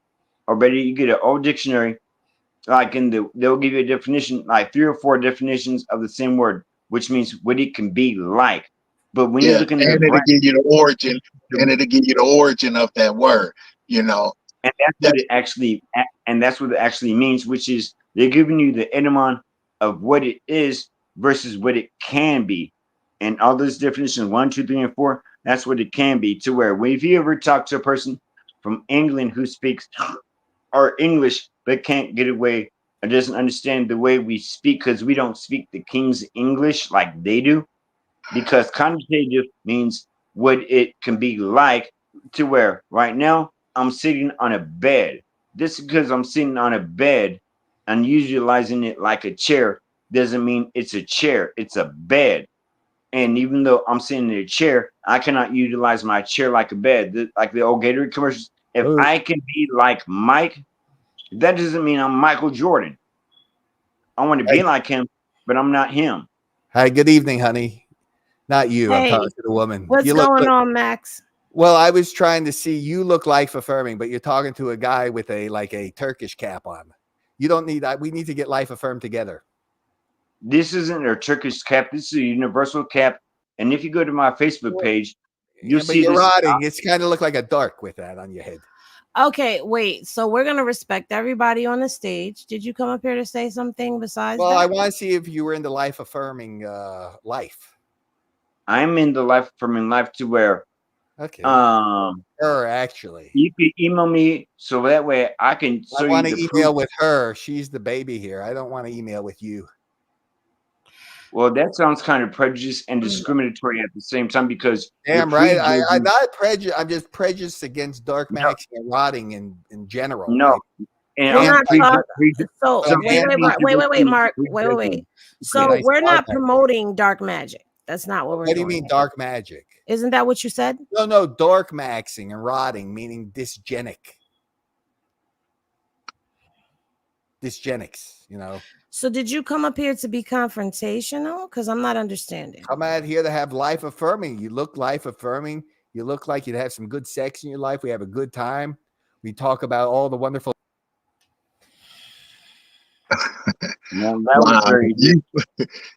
or better, you get an old dictionary, like they'll give you a definition, like 3 or 4 definitions of the same word, which means what it can be like. But when you yeah, look in the and it'll brand, give you the origin, and it'll give you the origin of that word, you know. and that's That what it actually, and that's what it actually means, which is they're giving you the etymon of what it is versus what it can be. And all those definitions, 1, 2, 3, and 4, that's what it can be. To where if you ever talk to a person from England who speaks or English but can't get away or doesn't understand the way we speak because we don't speak the King's English like they do, because connotative means what it can be like, to where right now I'm sitting on a bed. Just because I'm sitting on a bed and utilizing it like a chair doesn't mean it's a chair, it's a bed. And even though I'm sitting in a chair, I cannot utilize my chair like a bed. Like the old Gatorade commercials. If I can be like Mike, that doesn't mean I'm Michael Jordan. I want to Hey, be like him, but I'm not him. hi, good evening, honey. Not you. I'm talking Hey, to the woman. what's You look going good. on, Max? Well, I was trying to see you look life affirming, but you're talking to a guy with a Turkish cap on. You don't need that. We need to get life affirmed together. This isn't a Turkish cap. This is a universal cap. And if you go to my Facebook Well, page, you'll yeah, but see you're this. rotting. It's kind of look like a dark with that on your head. Okay, wait. So we're gonna respect everybody on the stage. Did you come up here to say something besides Well, I that? want to see if you were into life affirming life. I'm in the life affirming life to where Okay. um Her, actually. you can email me so that way I can I show you want the to proof. email with her. She's the baby here. I don't want to email with you. Well, that sounds kind of prejudiced and Mm. discriminatory at the same time because you're Damn right. I'm prejudging. not prejudiced. I'm just prejudiced against dark No, magic and rotting in general. no. And We're I am not prejudiced, talking. So but some I'm wait, people wait, need anti. Mark. to Wait, go wait, wait, through Mark. Wait, wait, wait. prejudging. Okay, So nice we're car not type. promoting dark magic. That's not what we're What do you doing mean here. dark magic? Isn't that what you said? No, dark maxing and rotting, meaning dysgenic. Dysgenics, So did you come up here to be confrontational? Because I'm not understanding. I'm out here to have life affirming. You look life affirming. You look like you'd have some good sex in your life. We have a good time. We talk about all the wonderful. Now, that was Wow, very good.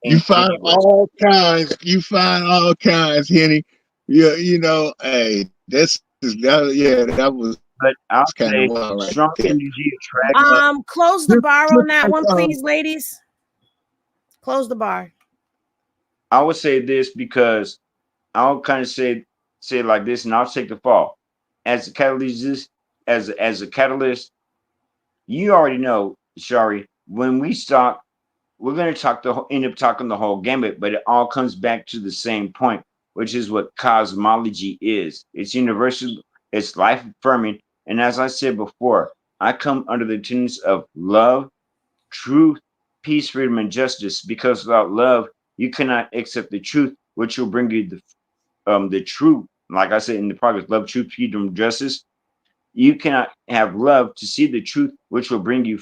you find Anyway, all kinds. You find all kinds, Henny. Yeah, you know, hey, this is that. Yeah, that was but kind of I'll wild right say there. strong energy attracts. Close the Just, bar just on that like one, please, ladies. Close the bar. I would say this because I'll kind of say it like this, and I'll take the fall. As a catalyst, as a catalyst, you already know, Shari. When we stop, we're going to end up talking the whole gambit, but it all comes back to the same point, which is what cosmology is. It's universal. It's life affirming, and as I said before, I come under the tenets of love, truth, peace, freedom, and justice. Because without love, you cannot accept the truth, which will bring you the truth. Like I said in the progress, love, truth, freedom, justice. You cannot have love to see the truth, which will bring you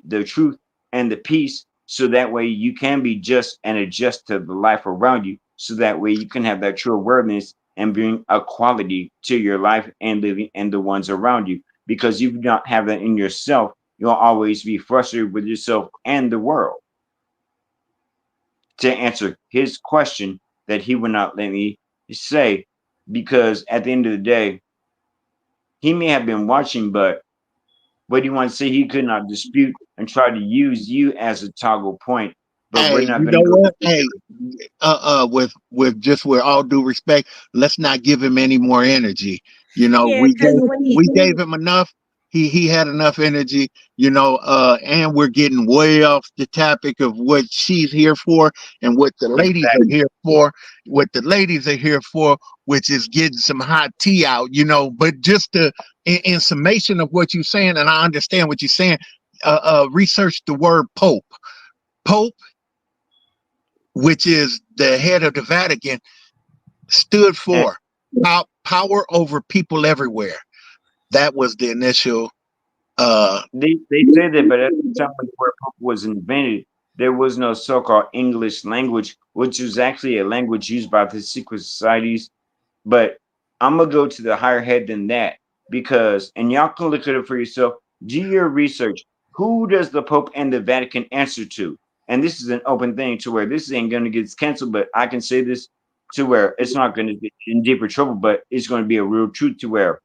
the truth and the peace. So that way you can be just and adjust to the life around you. So that way you can have that true awareness and bring a quality to your life and living and the ones around you. Because if you don't have that in yourself, you'll always be frustrated with yourself and the world. To answer his question that he would not let me say, because at the end of the day, he may have been watching, but what do you want to say? He could not dispute and try to use you as a toggle point, but we're Hey, not you going know to go what? into Hey, with all due respect, let's not give him any more energy. You know, Yeah, because when we gave him enough. He had enough energy, you know, and we're getting way off the topic of what she's here for and what the ladies are exactly here for, what the ladies are here for, which is getting some hot tea out, you know. But just in summation of what you're saying, and I understand what you're saying, research the word Pope. Pope, which is the head of the Vatican, stood and for power over people everywhere. That was the initial. they say that, but at the time when the word pop was invented, there was no so-called English language, which was actually a language used by the secret societies. But I'm gonna go to the higher head than that because, and y'all can look it up for yourself. Do your research. Who does the Pope and the Vatican answer to? And this is an open thing to where this ain't gonna get canceled, but I can say this to where it's not gonna get in deeper trouble, but it's gonna be a real truth to where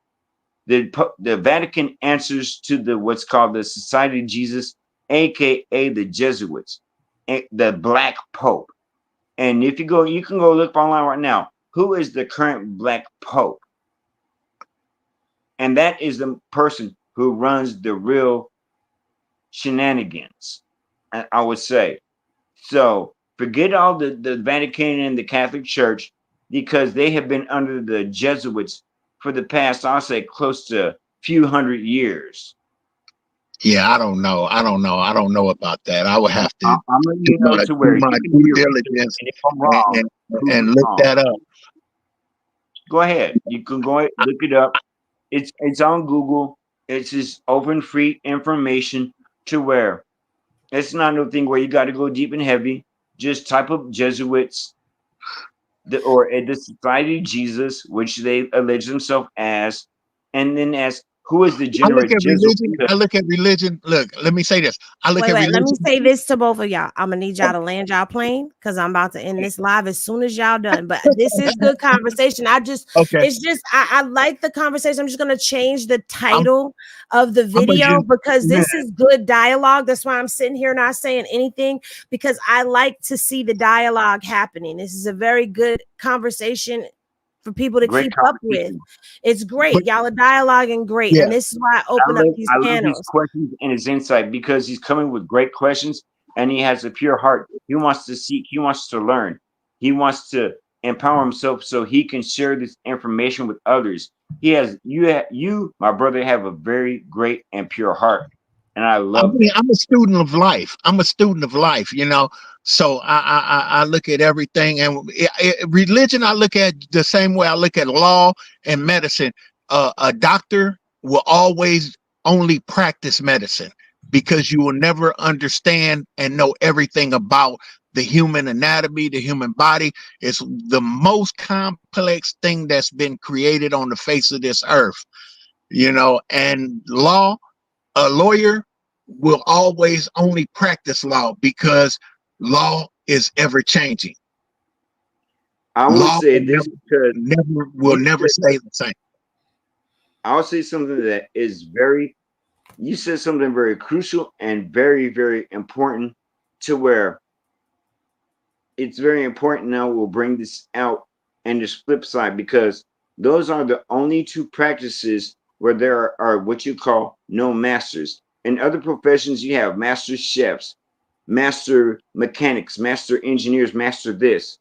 the Vatican answers to the what's called the Society of Jesus, aka the Jesuits, the Black Pope. And if you go, you can go look online right now. Who is the current Black Pope? And that is the person who runs the real shenanigans, I would say. So forget all the Vatican and the Catholic Church because they have been under the Jesuits for the past, I'll say, close to few hundred years. Yeah, I don't know. I don't know about that. I would have to I'm letting you know to do where my you can do due your research, diligence and if I'm wrong, prove and me look wrong. that up. Go ahead. You can go ahead, look it up. It's on Google. It's just open free information to where it's not no thing where you got to go deep and heavy. Just type up Jesuits, or the Society of Jesus, which they allege themselves as, and then ask who is the I look generate at Jesuit. religion. I look at religion. Look, let me say this. I look Wait, at wait. Let me religion. say this to both of y'all. I'm gonna need y'all to land y'all plane because I'm about to end this live as soon as y'all done. But this is good conversation. Okay, It's just, I like the conversation. I'm just gonna change the I'm title of the I'm gonna video just because man, this is good dialogue. That's why I'm sitting here not saying anything because I like to see the dialogue happening. This is a very good conversation for people to Great keep up with. conversation. It's but great. Y'all are dialoguing great, yeah, and this is why I open up these I love his panels. questions and his insight because he's coming with great questions and he has a pure heart. He wants to seek, he wants to learn, he wants to empower himself so he can share this information with others. He has you, my brother, have a very great and pure heart, and I I love mean, that. I'm a student of life. I'm a student of life, you know. So I look at everything, and religion I look at the same way I look at law and medicine. A doctor will always only practice medicine because you will never understand and know everything about the human anatomy, the human body. It's the most complex thing that's been created on the face of this earth, you know. And law, a lawyer will always only practice law because law is ever changing. I will Law say this because will you never said, stay the same. I'll say something that is very, you said something very crucial and very, very important, to where it's very important. Now we'll bring this out and this flip side, because those are the only two practices where there are what you call no masters. In other professions, you have master chefs, master mechanics, master engineers, master this.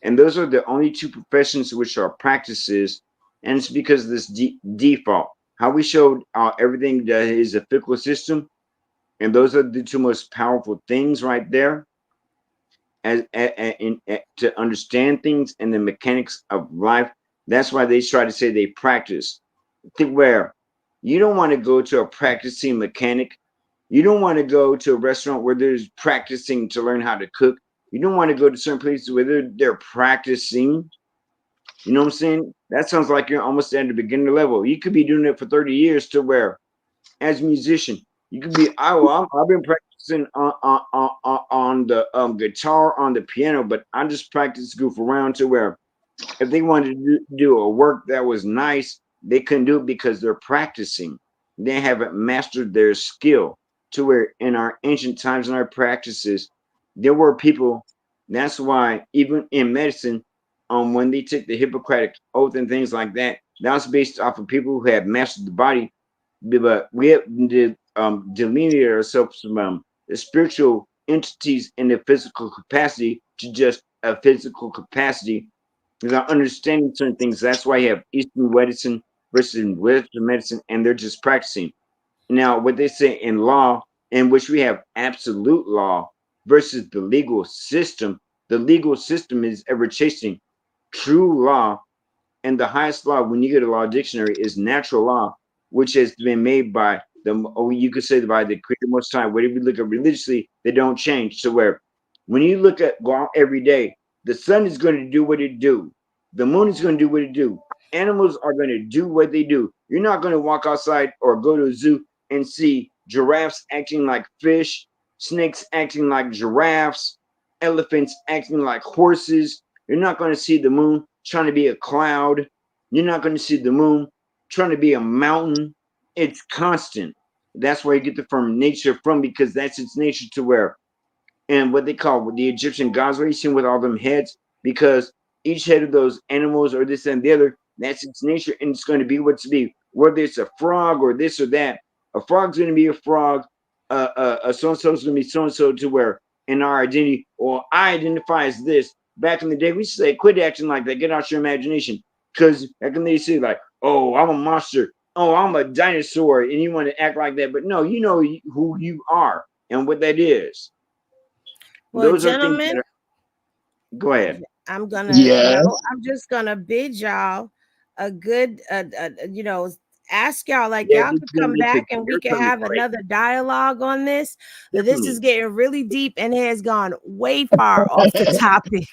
And those are the only two professions which are practices. And it's because of this default. How we showed everything that is a fickle system. And those are the two most powerful things right there, to understand things and the mechanics of life. That's why they try to say they practice. To where you don't want to go to a practicing mechanic. You don't want to go to a restaurant where there's practicing to learn how to cook. You don't want to go to certain places where they're practicing. You know what I'm saying? That sounds like you're almost at the beginner level. You could be doing it for 30 years, to where, as a musician, you could be, I've been practicing on the guitar, on the piano, but I just practice goof around, to where if they wanted to do a work that was nice, they couldn't do it because they're practicing. They haven't mastered their skill. To where in our ancient times, in our practices, there were people. That's why even in medicine, when they took the Hippocratic oath and things like that, that was based off of people who had mastered the body. But we have to delineate ourselves from the spiritual entities in the physical capacity to just a physical capacity, without understanding certain things. That's why you have Eastern medicine versus Western medicine, and they're just practicing. Now, what they say in law, in which we have absolute law versus the legal system is ever chasing true law. And the highest law, when you get a law dictionary, is natural law, which has been made by you could say by the creator most time. Whatever you look at religiously, they don't change. So where when you go out every day, the sun is going to do what it do. The moon is going to do what it do. Animals are going to do what they do. You're not going to walk outside or go to a zoo and see giraffes acting like fish, snakes acting like giraffes, elephants acting like horses. You're not going to see the moon trying to be a cloud. You're not going to see the moon trying to be a mountain. It's constant. That's where you get the from nature from, because that's its nature. To where, and what they call the Egyptian gods, where you see with all them heads, because each head of those animals or this and the other, that's its nature, and it's going to be what's to be. Whether it's a frog or this or that, a frog's going to be a frog. A so and so is going to be so and so. To where in our identity, or I identify as this. Back in the day, we used to say, quit acting like that. Get out your imagination. Because back in the day, you say like, oh, I'm a monster. Oh, I'm a dinosaur, and you want to act like that. But no, you know who you are and what that is. Well, Those are things that gentlemen, are. Go ahead. I'm gonna, Yes. I'm just gonna bid y'all a good, ask y'all, like, Yeah, y'all could come back and we you're could coming have quick. another dialogue on this. This is Definitely. getting really deep and has gone way far off the topic.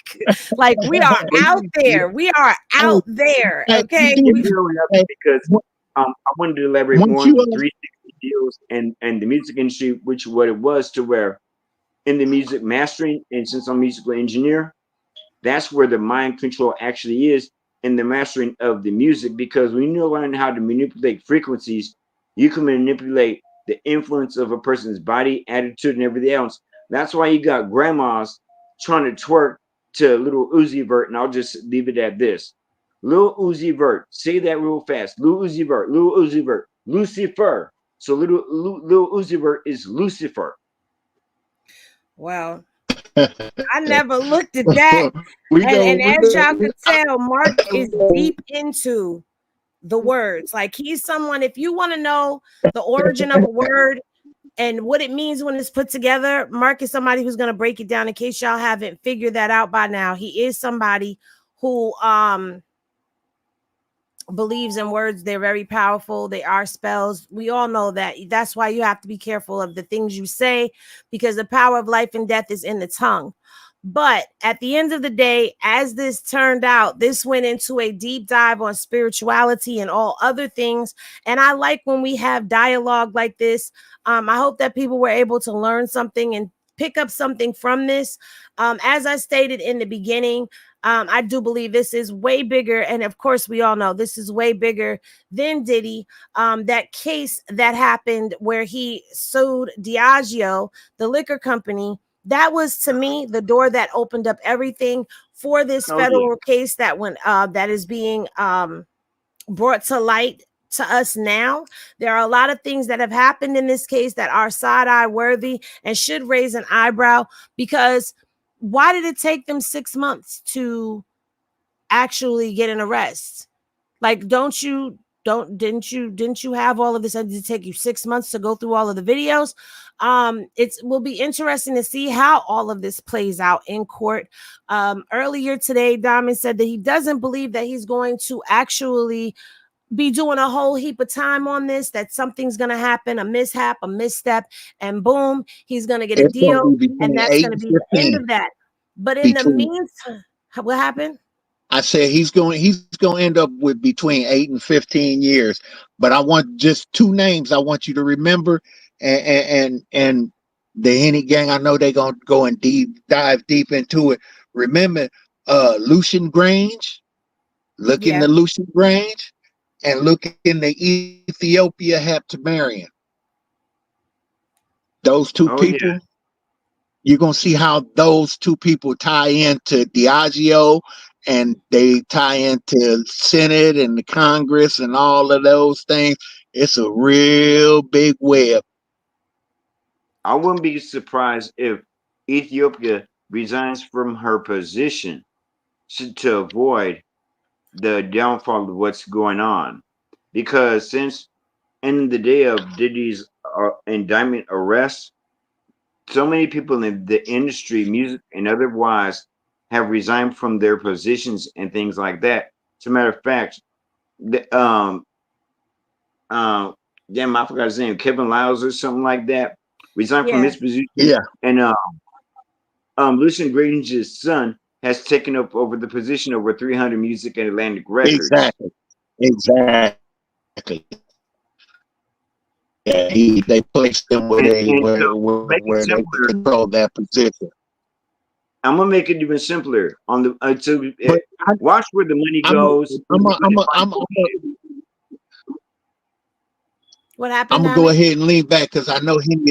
Like, we are out there. We are out there. Hey, Okay. you If do- you know hey, nothing, because I wanted to elaborate once more on you the 360 deals and the music industry, which what it was, to where in the music mastering, and since I'm a musical engineer, that's where the mind control actually is in the mastering of the music. Because when you learn how to manipulate frequencies, you can manipulate the influence of a person's body, attitude, and everything else. That's why you got grandmas trying to twerk to Little Uzi Vert, and I'll just leave it at this. Lil Uzi Vert, say that real fast. Lil Uzi Vert, Lil Uzi Vert, Lucifer. So Lil Uzi Vert is Lucifer. Well, I never looked at that. we And go we as go y'all could tell, Mark is deep into the words. Like, he's someone, if you want to know the origin of a word and what it means when it's put together, Mark is somebody who's going to break it down. In case y'all haven't figured that out by now, he is somebody who believes in words. They're very powerful. They are spells. We all know that. That's why you have to be careful of the things you say, because the power of life and death is in the tongue. But at the end of the day, as this turned out, this went into a deep dive on spirituality and all other things. And I like when we have dialogue like this. I hope that people were able to learn something and pick up something from this. As I stated in the beginning, I do believe this is way bigger. And of course, we all know this is way bigger than Diddy. That case that happened where he sued Diageo, the liquor company, that was to me the door that opened up everything for this federal case that that is being brought to light to us now. There are a lot of things that have happened in this case that are side-eye worthy and should raise an eyebrow, because why did it take them 6 months to actually get an arrest? Like, didn't you have all of this? Did it take you 6 months to go through all of the videos? It will be interesting to see how all of this plays out in court. Earlier today, Diamond said that he doesn't believe that he's going to actually be doing a whole heap of time on this, that something's going to happen, a mishap, a misstep, and boom, he's going to get a It's going deal, to be and between that's 8 going to and be the end 15. of that. But in the Between, meantime, what happened? I said he's going to end up with between 8 and 15 years. But I want just two names I want you to remember, and the Henny gang, I know they're going to go and dive deep into it. Remember Lucian Grange? Look Yeah. into Lucian Grange and look in the Ethiopia Heptamarian. Those two people, you're going to see how those two people tie into Diageo, and they tie into Senate and the Congress and all of those things. It's a real big web. I wouldn't be surprised if Ethiopia resigns from her position to avoid the downfall of what's going on. Because since in the day of Diddy's indictment arrest, so many people in the industry, music and otherwise, have resigned from their positions and things like that. As a matter of fact, the, damn, I forgot his name, Kevin Lyles or something like that, resigned from Yeah. his position. Yeah. And Lucian Grange's son has taken up over the position over 300 Music and Atlantic Records. Exactly. Yeah, they placed them where And, they and to make it where they simpler, control that position. I'm gonna make it even simpler on the But watch where the money I'm goes. What happened, gonna go Diamond? ahead and lean back because I know him.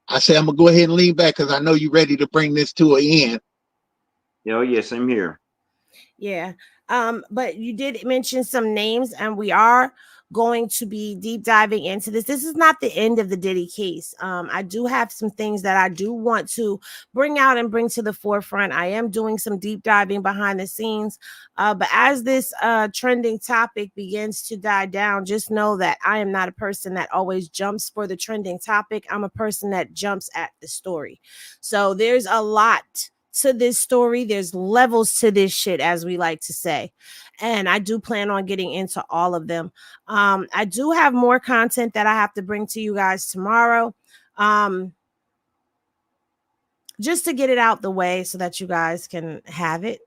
I say I'm gonna go ahead and lean back because I know you're ready to bring this to an end. Oh yes, I'm here. Yeah. But you did mention some names, and we are going to be deep diving into this. This is not the end of the Diddy case. I do have some things that I do want to bring out and bring to the forefront. I am doing some deep diving behind the scenes. But as this trending topic begins to die down, just know that I am not a person that always jumps for the trending topic. I'm a person that jumps at the story. So there's a lot to this story. There's levels to this shit, as we like to say, and I do plan on getting into all of them. I do have more content that I have to bring to you guys tomorrow, just to get it out the way so that you guys can have it.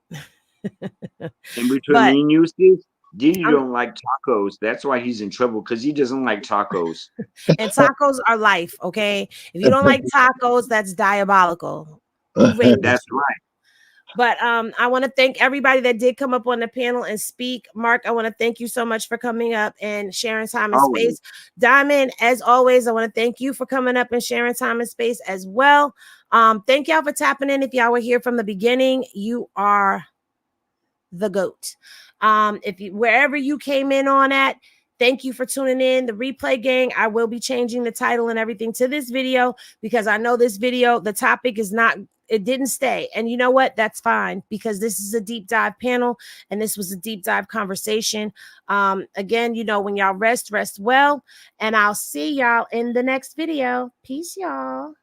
In between But me and you, sis, Diddy I'm, don't like tacos. That's why he's in trouble because he doesn't like tacos. and tacos are life, okay? If you don't like tacos, that's diabolical. Who raised That's you? right. But I want to thank everybody that did come up on the panel and speak. Mark, I want to thank you so much for coming up and sharing time and Always. space. Diamond, as always, I want to thank you for coming up and sharing time and space as well. Thank y'all for tapping in. If y'all were here from the beginning, you are the GOAT. If you wherever you came in on at, thank you for tuning in. The replay gang, I will be changing the title and everything to this video because I know this video, the topic is not, it didn't stay. And you know what? That's fine because this is a deep dive panel and this was a deep dive conversation. Again, you know, when y'all rest well, and I'll see y'all in the next video. Peace, y'all.